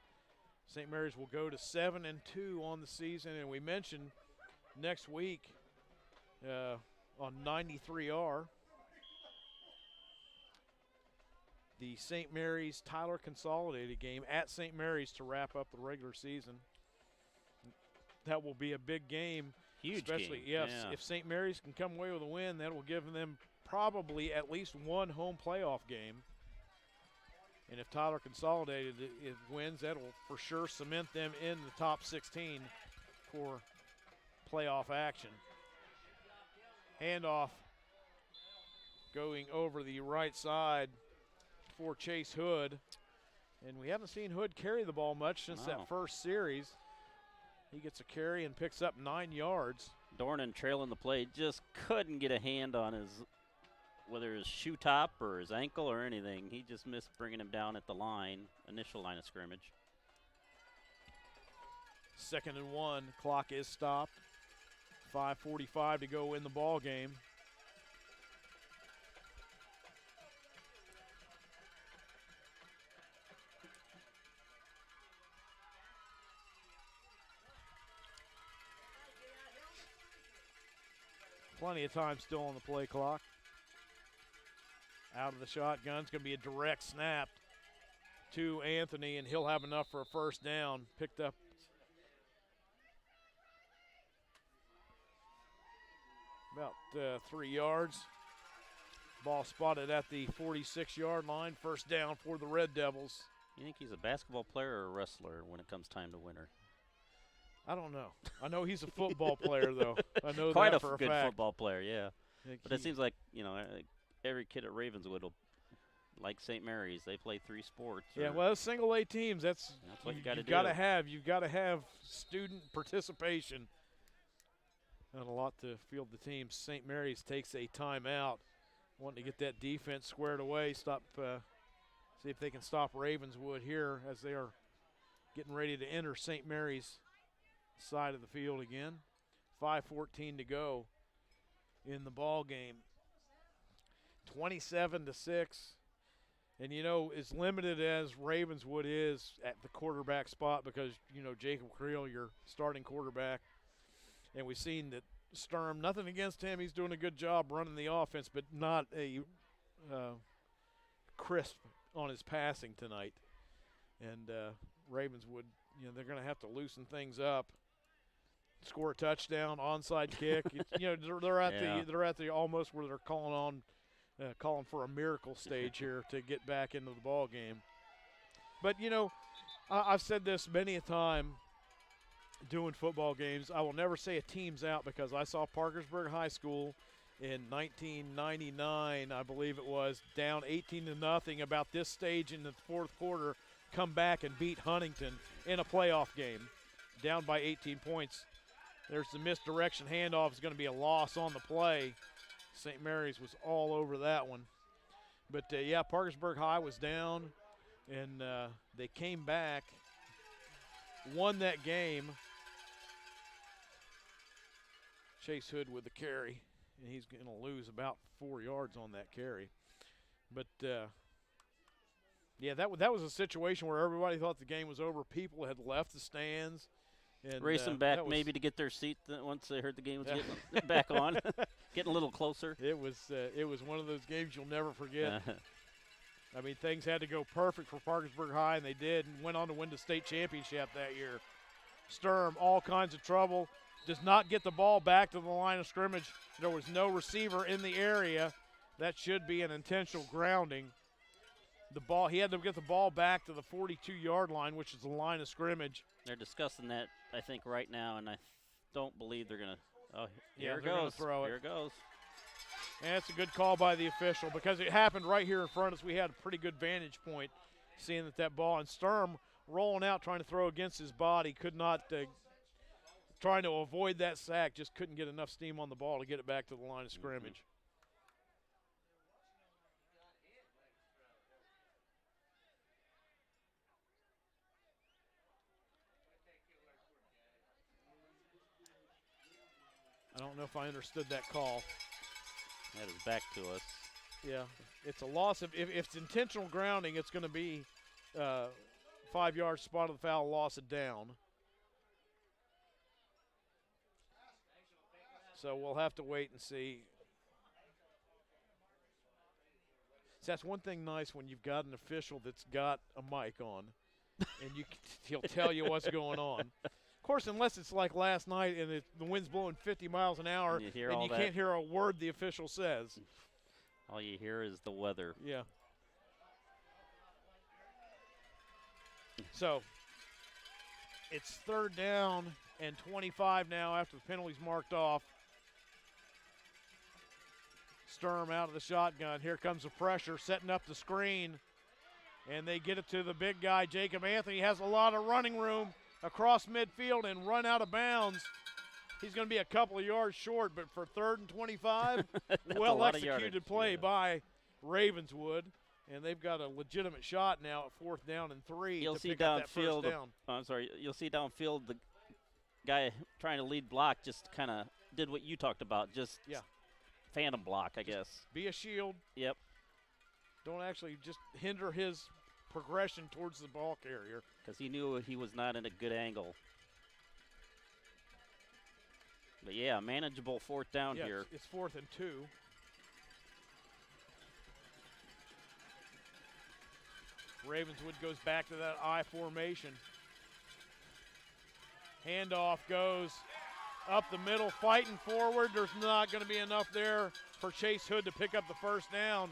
St. Mary's will go to 7-2 on the season. And we mentioned next week on 93R, the St. Mary's Tyler Consolidated game at St. Mary's to wrap up the regular season. That will be a big game. Huge especially, game. Yes, if St. Mary's can come away with a win, that will give them probably at least one home playoff game. And if Tyler Consolidated wins, that will for sure cement them in the top 16 for playoff action. Handoff going over the right side for Chase Hood. And we haven't seen Hood carry the ball much since that first series. He gets a carry and picks up 9 yards. Dornan trailing the play, just couldn't get a hand on his, whether his shoe top or his ankle or anything. He just missed bringing him down at the line, initial line of scrimmage. 2nd and 1, clock is stopped. 5:45 to go in the ball game. Plenty of time still on the play clock. Out of the shotgun. It's going to be a direct snap to Anthony, and he'll have enough for a first down. Picked up about 3 yards. Ball spotted at the 46-yard line. First down for the Red Devils. You think he's a basketball player or a wrestler when it comes time to winter? I don't know. I know he's a football player, though. I know Quite that for a good fact. football player, yeah. But it seems like, you know, every kid at Ravenswood will like St. Mary's, they play 3 sports. Yeah, well, those single A teams, that's what you got to do. You've got to have student participation. Not a lot to field the team. St. Mary's takes a timeout, wanting to get that defense squared away. See if they can stop Ravenswood here as they are getting ready to enter St. Mary's side of the field again. 5:14 to go in the ball game. 27-6. And, as limited as Ravenswood is at the quarterback spot because, Jacob Creel, your starting quarterback, and we've seen that Sturm, nothing against him, he's doing a good job running the offense, but not a crisp on his passing tonight. And Ravenswood, they're going to have to loosen things up. Score a touchdown, onside kick. They're at the almost where they're calling for a miracle stage here to get back into the ball game. But I've said this many a time doing football games. I will never say a team's out because I saw Parkersburg High School in 1999, I believe it was, down 18-0 about this stage in the fourth quarter, come back and beat Huntington in a playoff game, down by 18 points. There's the misdirection handoff. Is going to be a loss on the play. St. Mary's was all over that one. But, Parkersburg High was down, and they came back, won that game. Chase Hood with the carry, and he's going to lose about 4 yards on that carry. But, that was a situation where everybody thought the game was over. People had left the stands. And, racing back maybe to get their seat once they heard the game was getting back on, getting a little closer. It was one of those games you'll never forget. I mean, things had to go perfect for Parkersburg High, and they did, and went on to win the state championship that year. Sturm, all kinds of trouble, does not get the ball back to the line of scrimmage. There was no receiver in the area. That should be an intentional grounding. He had to get the ball back to the 42-yard line, which is the line of scrimmage. They're discussing that, I think, right now, and I don't believe they're going to. Oh, here it goes. Throw it. Here it goes. And it's a good call by the official because it happened right here in front of us. We had a pretty good vantage point seeing that ball. And Sturm rolling out, trying to throw against his body, could not, trying to avoid that sack, just couldn't get enough steam on the ball to get it back to the line of scrimmage. I don't know if I understood that call. That is back to us. Yeah, it's a loss of, if it's intentional grounding, it's going to be 5 yards spot of the foul, loss of down. So we'll have to wait and see. So that's one thing nice when you've got an official that's got a mic on, and he'll tell you what's going on. Of course, unless it's like last night and the wind's blowing 50 miles an hour and you can't hear a word the official says. All you hear is the weather. Yeah. So it's 3rd down and 25 now after the penalty's marked off. Sturm out of the shotgun. Here comes the pressure, setting up the screen. And they get it to the big guy, Jacob Anthony. Has a lot of running room across midfield and run out of bounds. He's going to be a couple of yards short, but for 3rd and 25, well-executed play by Ravenswood. And they've got a legitimate shot now at 4th down and 3 You'll to see pick up that first down. I'm sorry. You'll see downfield the guy trying to lead block just kind of did what you talked about, just phantom block, I guess. Be a shield. Yep. Don't actually just hinder his progression towards the ball carrier. Because he knew he was not in a good angle. But, yeah, manageable 4th down here. It's 4th and 2. Ravenswood goes back to that I formation. Handoff goes up the middle, fighting forward. There's not going to be enough there for Chase Hood to pick up the first down.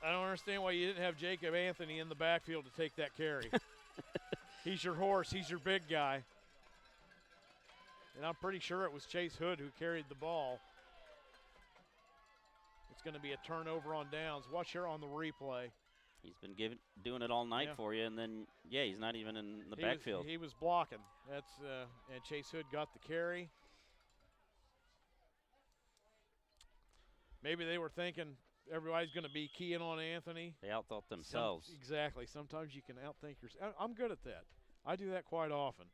I don't understand why you didn't have Jacob Anthony in the backfield to take that carry. He's your horse. He's your big guy. And I'm pretty sure it was Chase Hood who carried the ball. It's going to be a turnover on downs. Watch here on the replay. He's been doing it all night Yeah. for you, and then, yeah, he's not even in the backfield. He was blocking. That's and Chase Hood got the carry. Maybe they were thinking everybody's going to be keying on Anthony. They outthought themselves. Exactly. Sometimes you can outthink yourself. I'm good at that. I do that quite often.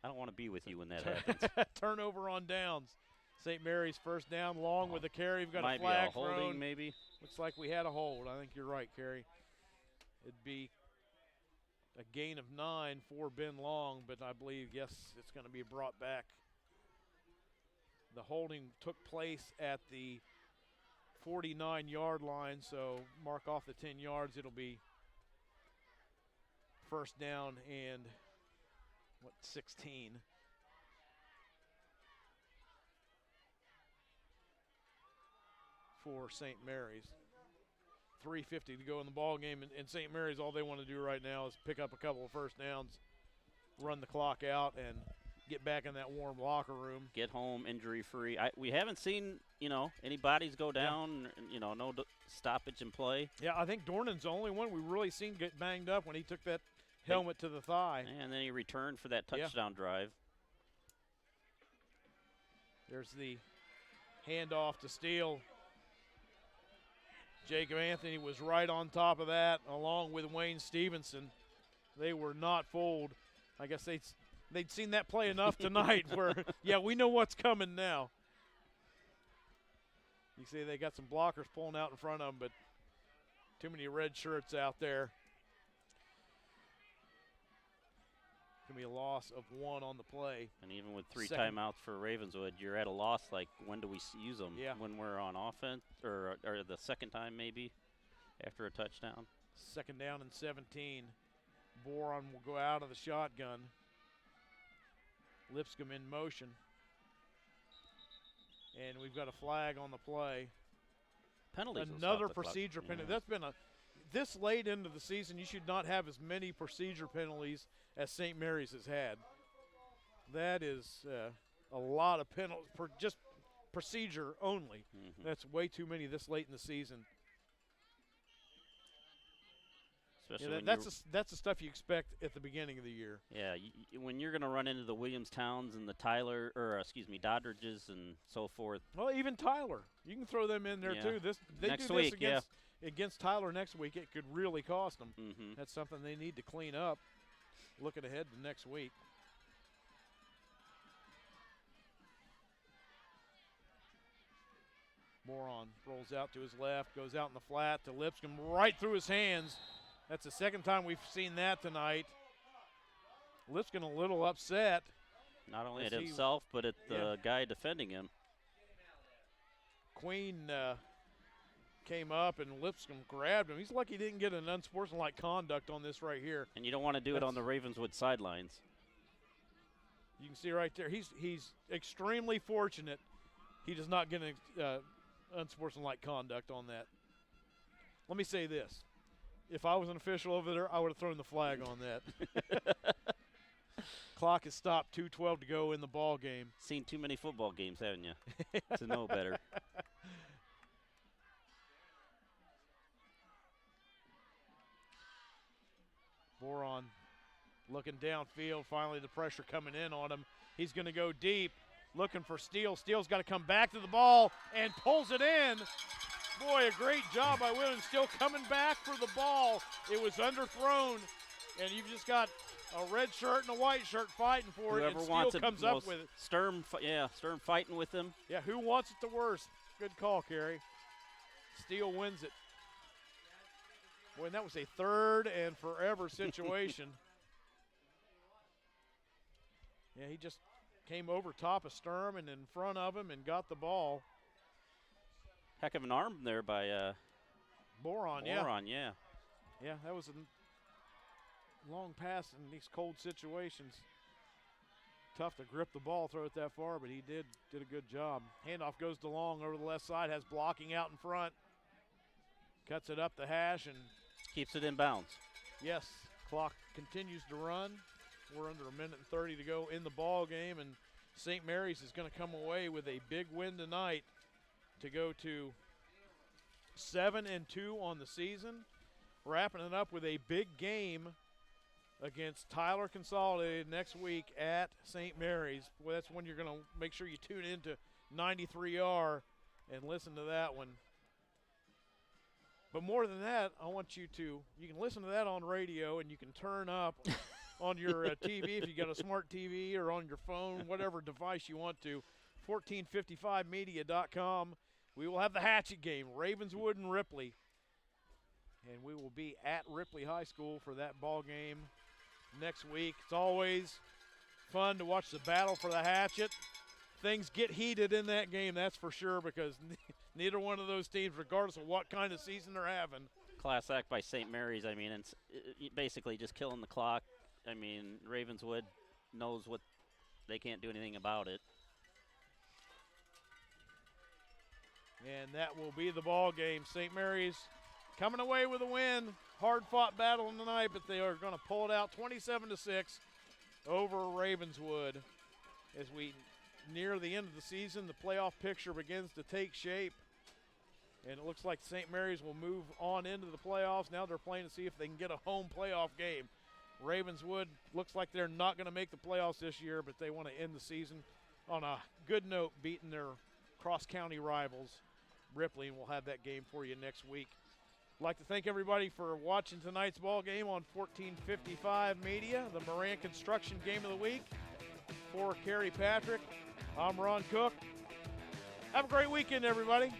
I don't want to be with you when that happens. Turnover on downs. St. Mary's first down, Long with the carry. We've got Might a flag be a holding, thrown. maybe. Looks like we had a hold. I think you're right, Kerry. It'd be a gain of 9 for Ben Long, but I believe, yes, it's going to be brought back. The holding took place at the 49-yard line, so mark off the 10 yards. It'll be first down and, 16. For St. Mary's. 3:50 to go in the ball game, and St. Mary's, all they want to do right now is pick up a couple of first downs, run the clock out, and get back in that warm locker room. Get home injury-free. We haven't seen, any bodies go down, no stoppage in play. Yeah, I think Dornan's the only one we really seen get banged up when he took that helmet to the thigh. And then he returned for that touchdown drive. There's the handoff to Steele. Jacob Anthony was right on top of that, along with Wayne Stevenson. They were not fooled. I guess they'd seen that play enough tonight where, yeah, we know what's coming now. You see they got some blockers pulling out in front of them, but too many red shirts out there. Going to be a loss of 1 on the play. And even with 3 timeouts for Ravenswood, you're at a loss. Like, when do we use them? Yeah. When we're on offense, or the second time maybe after a touchdown? Second down and 17. Boron will go out of the shotgun. Lipscomb in motion. And we've got a flag on the play. Penalties. Another procedure penalty. That's been this late into the season, you should not have as many procedure penalties as St. Mary's has had. That is a lot of penalties, just procedure only. Mm-hmm. That's way too many this late in the season. Especially that's the stuff you expect at the beginning of the year. Yeah, when you're going to run into the Williamstowns and the Doddridges and so forth. Well, even Tyler, you can throw them in there too. Next week, against Tyler next week, it could really cost them. Mm-hmm. That's something they need to clean up. Looking ahead to next week. Moron rolls out to his left, goes out in the flat to Lipscomb, right through his hands. That's the second time we've seen that tonight. Lipscomb a little upset. Not only at himself, but at the guy defending him. Queen came up and Lipscomb grabbed him. He's lucky he didn't get an unsportsmanlike conduct on this right here. And you don't want to do it on the Ravenswood sidelines. You can see right there, he's extremely fortunate he does not get an unsportsmanlike conduct on that. Let me say this. If I was an official over there, I would have thrown the flag on that. Clock is stopped, 2:12 to go in the ball game. Seen too many football games, haven't you, to know better. Boron looking downfield. Finally, the pressure coming in on him. He's going to go deep, looking for Steele. Steele's got to come back to the ball and pulls it in. Boy, a great job by Williams. Still coming back for the ball. It was underthrown, and you've just got a red shirt and a white shirt fighting for Whoever it, and wants Steele it comes up with it. Sturm fighting with him. Yeah, who wants it the worst? Good call, Kerry. Steele wins it. Boy, and that was a third and forever situation. Yeah, he just came over top of Sturm and in front of him and got the ball. Heck of an arm there by Boron, yeah. Yeah, that was a long pass in these cold situations. Tough to grip the ball, throw it that far, but he did a good job. Handoff goes to Long over the left side, has blocking out in front. Cuts it up the hash and keeps it in bounds. Yes, clock continues to run. We're under 1:30 to go in the ball game, and St. Mary's is going to come away with a big win tonight. to go to 7-2 on the season, wrapping it up with a big game against Tyler Consolidated next week at St. Mary's. Well, that's when you're going to make sure you tune into 93R and listen to that one. But more than that, I want you can listen to that on radio, and you can turn up on your TV if you got a smart TV, or on your phone, whatever device you want to, 1455media.com. We will have the Hatchet game, Ravenswood and Ripley. And we will be at Ripley High School for that ball game next week. It's always fun to watch the battle for the Hatchet. Things get heated in that game, that's for sure, because neither one of those teams, regardless of what kind of season they're having. Class act by St. Mary's. I mean, it's basically just killing the clock. I mean, Ravenswood knows what they can't do anything about it. And that will be the ball game. St. Mary's coming away with a win. Hard-fought battle tonight, but they are going to pull it out 27-6 over Ravenswood. As we near the end of the season, the playoff picture begins to take shape. And it looks like St. Mary's will move on into the playoffs. Now they're playing to see if they can get a home playoff game. Ravenswood looks like they're not going to make the playoffs this year, but they want to end the season on a good note, beating their cross-county rivals, Ripley, and we'll have that game for you next week. I'd like to thank everybody for watching tonight's ball game on 1455 Media, the Moran Construction Game of the Week. For Kerry Patrick, I'm Ron Cook. Have a great weekend, everybody.